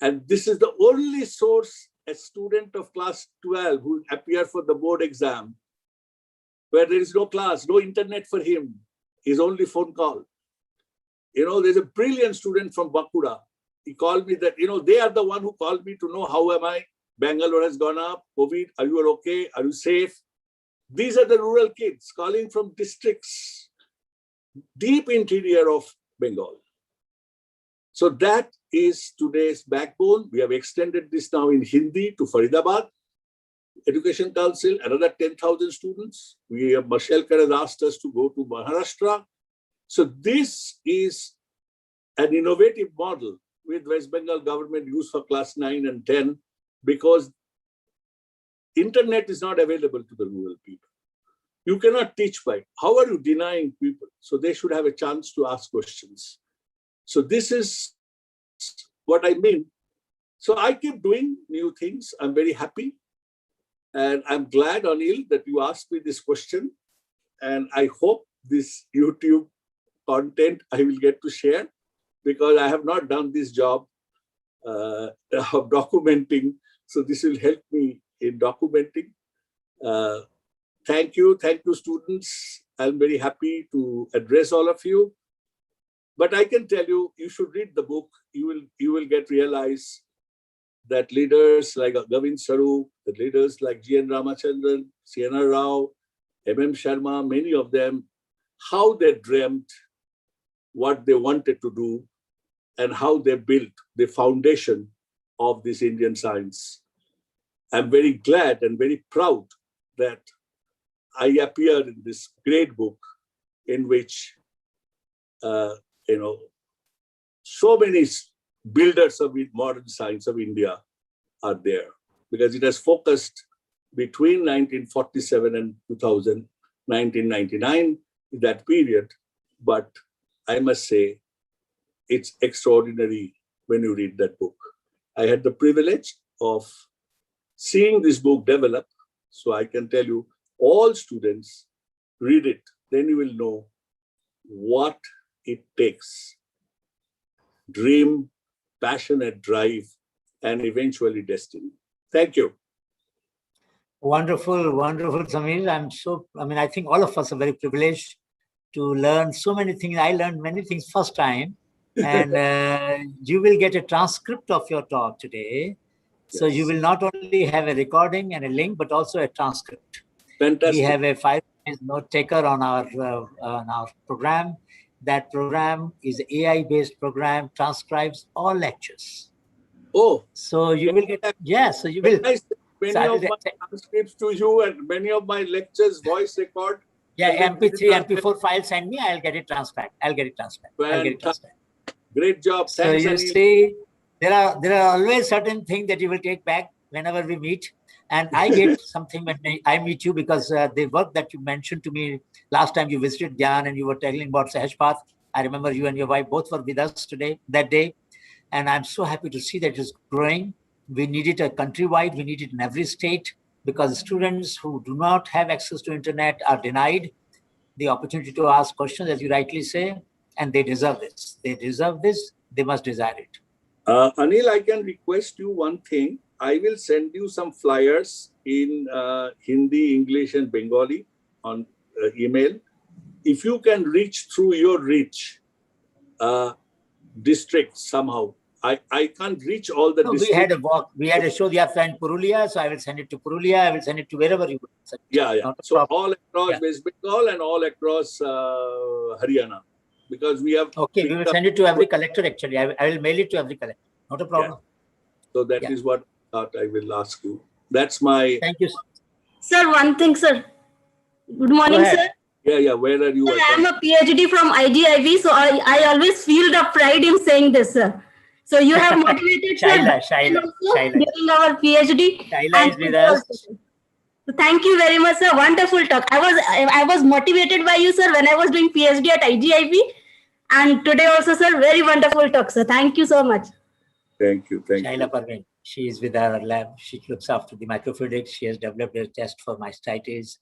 And this is the only source a student of class 12 who appeared for the board exam, where there is no class, no internet for him, his only phone call. There's a brilliant student from Bankura. He called me that, they are the one who called me to know how am I. Bangalore has gone up, COVID, are you okay? Are you safe? These are the rural kids calling from districts, deep interior of Bengal. So that is today's backbone. We have extended this now in Hindi to Faridabad Education Council, another 10,000 students. Mashelkar has asked us to go to Maharashtra. So this is an innovative model with West Bengal government used for class 9 and 10, because internet is not available to the rural people. You cannot teach by. How are you denying people? So they should have a chance to ask questions. So this is what I mean. So I keep doing new things. I'm very happy. And I'm glad, Anil, that you asked me this question. And I hope this YouTube content I will get to share, because I have not done this job of documenting. So this will help me in documenting. Thank you, students. I'm very happy to address all of you. But I can tell you, you should read the book. You will realize that leaders like Govind Sarup, the leaders like G.N. Ramachandran, C.N.R. Rao, M.M. Sharma, many of them, how they dreamt, what they wanted to do, and how they built the foundation of this Indian science. I'm very glad and very proud that I appear in this great book in which, so many builders of modern science of India are there, because it has focused between 1947 and 1999, that period. But I must say, it's extraordinary when you read that book. I had the privilege of seeing this book develop, so I can tell you, all students read it, then you will know what it takes. Dream, passionate drive, and eventually destiny. Thank you. Wonderful, wonderful, Samir. I think all of us are very privileged to learn so many things. I learned many things first time, and you will get a transcript of your talk today. Yes. So you will not only have a recording and a link, but also a transcript. Fantastic. We have a 5-page note taker on our program. That program is an AI-based program, transcribes all lectures. Oh, so you will get, so you will. Many of my transcripts to you and many of my lectures, voice record. Yeah, MP3, MP4 file, send me, I'll get it transcribed. Great job. So thanks, you see, there are always certain things that you will take back whenever we meet. And I get something when I meet you, because the work that you mentioned to me last time you visited Gyan and you were telling about Sahajpath. I remember you and your wife both were with us that day. And I'm so happy to see that it is growing. We need it countrywide. We need it in every state, because students who do not have access to internet are denied the opportunity to ask questions, as you rightly say, and they deserve this. They deserve this. They must desire it. Anil, I can request you one thing. I will send you some flyers in Hindi, English, and Bengali on email. If you can reach through your reach districts somehow. I can't reach all the districts. We had a walk. We had a show in Purulia, so I will send it to Purulia. I will send it to wherever you want. Yeah. So all across West Bengal and all across Haryana, because we have. Okay, we will send it to every collector. Actually, I will mail it to every collector. Not a problem. Yeah. So that is what I thought I will ask you. That's my. Thank you. Sir, one thing, sir. Good morning, ahead. sir. Yeah. Where are you? Sir, I am a PhD from IGIB, so I always feel the pride in saying this, sir. So you have motivated sir Shaila during our PhD. Shaila is with today us. also, sir. So thank you very much, sir. Wonderful talk. I was motivated by you, sir, when I was doing PhD at IGIB, and today also, sir, very wonderful talk, sir. Thank you so much. Thank you. Shaila Parveen. She is with our lab. She looks after the microfluidics. She has developed a test for mastitis,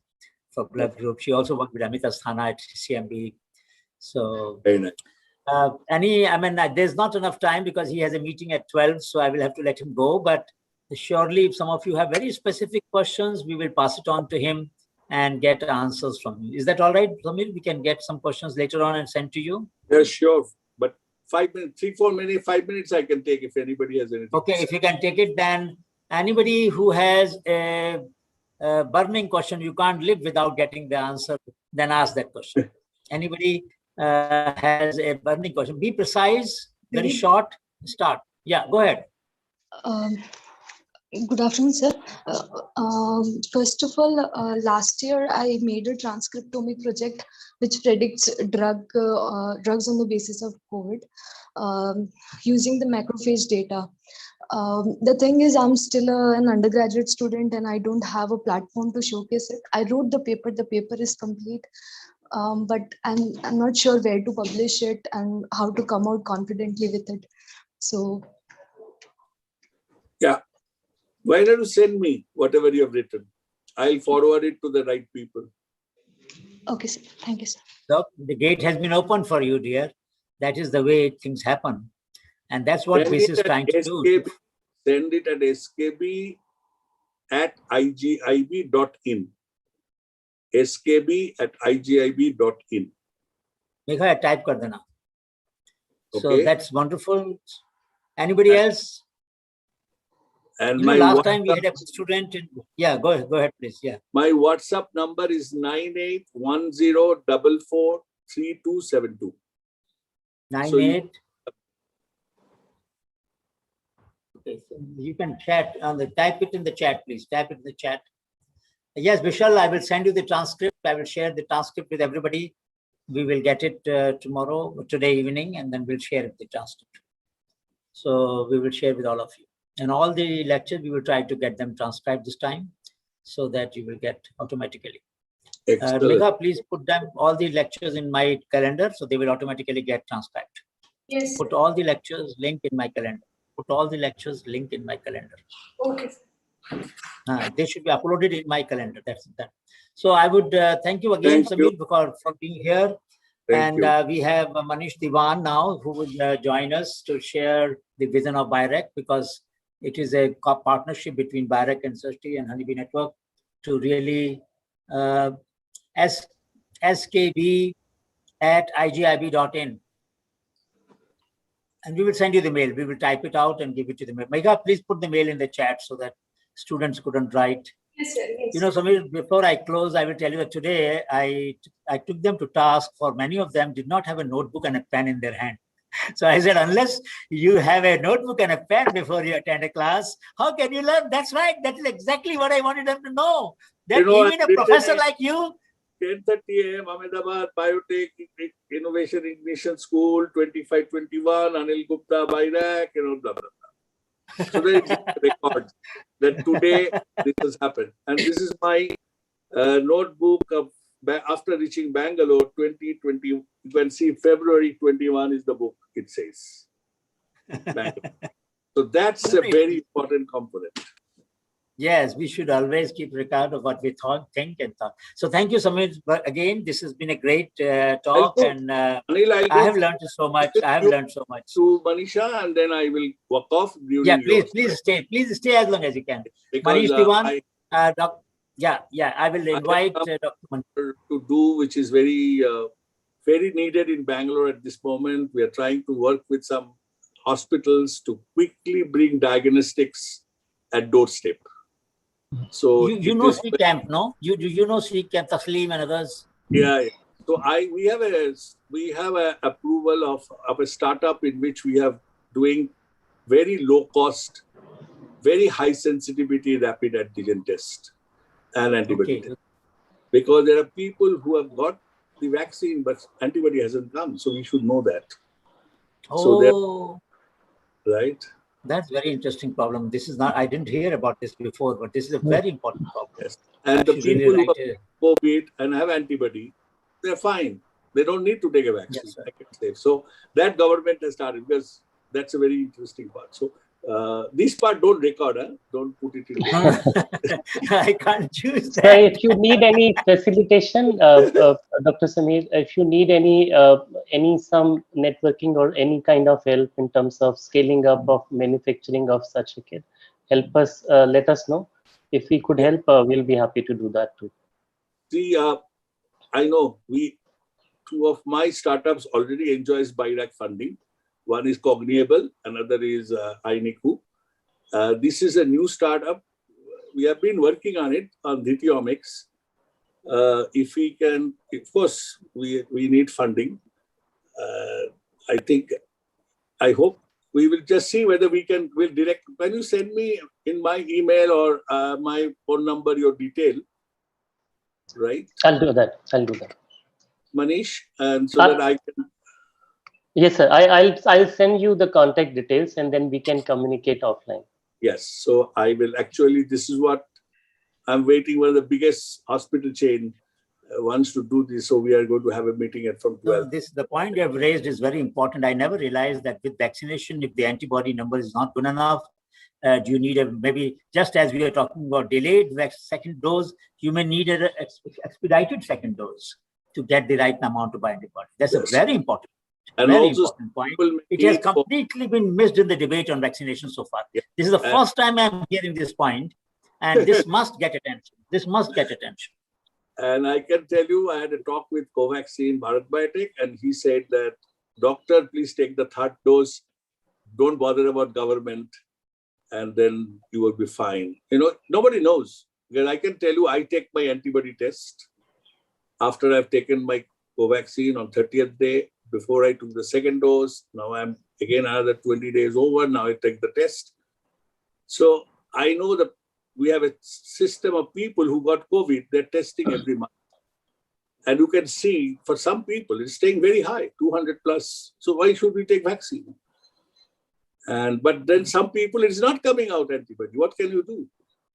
for blood group. She also worked with Amit Asthana at CMB. So, Very nice. there's not enough time because he has a meeting at 12, so I will have to let him go. But surely, if some of you have very specific questions, we will pass it on to him and get answers from him. Is that all right, Samir? We can get some questions later on and send to you. Yeah, sure. But 5 minutes, 3-4 minutes, 5 minutes I can take if anybody has anything. Okay, if you can take it, then anybody who has a burning question, you can't live without getting the answer, then ask that question. Anybody has a burning question, be precise, very short, start. Yeah, go ahead. Good afternoon, sir. First of all, last year I made a transcriptomic project which predicts drugs on the basis of COVID using the macrophage data. The thing is, I'm still an undergraduate student and I don't have a platform to showcase it. I wrote the paper is complete, but I'm not sure where to publish it and how to come out confidently with it. So, yeah. Why don't you send me whatever you have written? I'll forward it to the right people. okay, sir. Thank you, sir. So the gate has been opened for you, dear. That is the way things happen. And that's what BIIS is trying to do. Send it at skb@igib.in. skb@igib.in. Megha, type kar dena. So Okay. that's wonderful. Anybody else? And You know, my last time we had a student in, yeah, go ahead, please. Yeah. My WhatsApp number is 9810443272. 98. Okay, so you can chat on the, type it in the chat, please. Type it in the chat. Yes, Vishal, I will send you the transcript. I will share the transcript with everybody. We will get it today evening, and then we'll share the transcript. So we will share with all of you. And all the lectures, we will try to get them transcribed this time so that you will get automatically. Megha, please put them all the lectures in my calendar so they will automatically get transcribed. Yes. Put all the lectures link in my calendar. Put all the lectures link in my calendar. Okay. They should be uploaded in my calendar. That's that. So I would thank you again, Samir, for being here. Thank you. We have Manish Diwan now, who will join us to share the vision of BIRAC, because it is a partnership between BIRAC and Searchty and Honeybee Network to really skb@igib.in. And we will send you the mail. We will type it out and give it to the mail. Megha, please put the mail in the chat so that students couldn't write. Yes, sir. Yes. You know, Samir, before I close, I will tell you that today I took them to task, for many of them did not have a notebook and a pen in their hand. So I said, unless you have a notebook and a pen before you attend a class, how can you learn? That's right. That is exactly what I wanted them to know. That even a professor like you. 10:30 a.m. Ahmedabad Biotech Innovation Ignition School, 2521, Anil Gupta, BIRAC, blah, blah, blah. So there is a record that today this has happened. And this is my notebook of after reaching Bangalore 2020. You can see February 21 is the book, it says. So that's a very important component. Yes, we should always keep record of what we think and thought. So thank you, Samir. But again, this has been a great talk, and Anil, I have learned so much. I have learned so much. To Manisha, and then I will walk off. Yeah, please stay. Please stay as long as you can. Manish Diwan, I will invite Dr. to do, which is very, very needed in Bangalore at this moment. We are trying to work with some hospitals to quickly bring diagnostics at doorstep. So you know Sri Camp, no? You know Sri Camp, Tasleem and others. Yeah. So we have a approval of a startup in which we have doing very low cost, very high sensitivity rapid antigen test. and antibody Okay. test. Because there are people who have got the vaccine, but antibody hasn't come. So we should know that. So Oh, right? that's very interesting problem. This is not, I didn't hear about this before, but this is a very important problem. Yes. I And the should really people who write have COVID and have antibody, they're fine. They don't need to take a vaccine. Yes, sir. I can say. So that government has started, because that's a very interesting part. So this part don't record, huh? Don't put it in there. I can't choose So that. if you need any facilitation, Dr. Samir, if you need any some networking or any kind of help in terms of scaling up of manufacturing of such a kit, help us, let us know. If we could help, we'll be happy to do that too. See, I know two of my startups already enjoys BIRAC funding. One is Cognable, another is INICU. This is a new startup. We have been working on it on Dhitiomics. If we can, of course, we need funding. I hope we will just see whether we'll direct. Can you send me in my email or my phone number your detail? Right? I'll do that. Manish, and so that I can. Yes, sir. I'll send you the contact details and then we can communicate offline. Yes. So I will actually, this is what I'm waiting. One of the biggest hospital chain wants to do this. So we are going to have a meeting at from 12. The point you have raised is very important. I never realized that with vaccination, if the antibody number is not good enough, do you need maybe just as we are talking about delayed second dose, you may need an expedited second dose to get the right amount of antibody. That's Yes. a very important. And very also important point. It has completely been missed in the debate on vaccination so far. Yeah. This is the first time I'm hearing this point, and this must get attention. This must get attention. And I can tell you, I had a talk with Covaxin Bharat Biotech, and he said that, doctor, please take the third dose. Don't bother about government, and then you will be fine. You know, nobody knows. Because I can tell you, I take my antibody test after I've taken my Covaxin on 30th day. Before I took the second dose, now I'm again another 20 days over. Now I take the test. So I know that we have a system of people who got COVID, they're testing every month. And you can see for some people, it's staying very high, 200 plus. So why should we take vaccine? But then some people, it's not coming out antibody. What can you do?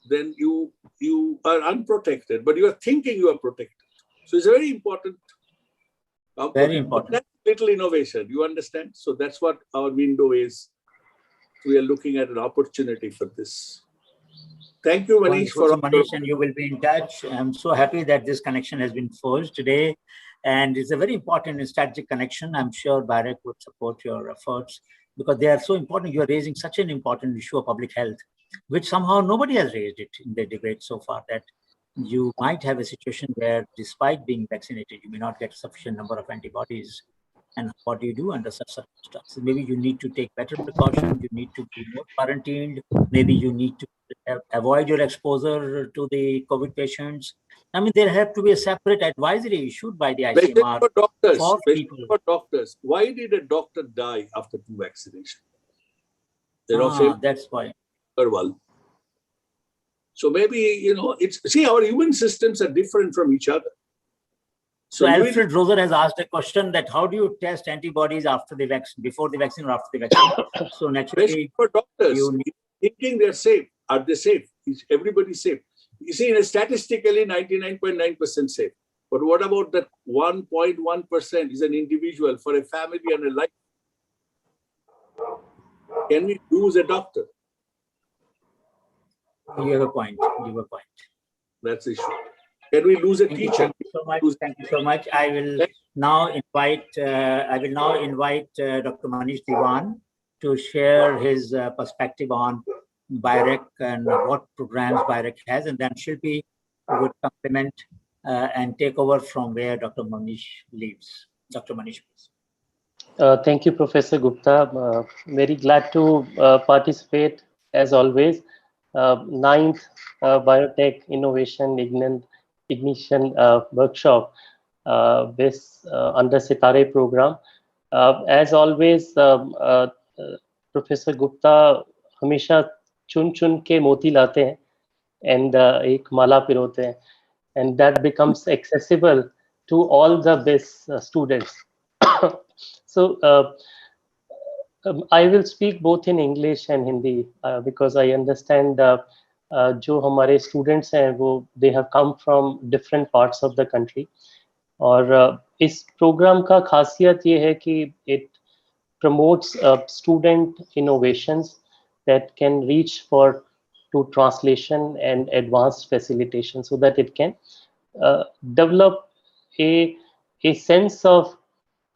Then you are unprotected, but you are thinking you are protected. So it's a very important. Very important. That's little innovation, you understand? So that's what our window is. We are looking at an opportunity for this. Thank you, Manish. Manish, and you will be in touch. I'm so happy that this connection has been forged today. And it's a very important and strategic connection. I'm sure BIRAC would support your efforts because they are so important. You're raising such an important issue of public health, which somehow nobody has raised it in the debate so far, that you might have a situation where despite being vaccinated, you may not get sufficient number of antibodies. And what do you do under such circumstances? Maybe you need to take better precautions. You need to be more quarantined. Maybe you need to avoid your exposure to the COVID patients. I mean, there have to be a separate advisory issued by the ICMR for doctors. For people. For doctors. Why did a doctor die after 2 vaccinations? That's why. So maybe, you know, see, our immune systems are different from each other. So Alfred Roser has asked a question that how do you test antibodies after the vaccine, before the vaccine or after the vaccine? So naturally, for doctors, thinking they're safe. Are they safe? Is everybody safe? You see, statistically, 99.9% safe. But what about that 1.1% is an individual for a family and a life? Can we lose a doctor? You have a point. You have a point. That's the issue. Can we lose a teacher? Thank you so much. Thank you so much. I will now invite Dr. Manish Diwan to share his perspective on BIRAC and what programs BIRAC has, and then Shilpi would complement and take over from where Dr. Manish leaves. Dr. Manish, please. Thank you, Professor Gupta. Very glad to participate as always. 9th Biotech Innovation Ignition workshop this under Sitare program. As always, Professor Gupta हमेशा चुन के मोती लाते हैं and एक माला पिरोते हैं, and that becomes accessible to all the BIS students. So I will speak both in English and Hindi because I understand जो हमारे students हैं वो they have come from different parts of the country. और इस program का खासियत ये है कि it promotes student innovations that can reach for to translation and advanced facilitation, so that it can develop a sense of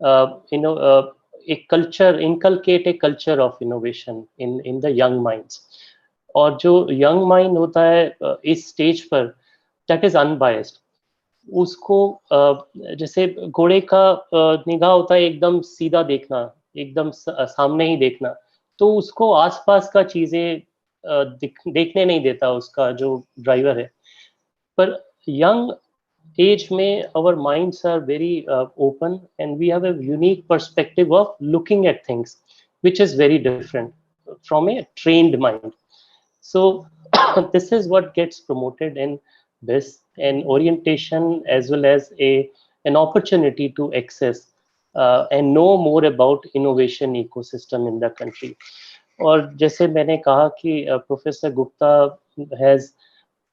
a culture, inculcate a culture of innovation in the young minds. और जो young mind होता है इस stage पर, that is unbiased. उसको जैसे घोड़े का निगाह होता है एकदम सीधा देखना, एकदम सामने ही देखना, तो उसको आसपास का चीजें देखने नहीं देता उसका जो ड्राइवर है. पर यंग age में our minds are very open, and we have a unique perspective of looking at things, which is very different from a trained mind. So this is what gets promoted in this, an orientation as well as an opportunity to access and know more about innovation ecosystem in the country. और जैसे मैंने कहा कि Professor Gupta has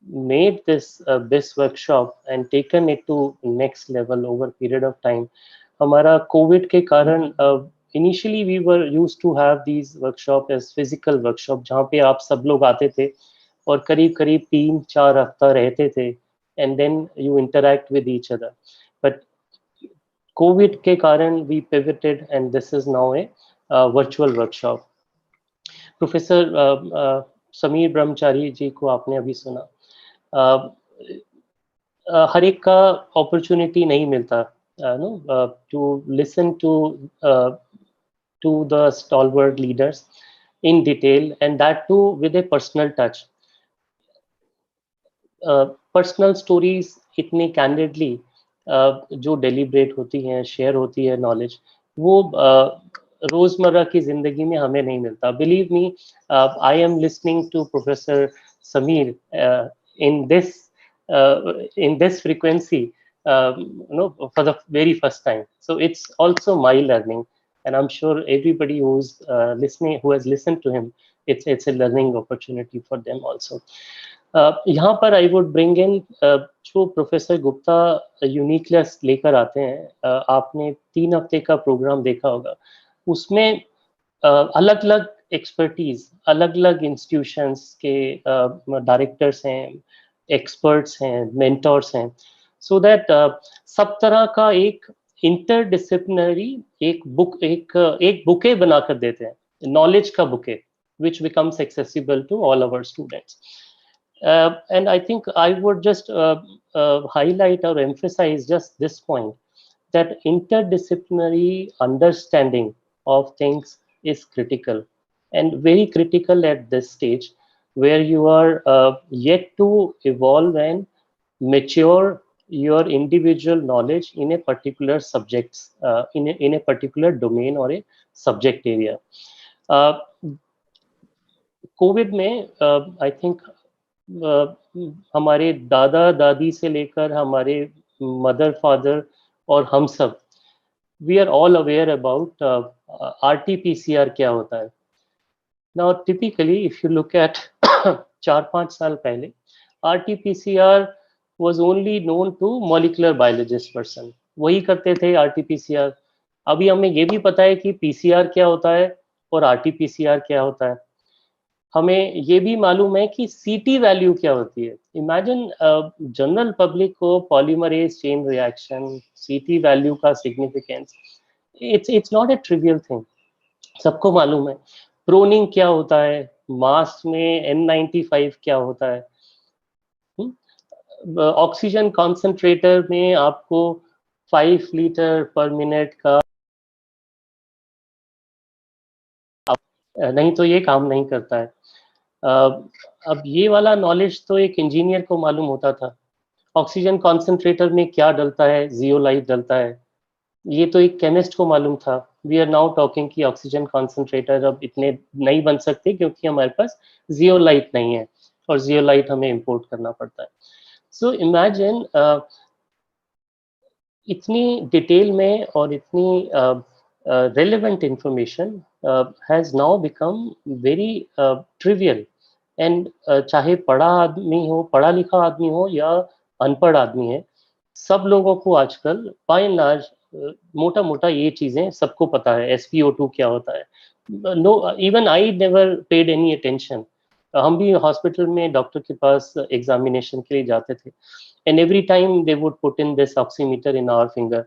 made this BIS workshop and taken it to next level over a period of time. हमारा COVID के कारण initially we were used to have these workshop as physical workshop जहाँ पे आप सब लोग आते थे और करीब करीब 3-4 हफ्ता रहते थे, and then you interact with each other. But COVID के कारण we pivoted, and this is now a virtual workshop. Professor Sameer ब्रह्मचारी जी को आपने अभी सुना. हर एक का opportunity नहीं मिलता to listen to the stalwart leaders in detail, and that too with a personal touch. Personal stories इतनी candidly जो deliberate होती हैं, share होती है knowledge, वो रोजमर्रा की जिंदगी में हमें नहीं मिलता. Believe me, I am listening to Professor Samir in this frequency for the very first time. So it's also my learning, and I'm sure everybody who's listening, who has listened to him, it's a learning opportunity for them also. यहाँ पर I would bring in जो professor Gupta uniqueness लेकर आते हैं. आपने 3 हफ्ते का programme देखा होगा, उसमें अलग अलग एक्सपर्टीज, अलग अलग इंस्टीट्यूशंस के डायरेक्टर्स हैं, एक्सपर्ट्स हैं, मेंटर्स हैं, सो दैट सब तरह का एक इंटरडिसिप्लिनरी एक बुके बनाकर देते हैं, नॉलेज का bouquet, which becomes accessible to all our students. And I think I would just highlight or emphasize just this point, that interdisciplinary understanding of things is critical, and very critical at this stage, where you are yet to evolve and mature your individual knowledge in a particular subjects, in a particular domain or a subject area. COVID में I think हमारे दादा दादी से लेकर हमारे mother father और हम सब, we are all aware about RT-PCR क्या होता है. Now typically if you look at 4-5 साल पहले, RT-PCR was only known to molecular biologist person, वही करते थे RT-PCR. अभी हमें ये भी पता है कि PCR क्या होता है और RT-PCR क्या होता है. हमें ये भी मालूम है कि CT वैल्यू क्या होती है. इमेजिन जनरल पब्लिक को polymerase chain reaction, CT value का significance, it's not a trivial thing. सबको मालूम है. प्रोनिंग क्या होता है, मास में N95 क्या होता है, ऑक्सीजन कॉन्सेंट्रेटर में आपको 5 लीटर पर मिनट का, नहीं तो ये काम नहीं करता है. अब ये वाला नॉलेज तो एक इंजीनियर को मालूम होता था. ऑक्सीजन कॉन्सेंट्रेटर में क्या डलता है, जियोलाइट डलता है, ये तो एक केमिस्ट को मालूम था. वी आर नाउ टॉकिंग कि ऑक्सीजन कॉन्सेंट्रेटर अब इतने नहीं बन सकते क्योंकि हमारे पास जियोलाइट नहीं है. और जियोलाइट हमें इंपोर्ट करना पड़ता है. सो इमेजिन इतनी डिटेल में और इतनी relevant information has now become very trivial. And चाहे पढ़ा लिखा आदमी हो या अनपढ़ आदमी है, सब लोगों को आजकल बाय एंड लार्ज मोटा मोटा ये चीजें सबको पता है. SpO2 क्या होता है, no even I never paid any attention. हम भी हॉस्पिटल में डॉक्टर के पास एग्जामिनेशन के लिए जाते थे, and every time they would put in this oximeter in our finger,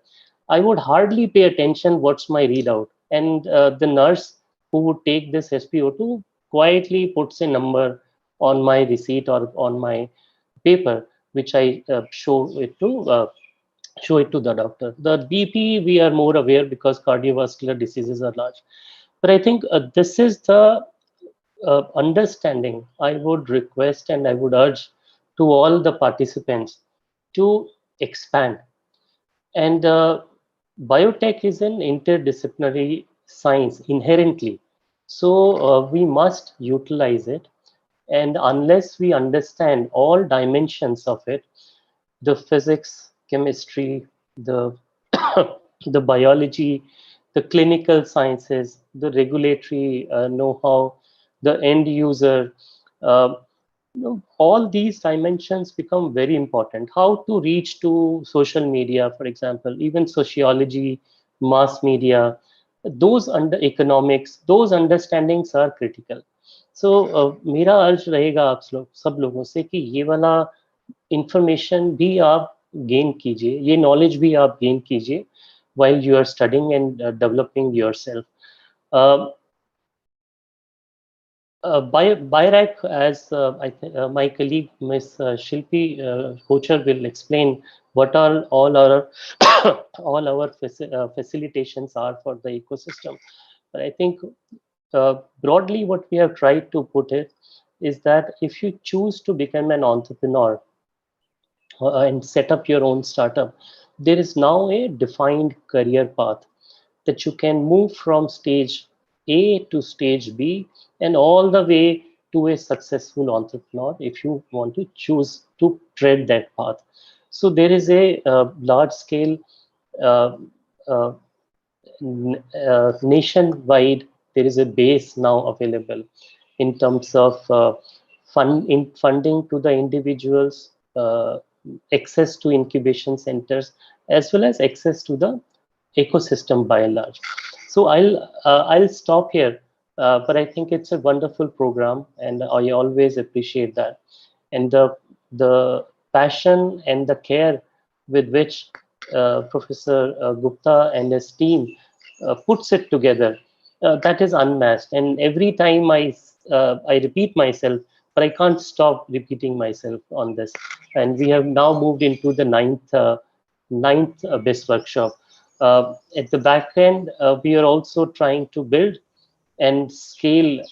I would hardly pay attention what's my readout, and the nurse who would take this SpO2 quietly puts a number on my receipt or on my paper, which I show it to the doctor. The BP we are more aware because cardiovascular diseases are large, but I think this is the understanding I would request and I would urge to all the participants to expand. And biotech is an interdisciplinary science inherently. So we must utilize it. And unless we understand all dimensions of it, the physics, chemistry, the, the biology, the clinical sciences, the regulatory know-how, the end user, uh, all these dimensions become very important. How to reach to social media, for example, even sociology, mass media, those under economics, those understandings are critical. So मेरा अर्ज रहेगा आप सब लोगों से कि ये वाला इंफॉर्मेशन भी आप गेन कीजिए, ये नॉलेज भी आप गेन कीजिए while you are studying and developing yourself. BIRAC, as my colleague Ms. Shilpi Kochar will explain what all our all our facilitations are for the ecosystem. But I think broadly what we have tried to put it is that if you choose to become an entrepreneur and set up your own startup, there is now a defined career path that you can move from stage A to stage B and all the way to a successful entrepreneur if you want to choose to tread that path. So there is a large scale uh, uh, nationwide, there is a base now available in terms of funding to the individuals, access to incubation centers, as well as access to the ecosystem by and large. So I'll stop here, but I think it's a wonderful program, and I always appreciate that. And the passion and the care with which Professor Gupta and his team puts it together, that is unmatched. And every time I repeat myself, but I can't stop repeating myself on this. And we have now moved into the ninth BIS workshop. At the back end, we are also trying to build and scale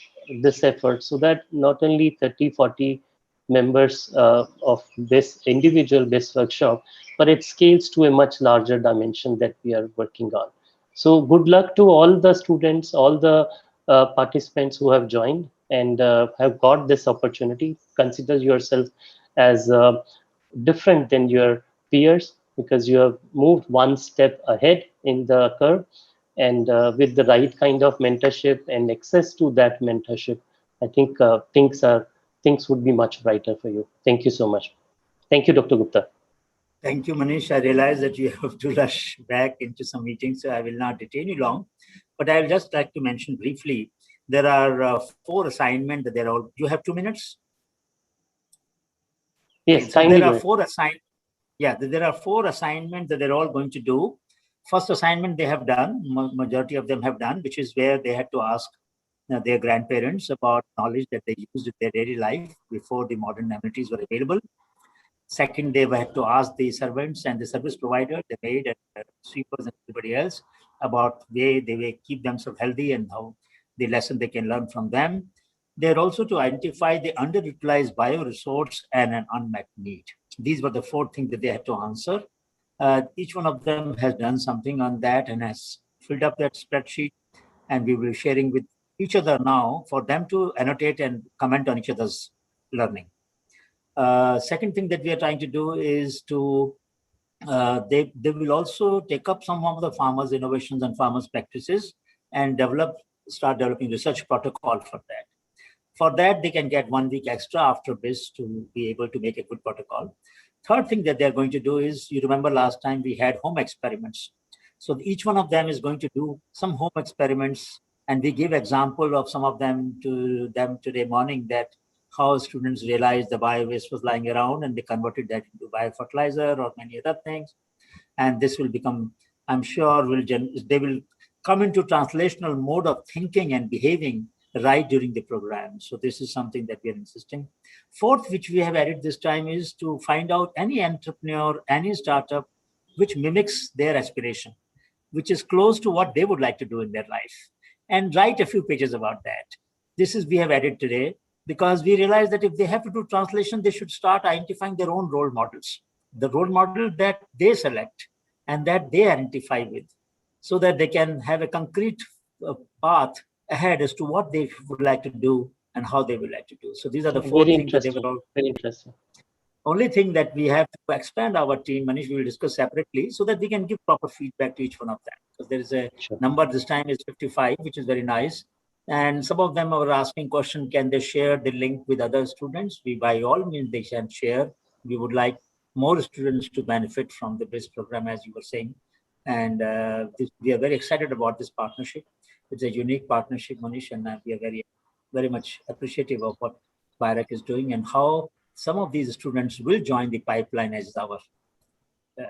this effort so that not only 30-40 members of this individual BIS workshop, but it scales to a much larger dimension that we are working on. So good luck to all the students, all the participants who have joined and have got this opportunity. Consider yourself as different than your peers because you have moved one step ahead in the curve, and with the right kind of mentorship and access to that mentorship, I think things would be much brighter for you. Thank you so much. Thank you, Dr. Gupta. Thank you, Manish. I realize that you have to rush back into some meetings, so I will not detain you long. But I would just like to mention briefly, there are 4 assignments that they're all, you have 2 minutes? Yes, right, so kindly there are go 4 assignments. Yeah, there are 4 assignments that they're all going to do. First assignment they have done, majority of them have done, which is where they had to ask their grandparents about knowledge that they used in their daily life before the modern amenities were available. Second, they had to ask the servants and the service provider, the maid and sweepers and everybody else about way they will keep themselves healthy and how the lesson they can learn from them. They're also to identify the underutilized bioresource and an unmet need. These were the 4 things that they had to answer. Each one of them has done something on that and has filled up that spreadsheet, and we will be sharing with each other now for them to annotate and comment on each other's learning. Second thing that we are trying to do is to they will also take up some of the farmers' innovations and farmers' practices and start developing research protocol for that. For that, they can get 1 week extra after BIIS to be able to make a good protocol. Third thing that they're going to do is, you remember last time we had home experiments. So each one of them is going to do some home experiments, and we give example of some of them to them today morning, that how students realized the bio-waste was lying around and they converted that into biofertilizer or many other things. And this will become, I'm sure, they will come into translational mode of thinking and behaving right during the program. So this is something that we are insisting. Fourth, which we have added this time, is to find out any entrepreneur, any startup which mimics their aspiration, which is close to what they would like to do in their life, and write a few pages about that. This is we have added today because we realize that if they have to do translation, they should start identifying their own role models, the role model that they select and that they identify with, so that they can have a concrete path ahead as to what they would like to do and how they would like to do. So these are the four Very things that they interesting. were all. Very interesting. Only thing that we have to expand our team, Manish, we will discuss separately so that we can give proper feedback to each one of them. Because there is a number this time is 55, which is very nice. And some of them are asking question, can they share the link with other students? We by all means they can share. We would like more students to benefit from the BIIS program, as you were saying. And we are very excited about this partnership. It's a unique partnership, Manish, and we are very, very much appreciative of what BIRAC is doing and how some of these students will join the pipeline as our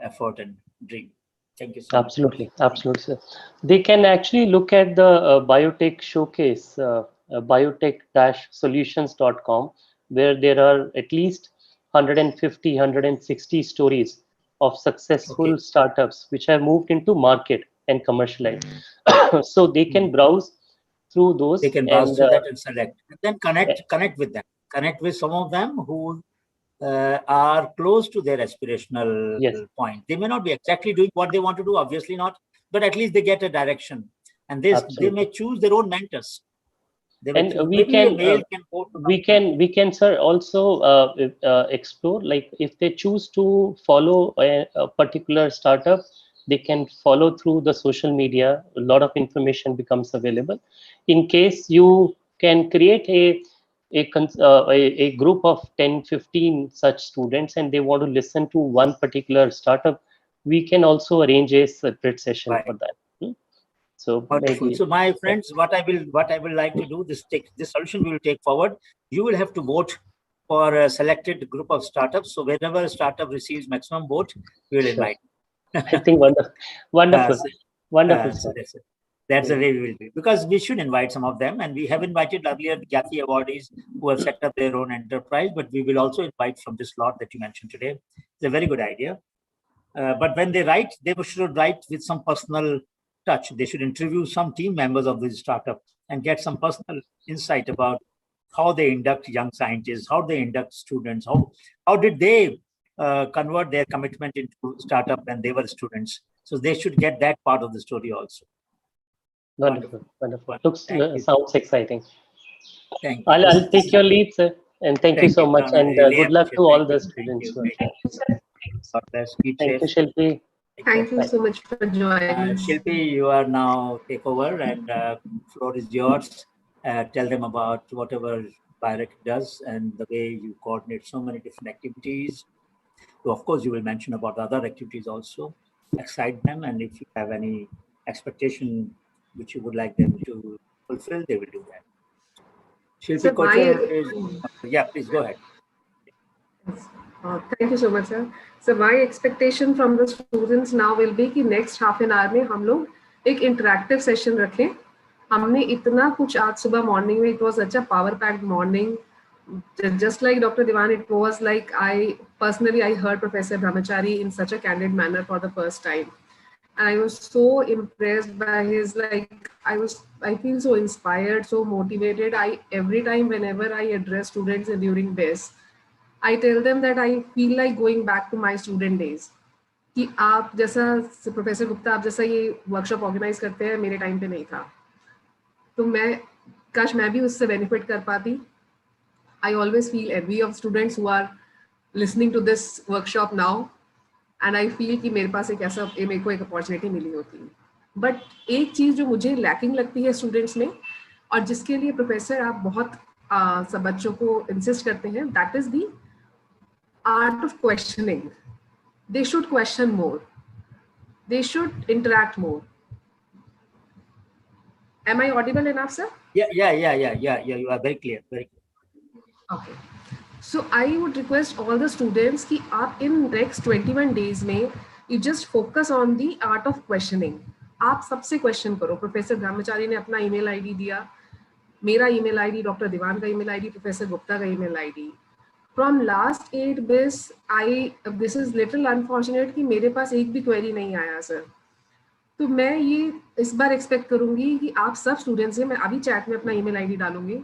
effort and dream. Thank you so much. Absolutely, absolutely, sir. They can actually look at the biotech showcase, biotech-solutions.com, where there are at least 150, 160 stories of successful startups which have moved into market and commercialized. So they can browse through those. They can browse through that and select, and then connect with them. Connect with some of them who are close to their aspirational point. They may not be exactly doing what they want to do, obviously not, but at least they get a direction, and they may choose their own mentors. And we can, sir, also explore, like if they choose to follow a particular startup, they can follow through the social media. A lot of information becomes available. In case you can create a group of 10, 15 such students, and they want to listen to one particular startup, we can also arrange a separate session for that. So wonderful. maybe, so my friends, what I will like to do, this solution we will take forward. You will have to vote for a selected group of startups. So whenever a startup receives maximum vote, we will invite. I think wonderful. So that's the way we will do, because we should invite some of them, and we have invited earlier the Gaffey awardees who have set up their own enterprise, but we will also invite from this lot that you mentioned today. It's a very good idea. But when they write, they should write with some personal touch. They should interview some team members of this startup and get some personal insight about how they induct young scientists, how they induct students, how did they convert their commitment into startup when they were students. So they should get that part of the story also. Wonderful. Sounds exciting. Thank you. I'll take your lead, sir, and thank you so much, and good luck to all the students. God bless. Thank you, Shilpi. Thank you so much for joining. Shilpi, you are now take over, and floor is yours. Tell them about whatever BIRAC does and the way you coordinate so many different activities. So of course, you will mention about other activities also. Excite them, and if you have any expectation which you would like them to fulfill, they will do that. Shilpi Kochar yeah, please go ahead. Thank you so much, sir. So my expectation from the students now will be कि next half an hour में हम लोग एक interactive session रखें. हमने इतना कुछ आज सुबह morning में, it was such a power packed morning. Just like Dr. Diwan, it was like I heard Professor Brahmachari in such a candid manner for the first time. And I was so impressed by his, I feel so inspired, so motivated. Every time whenever I address students during BIIS, I tell them that I feel like going back to my student days. कि आप जैसा professor Gupta आप जैसा ये workshop organise करते हैं मेरे time पे नहीं था, तो काश मैं भी उससे बेनिफिट कर पाती. I always feel envy of students who are listening to this workshop now, and I feel कि मेरे पास एक ऐसा मेरे को एक अपॉर्चुनिटी मिली होती। बट एक चीज़ जो मुझे लैकिंग लगती है स्टूडेंट्स में, और जिसके लिए प्रोफेसर आप बहुत सब बच्चों को इंसिस्ट करते हैं, that is the art of questioning. They should question more, they should interact more. Am I audible enough, sir? Yeah. You are very clear. Very clear. Okay. So I would request all the students कि आप in next 21 days में you just focus on the art of questioning. आप सबसे question करो। Professor ब्रह्मचारी ने अपना email ID दिया, मेरा ईमेल आईडी, डॉक्टर दीवान का ईमेल आईडी, प्रोफेसर गुप्ता का email ID. From last 8 BIIS this is little unfortunate कि मेरे पास एक भी क्वेरी नहीं आया सर। तो मैं ये इस बार एक्सपेक्ट करूंगी कि आप सब स्टूडेंट्स हैं, मैं अभी चैट में अपना ईमेल आईडी डालूंगी,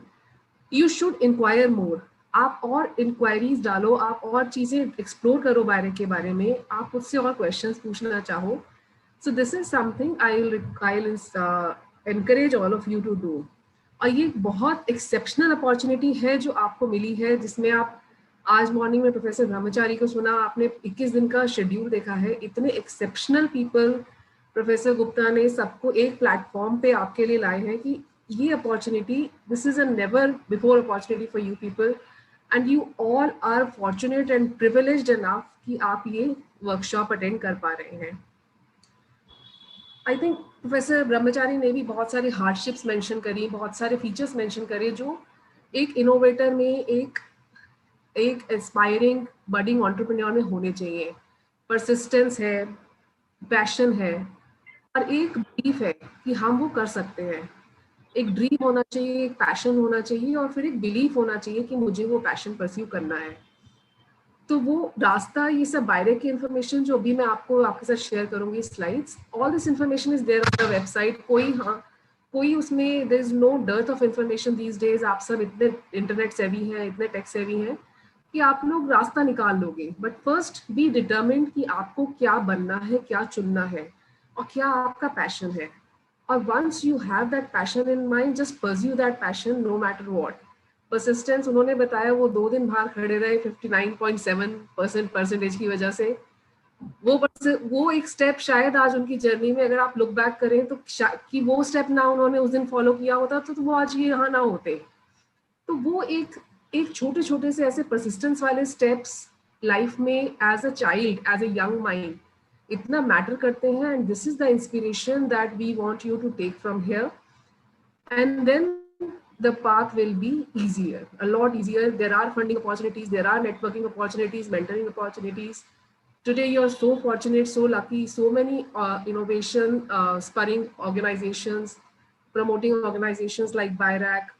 यू शुड इंक्वायर मोर। आप और इंक्वायरीज डालो, आप और चीजें एक्सप्लोर करो बायरैक के बारे में, आप उससे और क्वेश्चंस पूछना चाहो। So this is something I will encourage all of you to do. और ये बहुत एक्सेप्शनल अपॉर्चुनिटी है जो आपको मिली है, जिसमें आप आज मॉर्निंग में प्रोफेसर ब्रह्मचारी को सुना, आपने 21 दिन का शेड्यूल देखा है, इतने एक्सेप्शनल पीपल प्रोफेसर गुप्ता ने सबको एक प्लेटफॉर्म पे आपके लिए लाए हैं कि ये opportunity, this is a never before opportunity for you people, and you all are fortunate and privileged enough कि आप ये वर्कशॉप अटेंड कर पा रहे हैं। आई थिंक प्रोफेसर ब्रह्मचारी ने भी बहुत सारे हार्डशिप्स मेंशन करी, बहुत सारे फीचर्स मेंशन करे जो एक इनोवेटर में, एक एस्पायरिंग बडिंग एंटरप्रेन्योर में होने चाहिए। परसिस्टेंस है, पैशन है, और एक बिलीफ है कि हम वो कर सकते हैं। एक ड्रीम होना चाहिए, एक पैशन होना चाहिए, और फिर एक बिलीफ होना चाहिए कि मुझे वो पैशन परस्यू करना है। तो वो रास्ता, ये सब बायरैक की इन्फॉर्मेशन जो अभी मैं आपके साथ शेयर करूंगी slides, all this information is there on the website. कोई उसमें there is no dearth of information these days. आप सब इतने इंटरनेट सेवी हैं, इतने टेक सेवी हैं कि आप लोग रास्ता निकाल लोगे। बट फर्स्ट बी डिटर्मिन्ड कि आपको क्या बनना है, क्या चुनना है, और क्या आपका पैशन है। और once you have that passion in mind, just pursue that passion no matter what. Persistence, उन्होंने बताया वो 2 दिन बाहर खड़े रहे 59.7% परसेंटेज की वजह से। वो एक स्टेप शायद आज उनकी जर्नी में, अगर आप लुक बैक करें तो कि वो स्टेप ना उन्होंने उस दिन फॉलो किया होता तो वो आज ये यहाँ ना होते। तो वो एक छोटे छोटे से ऐसे परसिस्टेंस वाले स्टेप्स लाइफ में as a child, as a young mind इतना मैटर करते हैं। And this is the inspiration that we want you to take from here, and then the path will be easier, a lot easier. There are funding opportunities, there are networking opportunities, mentoring opportunities. Today you are so fortunate, so lucky, so many innovation spurring organizations, promoting organizations like BIRAC,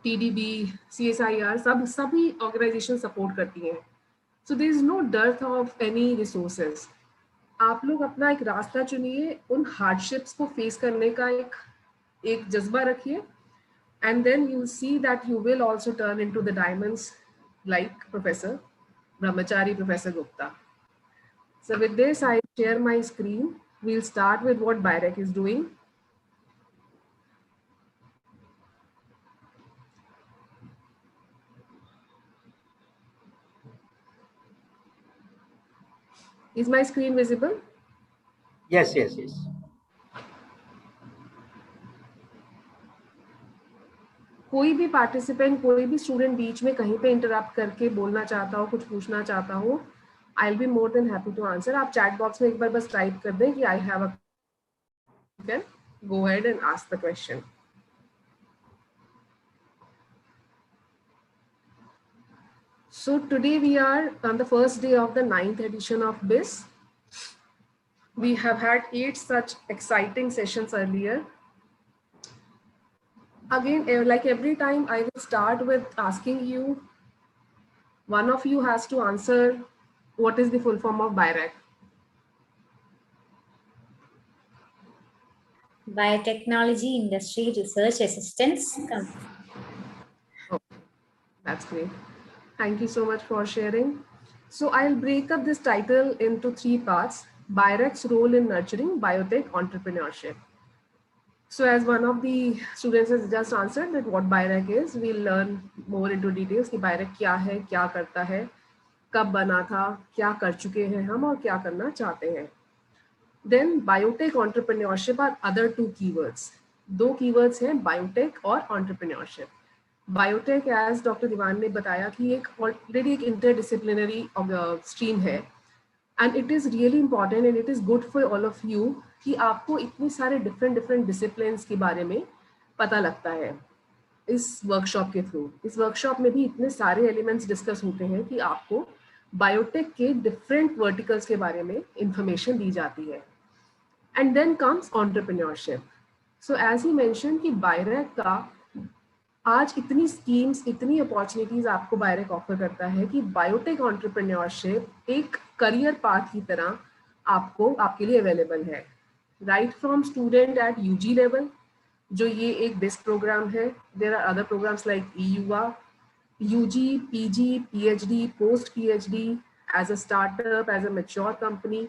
TDB, CSIR, सभी organizations support करती हैं. So there is no dearth of any resources. आप लोग अपना एक रास्ता चुनिए, उन हार्डशिप्स को फेस करने का एक जज्बा रखिए, and then you'll see that you will also turn into the diamonds like Professor Brahmachari, Professor Gupta. So with this, I share my screen. We'll start with what BIRAC is doing. Is my screen visible? Yes. कोई भी participant, कोई भी student बीच में कहीं पे interrupt करके बोलना चाहता हो, कुछ पूछना चाहता हो, I will be more than happy to answer. आप चैट बॉक्स में एक बार बस टाइप कर दें कि I have a, can go ahead and ask the question. So today we are on the first day of the 9th edition of BIIS. We have had 8 such exciting sessions earlier. Again, like every time, I will start with asking you, one of you has to answer what is the full form of BIRAC. Biotechnology Industry Research Assistance Company. Oh, that's great. Thank you so much for sharing. So I'll break up this title into 3 parts. BIRAC's role in nurturing biotech entrepreneurship. So as one of the students has just answered that what BIRAC is, we'll learn more into details कि BIRAC क्या है, क्या करता है, कब बना था, क्या कर चुके हैं हम और क्या करना चाहते हैं. Then biotech entrepreneurship are other two keywords. दो keywords हैं biotech और entrepreneurship. Biotech as डॉक्टर दीवान ने बताया कि एक ऑलरेडी एक interdisciplinary stream है and it is really important and it is good for all of you कि आपको इतने सारे different disciplines के बारे में पता लगता है इस वर्कशॉप के थ्रू. इस वर्कशॉप में भी इतने सारे एलिमेंट्स डिस्कस होते हैं कि आपको बायोटेक के डिफरेंट वर्टिकल्स के बारे में इंफॉर्मेशन दी जाती है. And then comes entrepreneurship. So as he mention कि बायरैक का आज इतनी स्कीम्स, इतनी अपॉर्चुनिटीज आपको बायरैक ऑफर करता है कि बायोटेक एंटरप्रेन्योरशिप एक करियर पाथ की तरह आपको आपके लिए अवेलेबल है. Right from student at UG level, जो ये एक बेस्ट प्रोग्राम है. There are other programs like E-Yuva, UG, PG, PhD, post PhD, as a startup, as a mature company.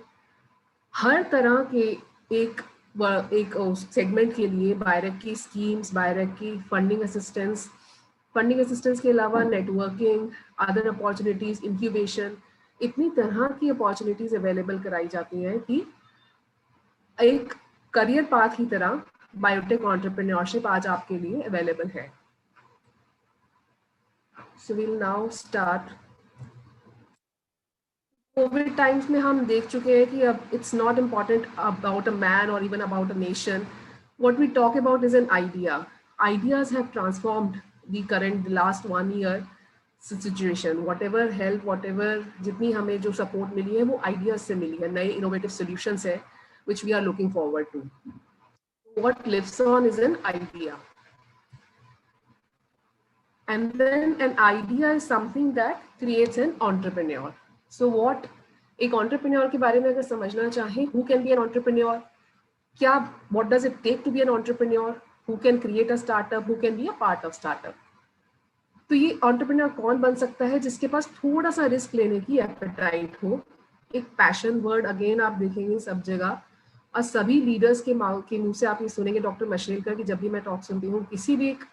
हर तरह के एक सेगमेंट के लिए बायरैक की स्कीम्स, बायरैक की फंडिंग असिस्टेंस के अलावा नेटवर्किंग, अदर अपॉर्चुनिटीज, इंक्यूबेशन, इतनी तरह की अपॉर्चुनिटीज अवेलेबल कराई जाती हैं कि एक करियर पाथ की तरह बायोटेक एंटरप्रेन्योरशिप आज आपके लिए अवेलेबल है. So we will now start. COVID times में हम देख चुके हैं कि अब it's not important about a man और even about a nation. What we talk about is an idea. Ideas have transformed the last 1 year situation. Whatever help, whatever जितनी हमें जो support मिली है वो ideas से मिली है, नए innovative solutions है which we are looking forward to. What lives on is an idea. And then an idea is something that creates an entrepreneur. So what एक entrepreneur के बारे में अगर समझना चाहें, who can be an entrepreneur? क्या what does it take to be an entrepreneur? Who can create a startup? Who can be a part of startup? तो ये entrepreneur कौन बन सकता है जिसके पास थोड़ा सा रिस्क लेने की एपेटाइट हो. एक पैशन वर्ड अगेन आप देखेंगे सब जगह और सभी लीडर्स के मुंह से आप ये सुनेंगे. डॉक्टर मशेलकर की जब भी मैं टॉक सुनती हूँ, किसी भी एक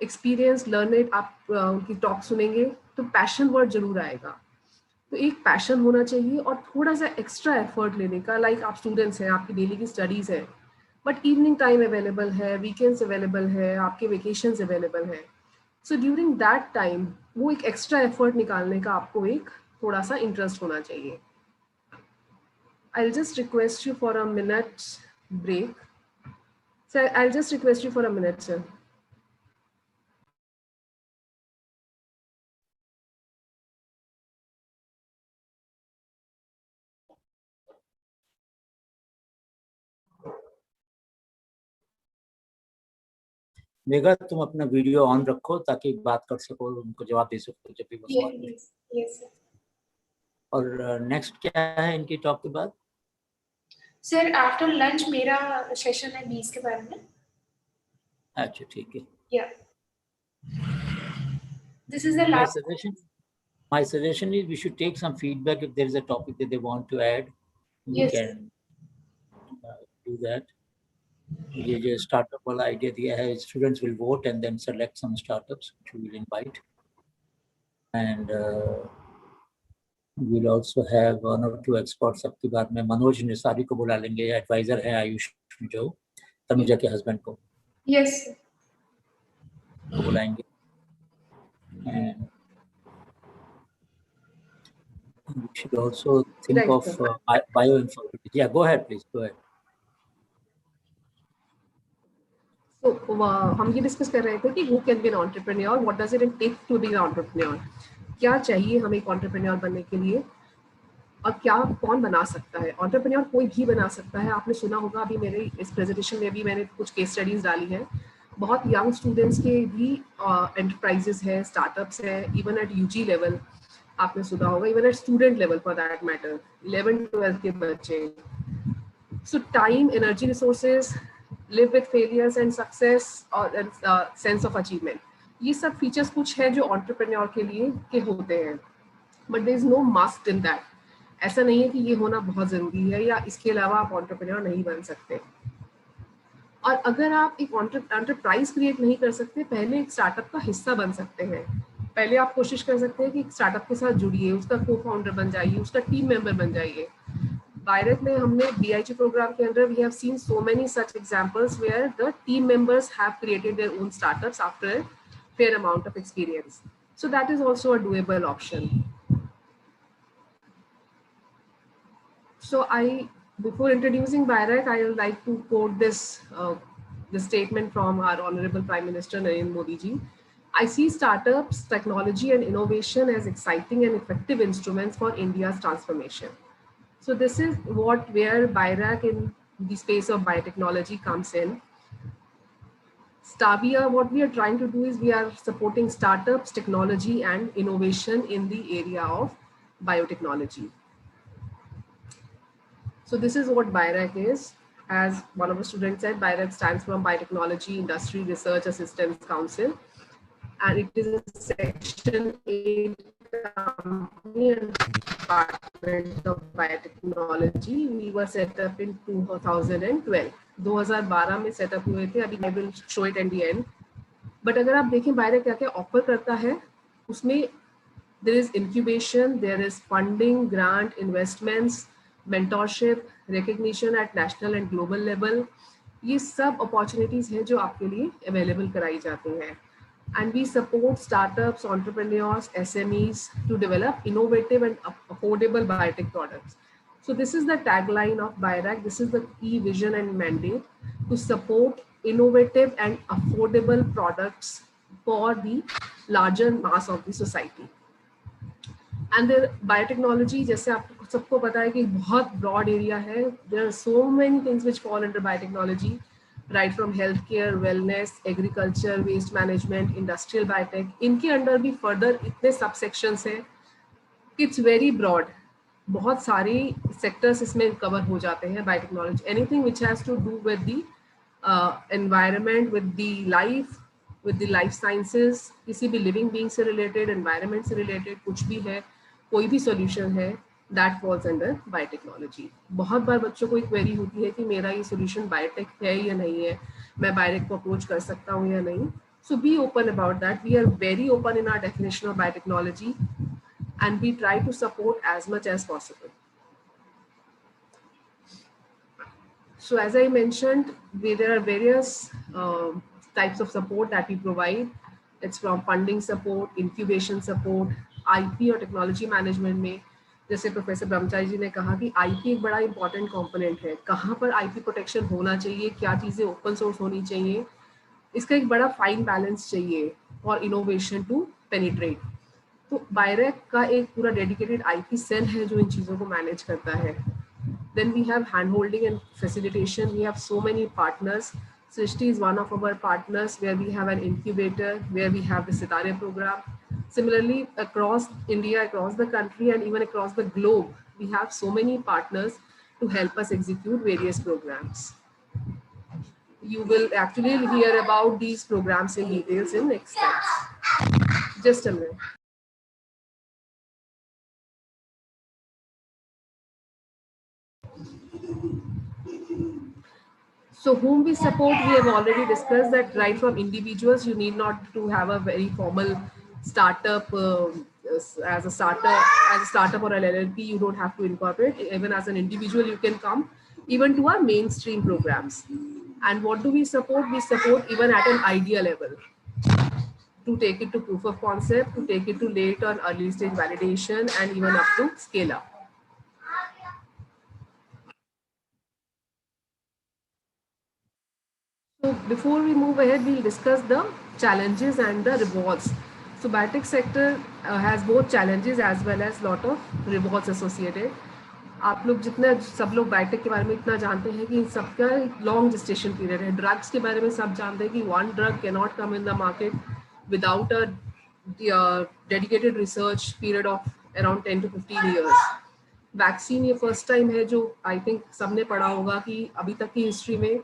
एक्सपीरियंस लर्नर आप उनकी टॉक सुनेंगे तो पैशन वर्ड जरूर आएगा. तो एक पैशन होना चाहिए और थोड़ा सा एक्स्ट्रा एफर्ट लेने का. लाइक आप स्टूडेंट्स हैं, आपकी डेली की स्टडीज है, बट इवनिंग टाइम अवेलेबल है, वीकेंड्स अवेलेबल है, आपके वेकेशंस अवेलेबल है. सो ड्यूरिंग दैट टाइम वो एक एक्स्ट्रा एफर्ट निकालने का आपको एक थोड़ा सा इंटरेस्ट होना चाहिए. I'll just request you for a minute break. So I'll just request you for a minute, sir. Megha, तुम अपना वीडियो ऑन रखो ताकि बात कर सको, उनको जवाब दे सको जब भी वो सवाल पूछे. Yes, sir. और नेक्स्ट क्या है इनकी टॉक के बाद? सर आफ्टर लंच मेरा सेशन है 20 के बारे में. अच्छा, ठीक है. Yeah. This is the last. My suggestion is we should take some feedback. If there is a topic that they want to add, we Yes. can do that. ये जो startup वाला idea दिया है, students will vote and then select some startups which we will invite, and we'll also have 1 or 2 experts. सबके बाद में मनोज निसारी को बुला लेंगे, advisor है आयुष में जो तनुजा के husband को. Yes. बुलाएंगे. And we should also think Right, of sir. bioinformatics. Yeah, go ahead, please. Go ahead. So हम ये डिस्कस कर रहे थे कि who can be an entrepreneur, what does it take to be an entrepreneur. क्या चाहिए हमें एक entrepreneur बनने के लिए और क्या कौन बना सकता है. entrepreneur कोई भी बना सकता है. आपने सुना होगा अभी मेरे इस प्रेजेंटेशन में भी मैंने कुछ केस स्टडीज डाली हैं. बहुत यंग स्टूडेंट्स के भी एंटरप्राइजेस है, स्टार्टअप्स है, इवन एट यूजी लेवल आपने सुना होगा, even at student level for that matter, 11-12 के बच्चे. सो time, energy, resources, live with failures and success और सेंस ऑफ अचीवमेंट, ये सब फीचर्स कुछ है जो एंटरप्रेन्योर के लिए के होते हैं. But there is no must in that. ऐसा नहीं है कि ये होना बहुत जरूरी है या इसके अलावा आप एंटरप्रेन्योर नहीं बन सकते. और अगर आप एक एंटरप्राइज क्रिएट नहीं कर सकते, पहले एक स्टार्टअप का हिस्सा बन सकते हैं. पहले आप कोशिश कर सकते हैं कि स्टार्टअप के साथ जुड़िए, उसका को फाउंडर बन जाइए, उसका टीम मेंबर बन जाइए। BIRAC में हमने BIG program के अंदर we have seen so many such examples where the team members have created their own startups after a fair amount of experience. So that is also a doable option. So before introducing BIRAC, I would like to quote this statement from our Honorable Prime Minister Narendra Modi ji. I see startups, technology and innovation as exciting and effective instruments for India's transformation. So this is where BIRAC in the space of biotechnology comes in. Stavia, what we are trying to do is we are supporting startups, technology and innovation in the area of biotechnology. So this is what BIRAC is. As one of the students said, BIRAC stands for Biotechnology Industry Research Assistance Council. And it is a Section 8 company and department of biotechnology. We were set up in 2012. 2012 में set up हुए थे. अभी I will show it at the end. But अगर आप देखें BIRAC क्या-क्या offer करता है, उसमें there is incubation, there is funding, grant, investments, mentorship, recognition at national and global level. ये सब opportunities हैं जो आपके लिए available कराई जाती हैं. And we support startups, entrepreneurs, SMEs to develop innovative and affordable biotech products. So this is the tagline of BIRAC. This is the key vision and mandate to support innovative and affordable products for the larger mass of the society. And the biotechnology, जैसे आपको सबको पता है कि बहुत broad area है. There are so many things which fall under biotechnology, right from healthcare, wellness, agriculture, waste management, industrial biotech. इनके अंदर भी further इतने subsections हैं. It's very broad. बहुत सारी sectors इसमें cover हो जाते हैं biotechnology. Anything which has to do with the environment, with the life sciences, किसी भी living being से related, environment से related कुछ भी है, कोई भी solution है, that falls under biotechnology. बहुत बार बच्चों को एक query होती है कि मेरा ये solution biotech है या नहीं है, मैं BIRAC को approach कर सकता हूँ या नहीं. So be open about that. We are very open in our definition of biotechnology and we try to support as much as possible. So as I mentioned, there are various types of support that we provide. It's from funding support, incubation support, IP और technology management में, जैसे professor ब्रह्मचारी जी ने कहा कि IP एक बड़ा important component है. कहाँ पर IP protection होना चाहिए, क्या चीज़ें open source होनी चाहिए, इसका एक बड़ा fine balance चाहिए for innovation to penetrate. तो BIRAC का एक पूरा dedicated IP cell है जो इन चीज़ों को manage करता है. Then we have hand-holding and facilitation. We have so many partners. Srishti is one of our partners where we have an incubator, where we have the CSIR program. Similarly, across India, across the country, and even across the globe, we have so many partners to help us execute various programs. You will actually hear about these programs in details in next slides. Just a minute. So whom we support, we have already discussed that right from individuals, you need not to have a very formal startup as a startup or an LLP, you don't have to incorporate. Even as an individual, you can come even to our mainstream programs. And what do we support? We support even at an idea level to take it to proof of concept, to take it to late or early stage validation, and even up to scale up. So before we move ahead, we'll discuss the challenges and the rewards. So biotech sector has both challenges as well as lot of rewards associated. आप लोग जितना सब लोग biotech के बारे में इतना जानते हैं कि सबका लॉन्ग जेस्टेशन पीरियड है. ड्रग्स के बारे में सब जानते हैं कि one drug cannot come in the market without a dedicated research period of around 10 to 15 years. Vaccine ये फर्स्ट टाइम है जो आई थिंक सबने पढ़ा होगा कि अभी तक की हिस्ट्री में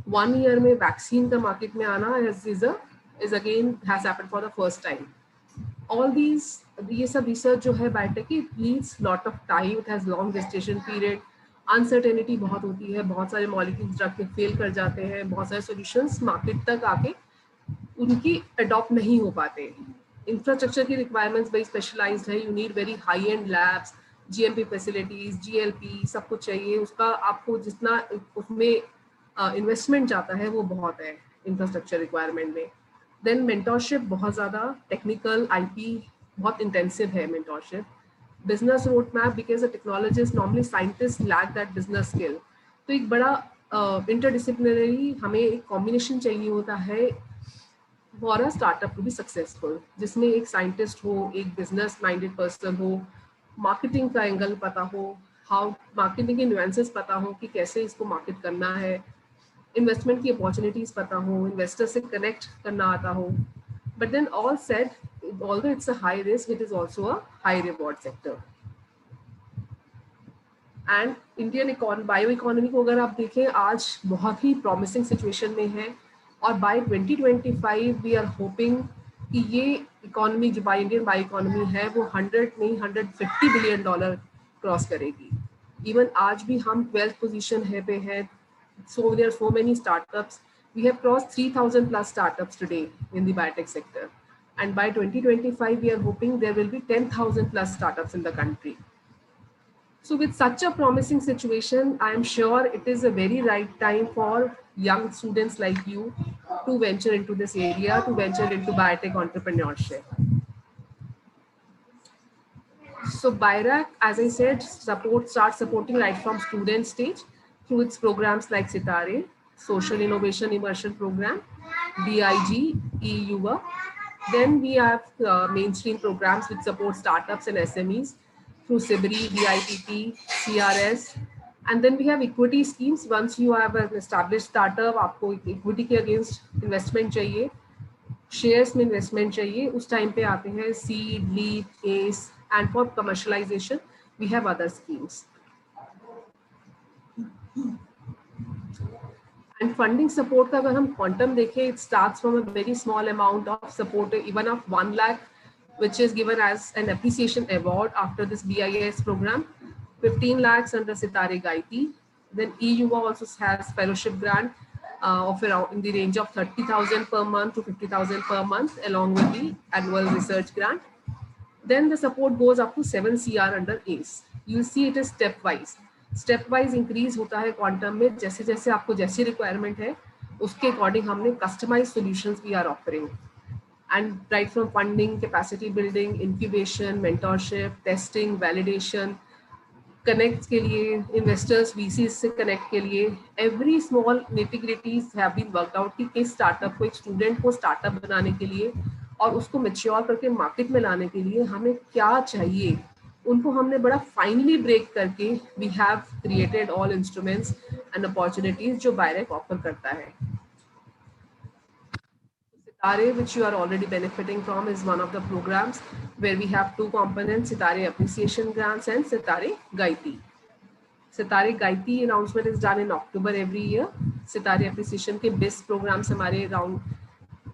1 year में वैक्सीन का मार्केट में आना is again has happened for the first time. All these ये सब रिसर्च जो है बायोटेक की needs lot of time, it has long gestation period, uncertainty बहुत होती है, बहुत सारे मॉलिक्यूल्स ड्रग के फेल कर जाते हैं, बहुत सारे सॉल्यूशंस मार्केट तक आके उनकी अडॉप्ट नहीं हो पाते. इंफ्रास्ट्रक्चर की रिक्वायरमेंट्स वेरी स्पेशलाइज्ड है, you need very high and labs, GMP facilities, GLP सब कुछ चाहिए, उसका आपको जितना उसमें इन्वेस्टमेंट जाता है वो बहुत है इंफ्रास्ट्रक्चर रिक्वायरमेंट में। देन मेंटोरशिप बहुत ज़्यादा, टेक्निकल आईपी बहुत इंटेंसिव है mentorship. Business road map, because a technologist normally scientist lack that business skill, तो एक बड़ा इंटरडिसिप्लिनरी हमें एक कॉम्बिनेशन चाहिए होता है for a startup to be successful, जिसमें एक साइंटिस्ट हो, एक बिजनेस माइंडेड पर्सन हो, मार्केटिंग का एंगल पता हो, हाउ मार्केटिंग के नुएंसेस पता हो कि कैसे इसको मार्केट करना है, इन्वेस्टमेंट की अपॉर्चुनिटीज पता हो, इन्वेस्टर से कनेक्ट करना आता हो। But then all said, although it's a high risk, it is also a high reward sector. And Indian bio economy को अगर आप देखें आज बहुत ही प्रॉमिसिंग सिचुएशन में है, और बाय 2025 वी आर होपिंग कि ये इकोनॉमी जो इंडियन बायो इकोनॉमी है वो 100 नहीं 150 बिलियन डॉलर क्रॉस करेगी। इवन आज भी हम 12th पोजीशन है पे है, so there are so many startups, we have crossed 3000 plus startups today in the biotech sector, and by 2025 we are hoping there will be 10,000 plus startups in the country. So with such a promising situation, I am sure it is a very right time for young students like you to venture into this area, to venture into biotech entrepreneurship. So BIRAC, as I said, starts supporting right from student stage through its programs like Sitare, Social Innovation Immersion Program, DIG, EUA. Then we have mainstream programs which support startups and SMEs through SIBRI, DIPT, CRS. And then we have equity schemes. Once you have an established startup, आपको equity के against investment चाहिए, shares में investment चाहिए, उस time पे आते हैं seed, lead, ace, and for commercialisation we have other schemes. And funding support का अगर हम क्वांटम देखें, it starts from a very small amount of support, even of 1 lakh, which is given as an appreciation award after this BIS program, 15 lakhs under Sitare Gaiti. Then EUA also has fellowship grant of around in the range of 30,000 per month to 50,000 per month, along with the annual research grant. Then the support goes up to 7 CR under ACE. You see it is stepwise increase होता है quantum में, जैसे जैसे आपको जैसी requirement है उसके according हमने customized solutions we are offering. And right from funding, capacity building, incubation, mentorship, testing, validation, connects के लिए, investors, VCs से connect के लिए, every small nitty-gritties have been worked out कि किस startup को, एक student को startup बनाने के लिए और उसको mature करके market में लाने के लिए हमें क्या चाहिए, उनको हमने बड़ा finely break करके we have created all instruments and opportunities जो BIRAC offer करता है. Sitare, which you are already benefiting from, is one of the programs where we have two components, Sitare Appreciation Grants and Sitare Gaiti. Sitare Gaiti announcement is done in October every year. Sitare Appreciation के BIIS programs हमारे around,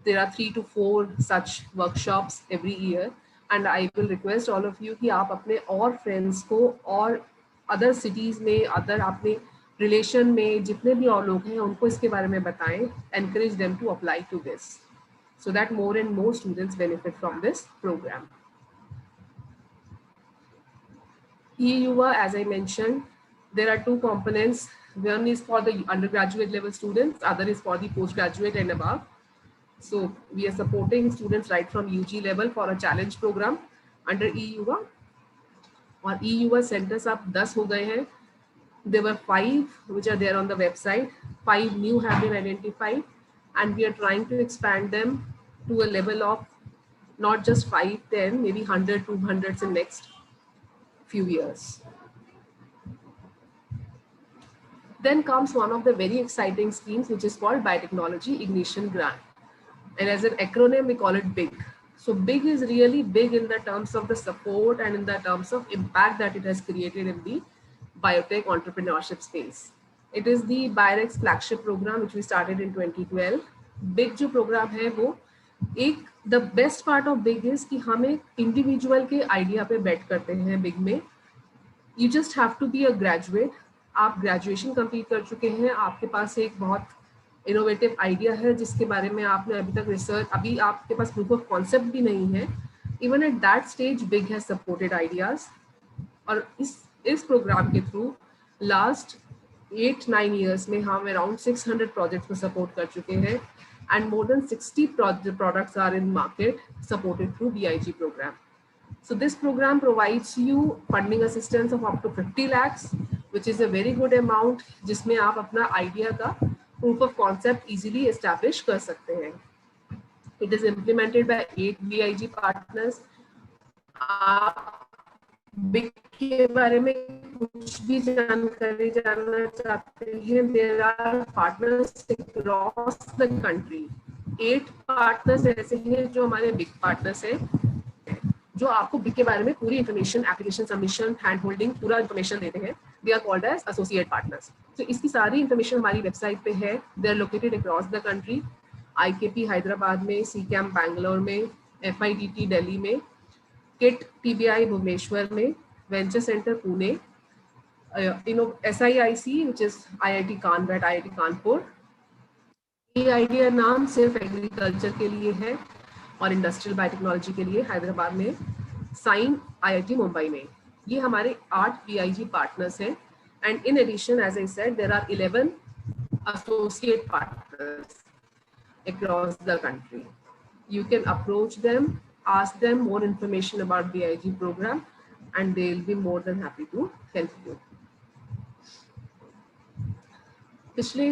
there are 3 to 4 such workshops every year, and I will request all of you कि आप अपने और friends को और other cities में, other अपने relation में जितने भी और लोग हैं उनको इसके बारे में बताएं, encourage them to apply to this, so that more and more students benefit from this program. EUA, as I mentioned, there are two components. One is for the undergraduate level students, other is for the postgraduate and above. So we are supporting students right from UG level for a challenge program under EUA. और EUA centers अब 10 हो गए हैं. There were 5 which are there on the website. 5 new have been identified, and we are trying to expand them to a level of not just 5, 10, maybe 100, 200 in next few years. Then comes one of the very exciting schemes, which is called Biotechnology Ignition Grant. And as an acronym, we call it BIG. So BIG is really big in the terms of the support and in the terms of impact that it has created in the biotech entrepreneurship space. It is the BIRAC's flagship program, which we started in 2012. BIG जो program है वो एक, the best part of BIG is कि हम एक individual के idea पे bet करते हैं BIG में. You just have to be a graduate. आप graduation complete कर चुके हैं, आपके पास एक बहुत इनोवेटिव आइडिया है जिसके बारे में आपने अभी तक रिसर्च, अभी आपके पास प्रूफ ऑफ कॉन्सेप्ट भी नहीं है, even at that stage big has supported ideas. और इस प्रोग्राम के थ्रू लास्ट 8-9 years में हम अराउंड 600 प्रोजेक्ट्स को सपोर्ट कर चुके हैं, and more than 60 products are in market supported through BIG program. So this program provides you funding assistance of up to 50 lakhs, which is a very good amount, जिसमें आप अपना idea का proof of concept easily establish कर सकते हैं. It is implemented by 8 BIG partners. आप BIG के बारे में कुछ भी जानकारी जानना चाहते हैं, there are partners across the country. 8 partners ऐसे हैं जो हमारे बिग पार्टनर्स हैं, जो आपको बिग के बारे में पूरी information, application submission, hand holding, पूरा इंफॉर्मेशन देते हैं. They are called as associate partners. तो इसकी सारी इंफॉर्मेशन हमारी वेबसाइट पे है. They are located across the country. IKP Hyderabad में, CCAM बैंगलोर में, FIDT दिल्ली में, KIT TBI भुवनेश्वर में, venture centre Pune, SIIC which is IIT Kanpur, IIT Kanpur. ये आइडिया नाम सिर्फ एग्रीकल्चर के लिए है और इंडस्ट्रियल बायोटेक्नोलॉजी के लिए हैदराबाद में, साइन IIT मुंबई में. ये हमारे 8 BIG पार्टनर्स हैं. And in addition, as I said, there are 11 associate partners across the country. You can approach them, ask them more information about BIG program, and they'll be more than happy to help you. पिछले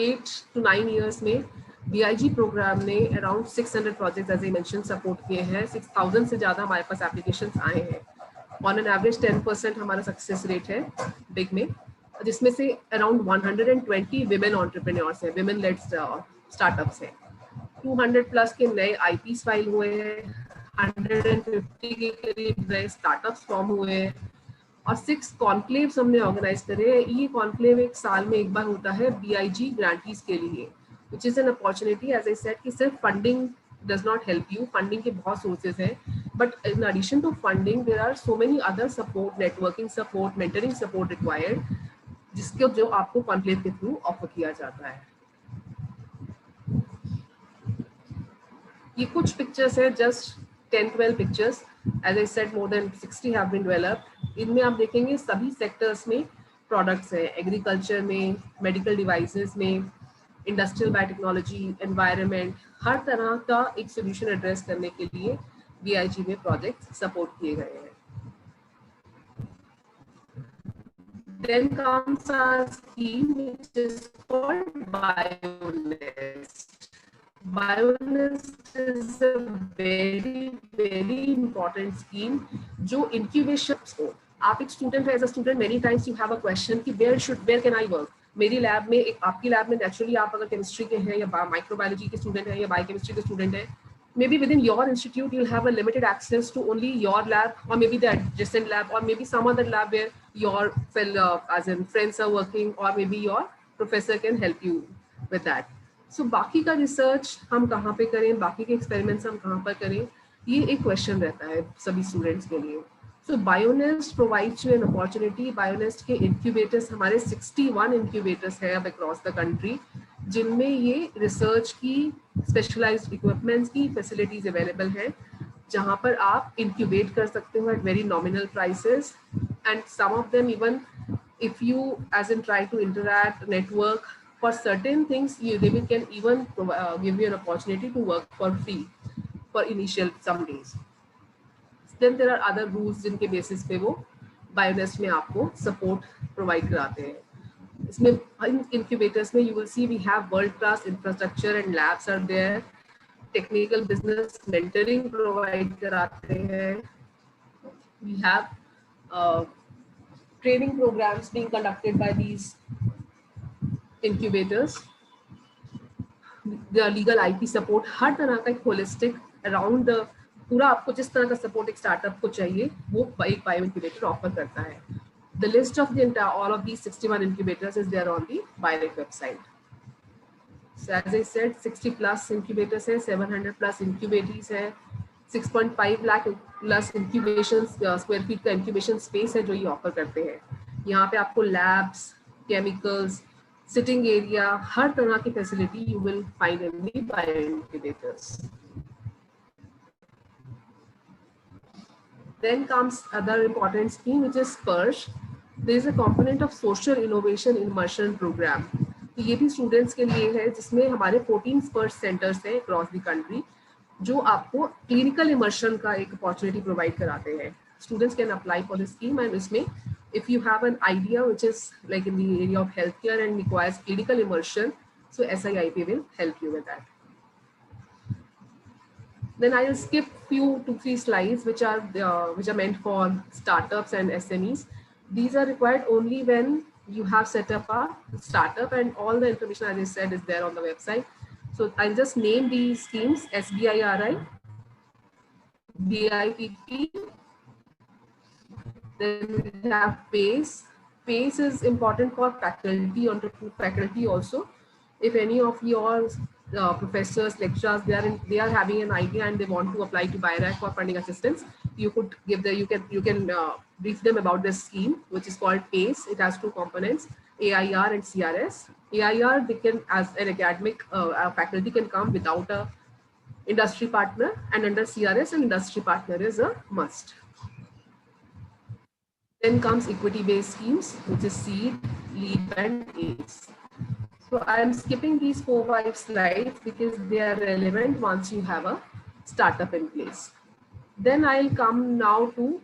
8 to 9 years में BIG programme ने around 600 projects as I mention support किए हैं. 6000 से ज़्यादा हमारे पास applications आए हैं. ऑन एन एवरेज 10% हमारा सक्सेस रेट है बिग में, जिसमें से अराउंड 120 विमेन एंटरप्रेन्योर्स हैं, विमेन लेड स्टार्टअप्स हैं. 200 प्लस के नए IPs फाइल हुए हैं, 150 के करीब नए स्टार्टअप्स फॉर्म हुए हैं, और 6 कॉन्क्लेव्स हमने ऑर्गेनाइज करे हैं. ये कॉन्क्लेव एक साल में एक बार होता है BIG ग्रांटीज के लिए, which is an opportunity, as I said, कि सिर्फ funding does not help you. Funding के बहुत सोर्सेज हैं, but in addition to funding there are so many other support, networking support, mentoring support required, जिसके जो आपको कॉन्क्लेव के through offer किया जाता है. ये कुछ पिक्चर्स है, just 10-12 pictures. As I said, more than 60 have been developed. इनमें आप देखेंगे सभी सेक्टर्स में प्रोडक्ट्स हैं. एग्रीकल्चर में, मेडिकल डिवाइसेस में, इंडस्ट्रियल बायोटेक्नोलॉजी, एनवायरनमेंट, हर तरह का एक सोल्यूशन एड्रेस करने के लिए BIG में प्रोजेक्ट सपोर्ट किए गए हैं. Then comes our scheme which is called BIONEST. BIONEST is a very important scheme जो incubation को, आप एक स्टूडेंट है, as a student many times you have a question कि वेयर कैन आई वर्क. मेरी लैब में, एक आपकी लैब में नेचुरली आप अगर केमिस्ट्री के हैं या माइक्रोबायोलॉजी के स्टूडेंट हैं या बायोकेमिस्ट्री के स्टूडेंट हैं, maybe within your institute you'll have a limited access to only your lab, or maybe the adjacent lab, or maybe some other lab where your fellow as in friends are working, or maybe your professor can help you with that. So बाकी का research हम कहाँ पे करें, बाकी के experiments हम कहाँ पर करें, ये एक क्वेश्चन रहता है सभी स्टूडेंट्स के लिए. So BIONEST provides you an opportunity. BIONEST के incubators, हमारे 61 incubators हैं अब across the country, जिनमें ये रिसर्च की स्पेशलाइज्ड इक्विपमेंट्स की फैसिलिटीज अवेलेबल हैं, जहाँ पर आप इंक्यूबेट कर सकते हो at very nominal prices. And some of them even if you as in try to interact, network for certain things, they can even give you an opportunity to work for free for initial some days. Then there are other rules जिनके basis पे वो BIONEST में आपको support provide कराते हैं. इसमें incubators में you will see we have world class infrastructure and labs are there. Technical business mentoring provide कराते हैं. We have training programs being conducted by these incubators. The legal IP support, हर तरह का एक holistic around the पूरा आपको जिस तरह का सपोर्ट एक स्टार्टअप को चाहिए वो एक बायो इंक्यूबेटर ऑफर करता है. The list of the entire all of these 61 incubators is there on the BIRAC website. So as I said, 60 plus incubators है, 700 plus incubatees है, 6.5 lakh plus incubation square feet का incubation space है जो ये offer करते हैं. यहाँ पे आपको labs, chemicals, sitting area, हर तरह की facility you will find in the bioincubators. Then comes other important scheme, which is SPERSH. There is a component of social innovation immersion program. तो ये भी स्टूडेंट्स के लिए है, जिसमें हमारे 14 स्पर्श सेंटर्स हैं अक्रॉस द कंट्री, जो आपको क्लिनिकल इमर्शन का एक अपॉर्चुनिटी प्रोवाइड कराते हैं. Students can apply for the scheme, and इसमें if you have an idea which is like in the area of healthcare and requires clinical immersion, so SIIP will help you with that. Then I will skip 2-3 slides which are meant for startups and SMEs. These are required only when you have set up a startup, and all the information, as I said, is there on the website. So I'll just name these schemes: SBIRI, BIPP. Then we have PACE. PACE is important for faculty also. If any of your professors, lecturers, they are having an idea and they want to apply to BIRAC for funding assistance, you could give you can brief them about this scheme, which is called PACE. It has two components, AIR and CRS. AIR, they can, as an academic faculty, can come without a industry partner, and under CRS, an industry partner is a must. Then comes equity-based schemes, which is SEED, LEAP, and ACE. So I am skipping these 4-5 slides because they are relevant once you have a startup in place. Then I'll come now to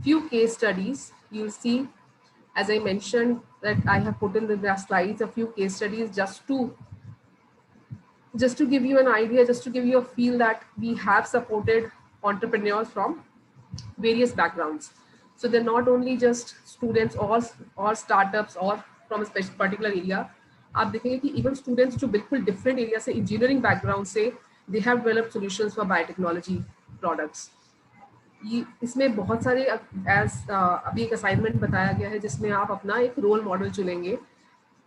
few case studies. You'll see, as I mentioned, that I have put in the slides a few case studies just to give you an idea, just to give you a feel that we have supported entrepreneurs from various backgrounds. So they're not only just students or startups or from a particular area. आप देखेंगे कि even students जो बिल्कुल different area से, engineering background से, they have developed solutions for biotechnology products. ये इसमें बहुत सारे अभी एक assignment बताया गया है जिसमें आप अपना एक role model चुनेंगे.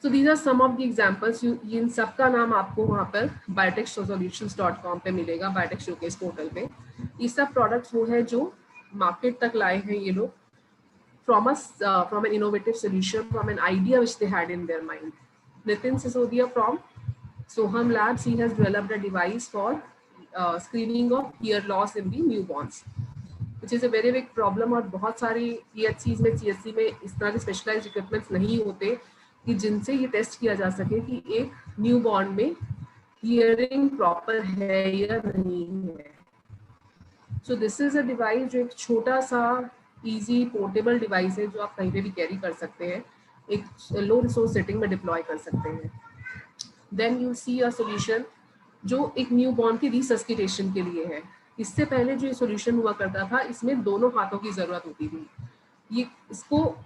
So these are some of the examples. इन सब का नाम आपको वहाँ पर biotechsolutions.com पे मिलेगा, biotech showcase portal पे. ये सब products वो है जो market तक लाए हैं ये लोग from an innovative solution, from an idea which they had in their mind. Nitin Sisodia from Soham Labs, he has developed a device for screening of hear loss in the newborns, which is a very big problem. और बहुत सारी PHCs में, CSC में इस तरह के specialized equipments नहीं होते कि जिनसे ये टेस्ट किया जा सके कि एक न्यूबॉर्न में hearing proper है या नहीं है. So this is a device जो एक छोटा सा easy portable device है जो आप कहीं पे भी कैरी कर सकते हैं, एक लो रिसोर्स सेटिंग में डिप्लॉय कर सकते हैं. Then you see a solution जो एक न्यूबॉर्न की रिसस्किटेशन के लिए है. इससे पहले जो ये सोल्यूशन हुआ करता था, इसमें दोनों हाथों की जरूरत होती थी. ये इसको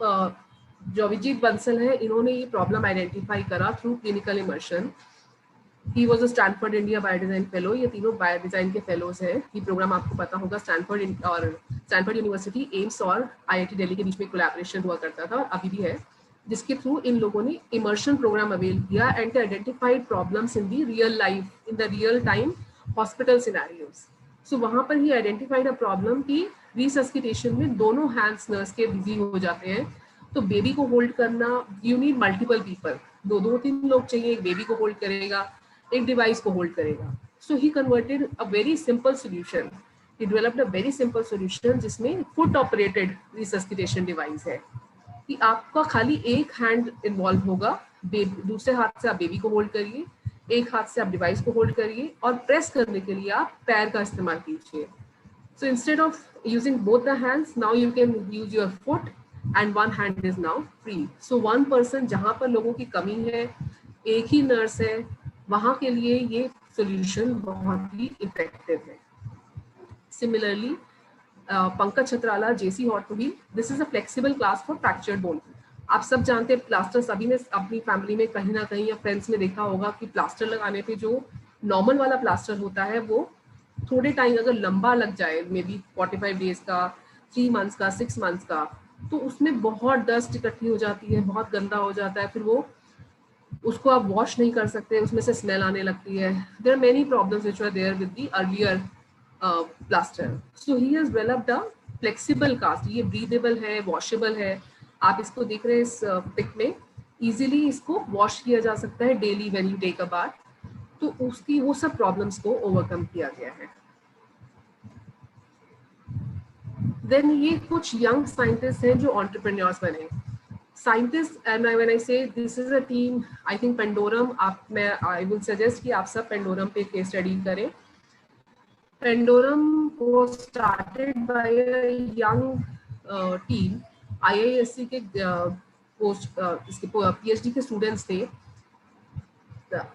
जो अभिजीत बंसल है, इन्होंने ये प्रॉब्लम आइडेंटिफाई करा through clinical immersion. He was a Stanford India Biodesign Fellow. ये तीनों बायोडिजाइन के फेलोज हैं. ये प्रोग्राम आपको पता होगा, स्टैनफोर्ड यूनिवर्सिटी, एम्स और IIT दिल्ली के बीच में कोलैबोरेशन हुआ करता था और अभी भी है, जिसके थ्रू इन लोगों ने इमर्शन प्रोग्राम अवेल किया and identified problems in the real life, in the real time hospital scenarios. So वहाँ पर ही आइडेंटिफाइड अ प्रॉब्लम की रिसस्किटेशन में दोनों हैंड्स नर्स के बिजी हो जाते हैं. तो बेबी को होल्ड करना, यू नीड मल्टीपल पीपल, 2-3 लोग चाहिए, एक बेबी को होल्ड करेगा, एक डिवाइस को होल्ड करेगा. So he converted a very simple solution. He developed a very simple solution जिसमें फुट ऑपरेटेड रिसस्किटेशन डिवाइस है कि आपका खाली एक हैंड इन्वॉल्व होगा, दूसरे हाथ से आप बेबी को होल्ड करिए, एक हाथ से आप डिवाइस को होल्ड करिए और प्रेस करने के लिए आप पैर का इस्तेमाल कीजिए. So instead of using both the hands, now you can use your foot and one hand is now free. So one person, जहाँ पर लोगों की कमी है, एक ही नर्स है, वहाँ के लिए ये solution बहुत ही effective है. Similarly, Pankaj छत्राला, JC Orthowheel, this is a flexible class for fractured bone. आप सब जानते हैं प्लास्टर, सभी ने अपनी फैमिली में कहीं ना कहीं या फ्रेंड्स में देखा होगा कि प्लास्टर लगाने पे जो नॉर्मल वाला प्लास्टर होता है वो थोड़े टाइम अगर लंबा लग जाए, मे बी 45 डेज का, 3 मंथ्स का, 6 मंथ्स का, तो उसमें बहुत डस्ट इकट्ठी हो जाती है, बहुत गंदा हो जाता है, फिर वो उसको आप वॉश नहीं कर सकते, उसमें से स्मेल आने लगती है. There are many problems which were there with the earlier plaster. So he has developed a flexible cast. ये ब्रीदेबल है, वॉशेबल है. आप इसको देख रहे हैं इस पिक में, इजीली इसको वॉश किया जा सकता है daily when you take a bath, तो उसकी वो सब प्रॉब्लम्स को ओवरकम किया गया है। देन ये कुछ यंग साइंटिस्ट हैं जो एंटरप्रेन्योर्स बने। Scientist and when I say this is a team, I think Pandorum, I will suggest कि आप सब पेंडोरम पे केस स्टडी करें। Pandorum was started by a young team, IISc के पोस्ट इसके PhD के स्टूडेंट्स थे,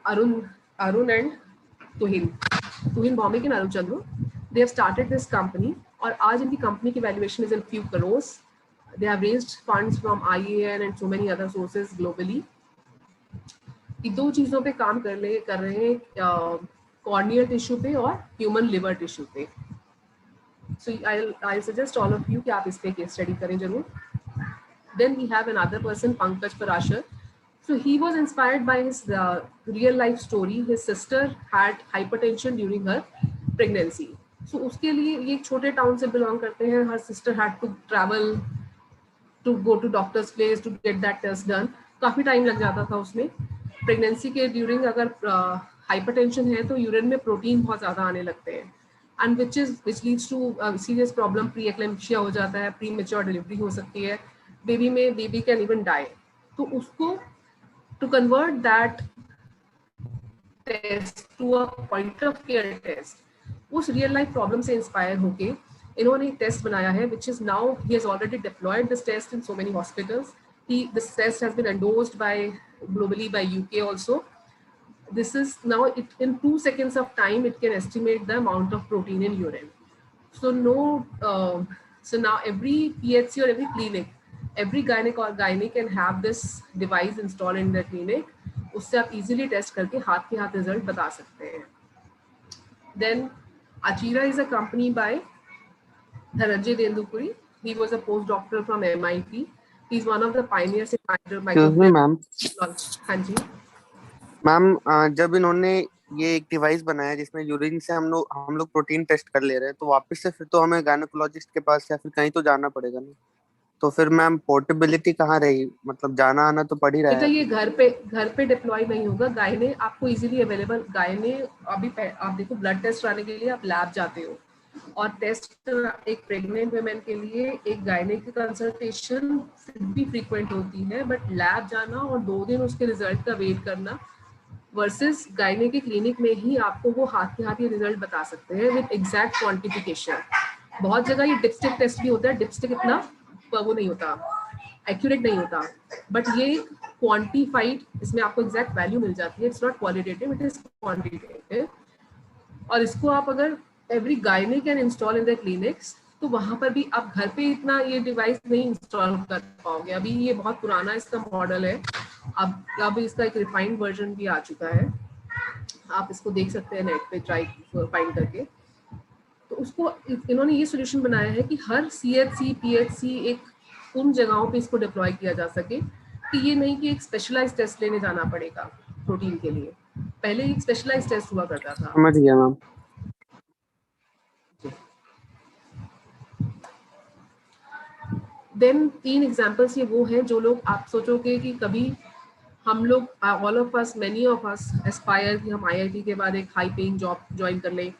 Arun and Tuhin Bhowmik and Arun Chandru. They have started this company और आज इनकी कंपनी की valuation is in few crores. They have raised funds from IAN and so many other sources globally. ये दो चीजों पे काम कर रहे हैं, कॉर्नियल टिश्यू पे और ह्यूमन लिवर टिश्यू पे। So I'll suggest all of you कि आप इस पे केस स्टडी करें जरूर। Then we have another person, Pankaj Parashar. So he was inspired by his real life story. His sister had hypertension during her pregnancy. So उसके लिए ये एक छोटे टाउन से belong करते हैं। Her sister had to travel to go to doctor's place to get that test done. काफी time लग जाता था उसमें। प्रेगनेंसी के ड्यूरिंग अगर हाइपरटेंशन है तो यूरिन में प्रोटीन बहुत ज्यादा आने लगते हैं, and which leads to serious problem, pre-eclampsia हो जाता है, premature delivery हो सकती है, बेबी कैन इवन डाई। तो उसको to convert that test to a point of care test, उस रियल लाइफ प्रॉब्लम से इंस्पायर होके इन्होंने एक टेस्ट बनाया है, which is now he has already deployed this test in so many hospitals. This test has been endorsed globally by UK also. This is now in 2 seconds of time it can estimate the amount of protein in urine. So so now every PHC or every clinic, every gynae can have this device installed in their clinic. उससे आप easily test करके हाथ के हाथ result बता सकते हैं। Then Achira is a company by Dhananjay Dendupuri. He was a postdoctor from MIT. He's one of the pioneers in Excuse me, ma'am. हाँ जी मैम, जब इन्होंने ये एक डिवाइस बनाया जिसमें यूरिन से हम लोग प्रोटीन टेस्ट कर ले रहे हैं, तो वापस से फिर तो हमें गायनेकोलॉजिस्ट के पास या फिर कहीं तो जाना पड़ेगा ना। तो फिर मैम पोर्टेबिलिटी कहाँ रही? मतलब जाना आना तो पड़ ही रहा बेटा, है। ये घर पे डिप्लॉय नहीं होगा। गायने आपको इजीली अवेलेबल, गायने अभी आप देखो ब्लड टेस्ट कराने के लिए आप लैब जाते हो, और टेस्ट एक प्रेग्नेंट वुमेन के लिए एक गायने की कंसल्टेशन भी फ्रीक्वेंट होती है, बट लैब जाना और 2 दिन उसके रिजल्ट का वेट करना वर्सेस गायने के क्लिनिक में ही आपको वो हाथ के हाथ ये रिजल्ट बता सकते हैं विद एग्जैक्ट क्वांटिफिकेशन। बहुत जगह ये डिपस्टिक टेस्ट भी होता है, डिपस्टिक इतना वो नहीं होता, एक्यूरेट नहीं होता, बट ये क्वांटिफाइड, इसमें आपको एग्जैक्ट वैल्यू मिल जाती है। It's not qualitative, it is quantitative. और इसको आप अगर एवरी गायने can install in the clinics, तो वहां पर भी आप घर पे इतना ये डिवाइस नहीं इंस्टॉल कर पाओगे। अभी ये बहुत पुराना इसका मॉडल है, अब इसका एक रिफाइंड वर्जन भी आ चुका है, आप इसको देख सकते हैं नेट पे ट्राई फाइंड करके। तो उसको इन्होंने ये सोल्यूशन बनाया है कि हर CHC PHC एक उन जगहों पे इसको डिप्लॉय किया जा सके, कि ये नहीं कि एक स्पेशलाइज्ड टेस्ट लेने जाना पड़ेगा प्रोटीन के लिए। पहले एक स्पेशलाइज्ड टेस्ट हुआ करता था। समझ गया मैम। देन 3 एग्जांपल्स ये वो हैं जो लोग आप सोचोगे कि कभी हम लोग, all of us, many of us Aspire कि हम IIT के बाद एक हाई पेइंग जॉब ज्वाइन कर लें।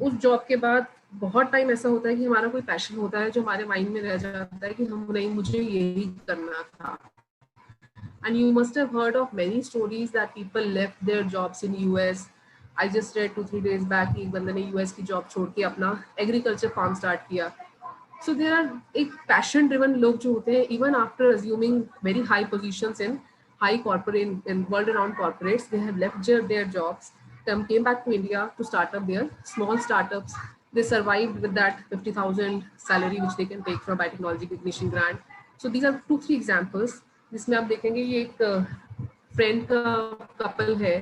उस जॉब के बाद बहुत टाइम ऐसा होता है कि हमारा कोई पैशन होता है जो हमारे माइंड में रह जाता है कि हम नहीं, मुझे यही करना था। And you must have heard of many stories that people left their jobs in US. I just read 2-3 days back कि एक बंदे ने US की जॉब छोड़ के अपना एग्रीकल्चर फार्म स्टार्ट किया। So there are एक पैशन ड्रिवन लोग जो होते हैं, even after assuming very high positions in high corporate in world around corporates, they have left their jobs, came back to India to start up their small startups. They survived with that 50,000 salary which they can take from biotechnology ignition grant. So these are 2-3 examples जिसमें आप देखेंगे ये एक friend का couple है,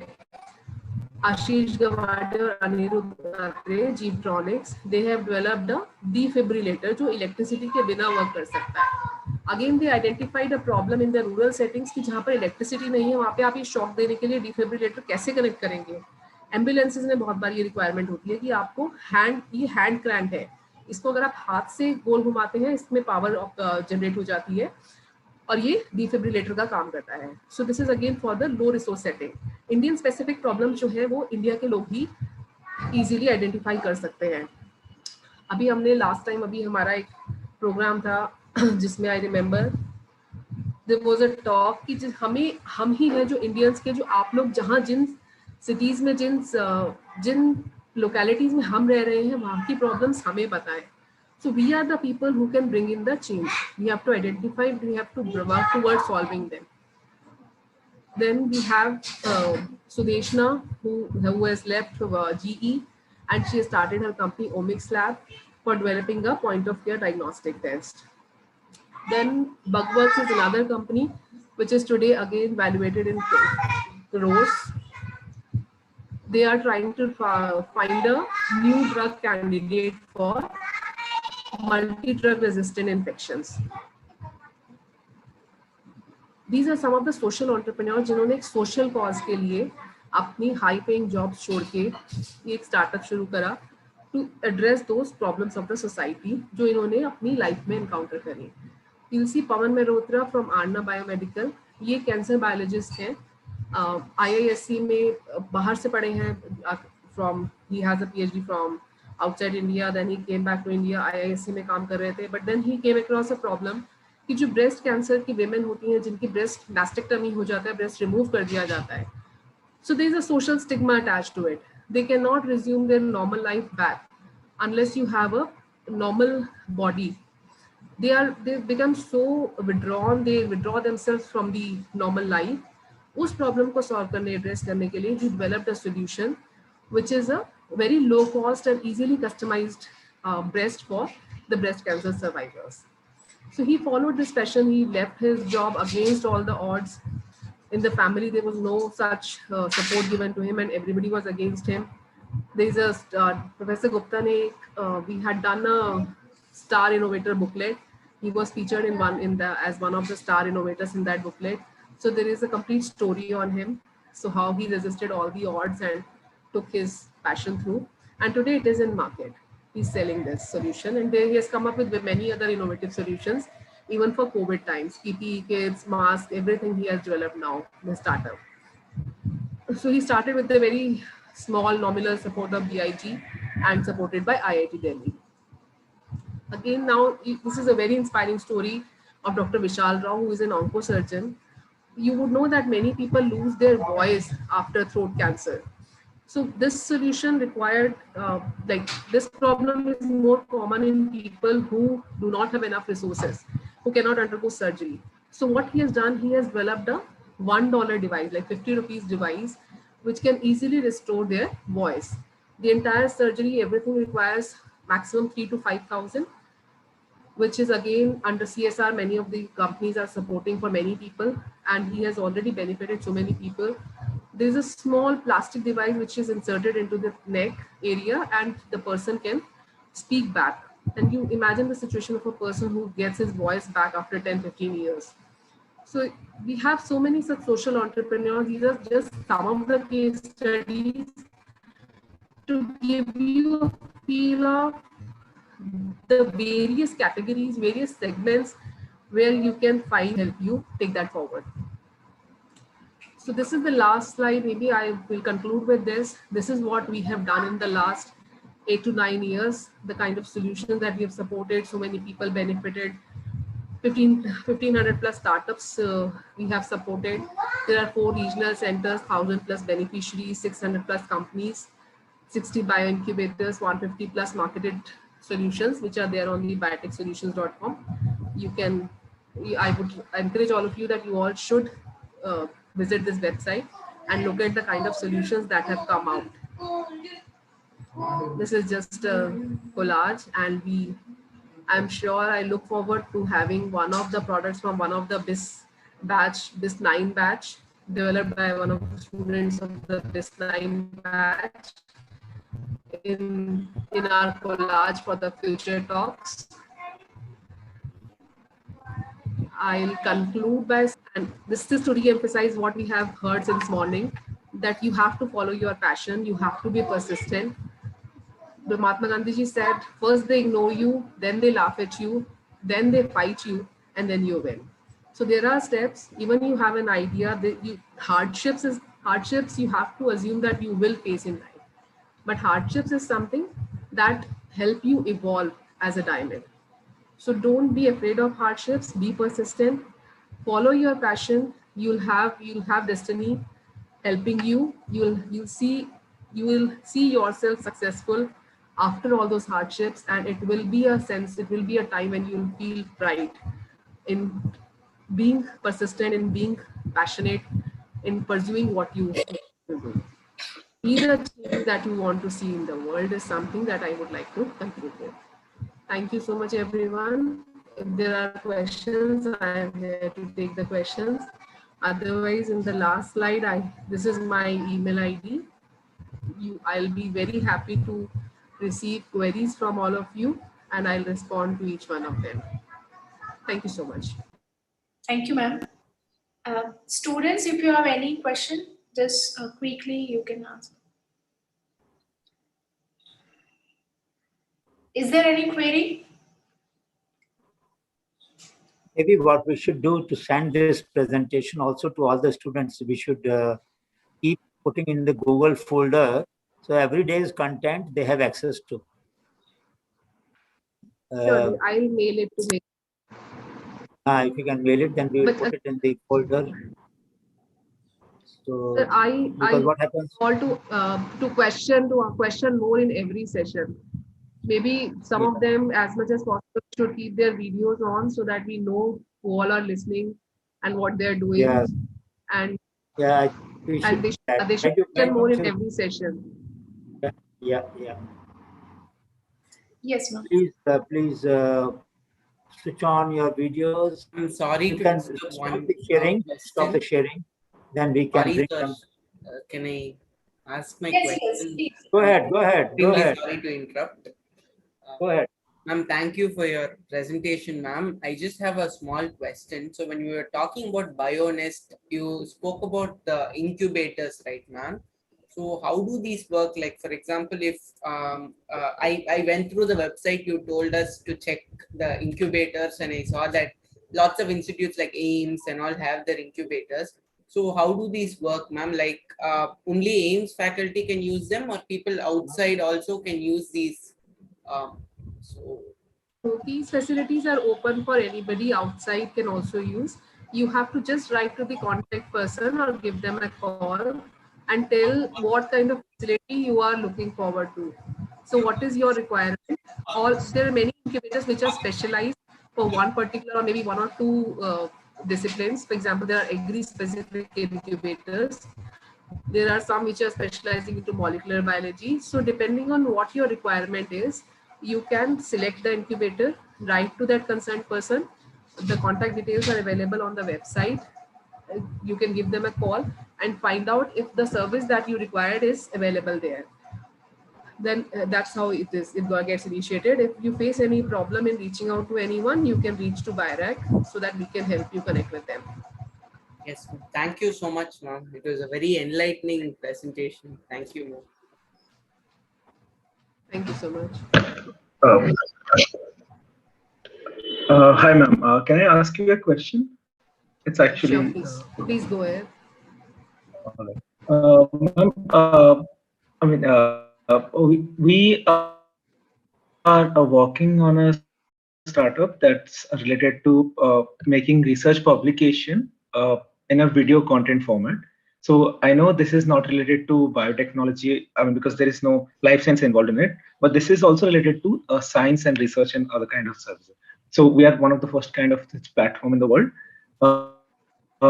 आशीष गवाडे और Aniruddha Atre, Jeevtronics. They have developed a defibrillator जो electricity के बिना वर्क कर सकता है। Again they identified a problem in the rural settings कि जहाँ पर इलेक्ट्रिसिटी नहीं है, वहाँ पे आप ये शॉक देने के लिए डिफिब्रिलेटर कैसे कनेक्ट करेंगे। एम्बुलेंसेज में बहुत बार ये रिक्वायरमेंट होती है कि आपको ये हैंड क्रैंक है, इसको अगर आप हाथ से गोल घुमाते हैं, इसमें पावर जनरेट हो जाती है। और ये डिफिब्रिलेटर का काम करता है. सो this is again for the low resource setting. Indian specific problem जो है वो इंडिया के लोग ही इजीली आइडेंटिफाई कर सकते हैं. अभी हमने लास्ट टाइम अभी हमारा एक प्रोग्राम था जिसमें I remember there was a talk कि हम ही हैं जो इंडियंस के, जो आप लोग जहाँ जिन सिटीज में जिन लोकेलिटीज में हम रह रहे हैं वहाँ की प्रॉब्लम्स हमें पता है. So we are the people who can bring in the change. We have to identify, we have to work towards solving them. Then we have Sudeshna, who has left GE, and she has started her company Omics Lab for developing a point-of-care diagnostic test. Then Bugworks is another company which is today again valuated in crores. They are trying to find a new drug candidate for multi-drug resistant infections. These are some of the social entrepreneurs जिन्होंने एक social cause के लिए अपनी high paying jobs छोड़ के एक startup शुरू करा to address those problems of the society जो इन्होंने अपनी life में encounter करी. You'll see Pawan Mehrotra from Arna Biomedical. ये cancer biologist हैं. IISc में बाहर से पढ़े हैं. He has a PhD from outside India, then he came back to India. IISc में काम कर रहे थे, but then he came across a problem कि जो ब्रेस्ट कैंसर की विमेन होती हैं जिनकी ब्रेस्ट मैस्टेक्टमी हो जाता है, ब्रेस्ट रिमूव कर दिया जाता है, so there is a social stigma attached to it. They cannot resume their normal life back unless you have a normal body. They become so withdrawn, they withdraw themselves from the normal life. उस problem को solve करने address करने के लिए he developed a solution which is a very low cost and easily customized breast for the breast cancer survivors. So he followed this passion. He left his job against all the odds. In the family, there was no such support given to him, and everybody was against him. There is a Professor Gupta ne, we had done a Star Innovator booklet. He was featured as one of the star innovators in that booklet. So there is a complete story on him. So how he resisted all the odds and took his passion through. And today it is in market. He's selling this solution, and he has come up with many other innovative solutions, even for COVID times, PPE kits, masks, everything he has developed now in the startup. So he started with a very small nominal support of BIG and supported by IIT Delhi. Again, now this is a very inspiring story of Dr. Vishal Rao, who is an oncosurgeon. You would know that many people lose their voice after throat cancer. So this solution required, this problem is more common in people who do not have enough resources, who cannot undergo surgery. So what he has done, he has developed a $1 device, like 50 rupees device, which can easily restore their voice. The entire surgery, everything requires maximum 3,000 to 5,000, which is again under CSIR, many of the companies are supporting for many people, and he has already benefited so many people. There's a small plastic device which is inserted into the neck area, and the person can speak back. And you imagine the situation of a person who gets his voice back after 10, 15 years. So we have so many such social entrepreneurs. These are just some of the case studies to give you a feel of the various categories, various segments where you can find help you take that forward. So this is the last slide. Maybe I will conclude with this. This is what we have done in the last 8 to 9 years, the kind of solutions that we have supported. So many people benefited. 1,500 plus startups we have supported. There are 4 regional centers, 1,000 plus beneficiaries, 600 plus companies, 60 bioincubators, 150 plus marketed solutions, which are there on the biotechsolutions.com. I would encourage all of you that you all should visit this website and look at the kind of solutions that have come out. This is just a collage, and I'm sure I look forward to having one of the products from one of the BIIS-9 batch, developed by one of the students of the BIIS-9 batch in our collage for the future talks. I'll conclude by, and this is to re-emphasize what we have heard since morning, that you have to follow your passion, you have to be persistent. The Mahatma Gandhi ji said, first they ignore you, then they laugh at you, then they fight you, and then you win. So there are steps. Even you have an idea. Hardships you have to assume that you will face in life. But hardships is something that help you evolve as a diamond. So don't be afraid of hardships. Be persistent. Follow your passion. You'll have destiny helping you. You will see yourself successful after all those hardships, and it will be a time when you'll feel pride in being persistent, in being passionate, in pursuing what you want to do. Be the change that you want to see in the world is something that I would like to conclude with. Thank you so much, everyone. If there are questions, I am here to take the questions. Otherwise, in the last slide, this is my email ID. I'll be very happy to receive queries from all of you, and I'll respond to each one of them. Thank you so much. Thank you, ma'am. Students, if you have any question, just quickly you can ask. Is there any query? Maybe what we should do to send this presentation also to all the students, we should keep putting in the Google folder. So every day's content they have access to. Surely, I'll mail it to me. If you can mail it, then we will put it in the folder. So Sir, I what happens? call to question more in every session. Maybe some of them, as much as possible, should keep their videos on so that we know who all are listening and what they're doing. Yes. And yeah, and they should question more in every session. Yeah. Yes, ma'am. Please switch on your videos. I'm sorry you to can disturb stop the sharing. Stop the sharing. Then we can sorry, bring sir. them. Can I ask my Yes, question? please. Go ahead. Really sorry to interrupt. Go ahead. Ma'am, thank you for your presentation, ma'am. I just have a small question. So when we were talking about BioNest, you spoke about the incubators, right, ma'am? So how do these work? Like, for example, if I went through the website, you told us to check the incubators, and I saw that lots of institutes like AIMS and all have their incubators. So how do these work, ma'am? Like only AIMS faculty can use them, or people outside also can use these? So these facilities are open for anybody outside can also use. You have to just write to the contact person or give them a call and tell what kind of facility you are looking forward to. So what is your requirement? There are many incubators which are specialized for one particular or maybe one or two disciplines. For example, there are agri-specific incubators. There are some which are specializing into molecular biology. So depending on what your requirement is, you can select the incubator, write to that concerned person. The contact details are available on the website. You can give them a call and find out if the service that you required is available there. Then that's how it gets initiated. If you face any problem in reaching out to anyone, you can reach to BIRAC so that we can help you connect with them. Yes, thank you so much, ma'am. It was a very enlightening presentation. Thank you, ma'am. Thank you so much. Hi, ma'am. Can I ask you a question? It's actually. Sure, please. Please go ahead. Ma'am, I mean, we are working on a startup that's related to making research publication in a video content format. So I know this is not related to biotechnology, I mean, because there is no life science involved in it, but this is also related to science and research and other kind of services. So we are one of the first kind of this platform in the world.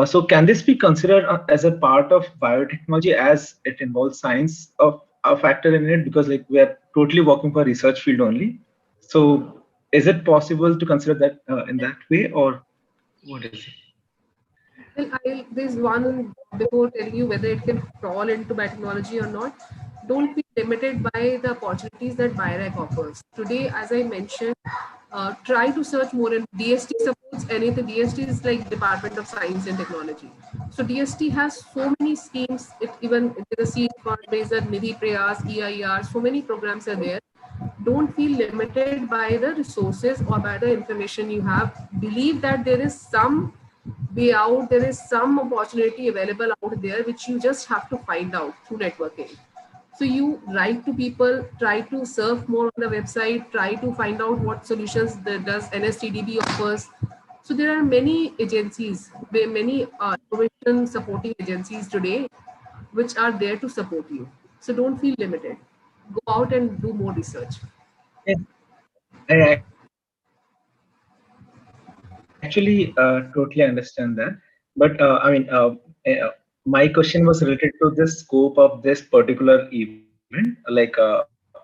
So can this be considered as a part of biotechnology as it involves science of a factor in it? Because like we are totally working for research field only. So is it possible to consider that in that way, or what is it? Well, there's one before telling you whether it can fall into biotechnology or not. Don't be limited by the opportunities that BIRAC offers. Today, as I mentioned, try to search more, and DST supports anything. DST is like Department of Science and Technology. So DST has so many schemes. Even the seed fund, there's a Nidhi Prayas, EIR, so many programs are there. Don't feel limited by the resources or by the information you have. Believe that there is some way out. There is some opportunity available out there which you just have to find out through networking. So you write to people, try to surf more on the website, try to find out what solutions does NSTDB offers. So there are many agencies, many innovation supporting agencies today, which are there to support you. So don't feel limited. Go out and do more research. Yes, I actually totally understand that. But my question was related to the scope of this particular event, like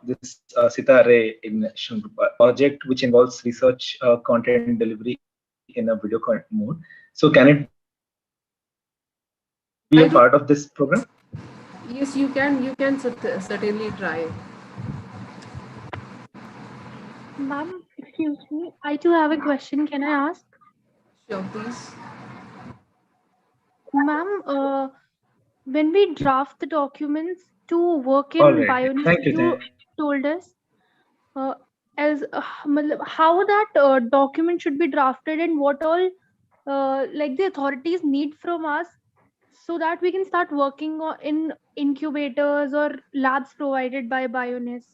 this Sitare Ignition project, which involves research content delivery in a video mode. So can it be a part of this program? Yes, you can. You can certainly try. Ma'am, excuse me. I too have a question. Can I ask? Sure, please. Ma'am, when we draft the documents to work All in right. BIONIS, Thank you. you told us uh, how that document should be drafted and what all like the authorities need from us so that we can start working in incubators or labs provided by BIONIS.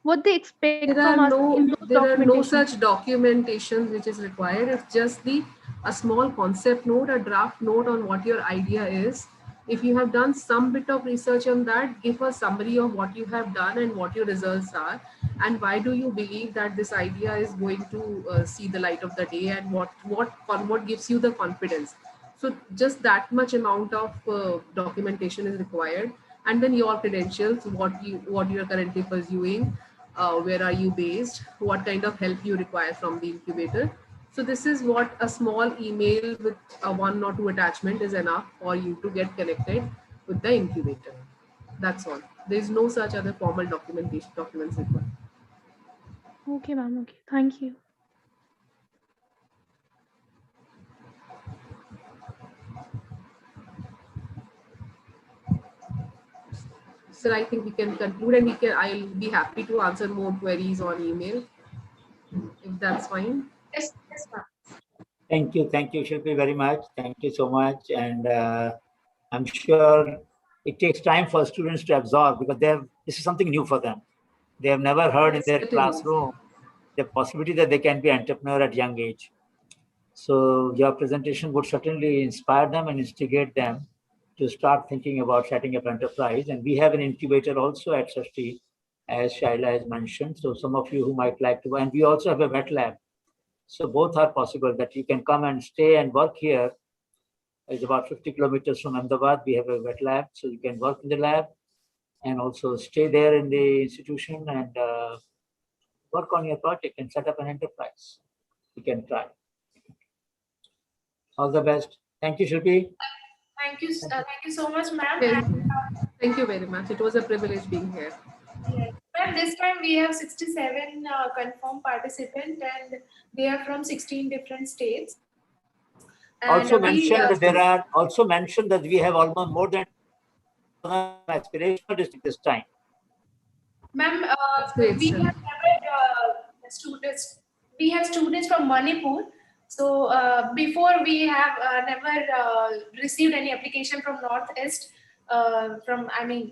What they expect There from are us in those no documentation. such documentation which is required. It's just a small concept note, a draft note on what your idea is. If you have done some bit of research on that, give a summary of what you have done and what your results are, and why do you believe that this idea is going to see the light of the day, and what gives you the confidence. So just that much amount of documentation is required, and then your credentials, what you are currently pursuing, where are you based, what kind of help you require from the incubator. So this is what a small email with a 1 or 2 attachment is enough for you to get connected with the incubator. That's all. There is no such other formal documents required. Okay, ma'am. Okay, thank you. So I think we can conclude, and I'll be happy to answer more queries on email if that's fine. Yes, yes, ma'am. Thank you, Shilpi, very much. Thank you so much. And I'm sure it takes time for students to absorb because this is something new for them. They have never heard in their classroom the possibility that they can be entrepreneur at young age. So your presentation would certainly inspire them and instigate them to start thinking about setting up enterprise. And we have an incubator also at Sashti, as Shaila has mentioned. So some of you who might like to, and we also have a wet lab. So both are possible that you can come and stay and work here. It's about 50 kilometers from Ahmedabad. We have a wet lab, so you can work in the lab and also stay there in the institution and work on your project and set up an enterprise. You can try. All the best. Thank you, Shilpi. Thank you so much, ma'am. Thank you very much. It was a privilege being here. Yes. Ma'am, this time we have 67 confirmed participants, and they are from 16 different states. And also mentioned that there are also mentioned that we have almost more than aspirational district this time. Ma'am, we have students. We have students from Manipur. So before we have never received any application from Northeast,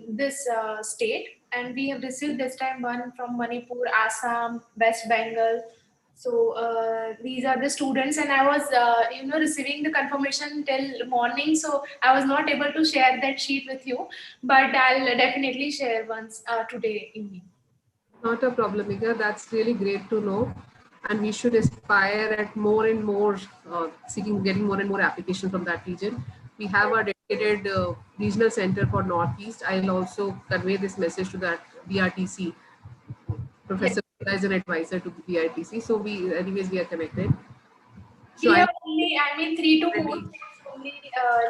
this state, and we have received this time one from Manipur, Assam, West Bengal. So these are the students, and I was receiving the confirmation till morning, so I was not able to share that sheet with you, but I'll definitely share once today evening. Not a problem, Mika. That's really great to know. And we should aspire at more and more, getting more and more application from that region. We have a dedicated regional center for Northeast. I'll also convey this message to that BRTC. Professor is an advisor to BITC. So anyways, we are connected. So we have only, 3 to 4 states only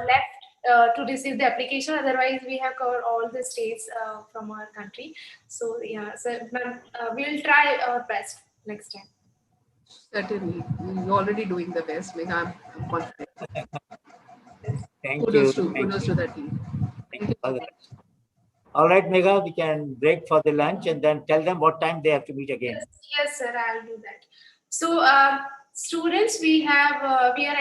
left to receive the application. Otherwise, we have covered all the states from our country. So yeah, so we'll try our best next time. Certainly, you're already doing the best. Like I'm confident. Thank Kudos you. to the team. Thank you. All right, Megha, we can break for the lunch and then tell them what time they have to meet again. Yes, sir, I'll do that. So students, we are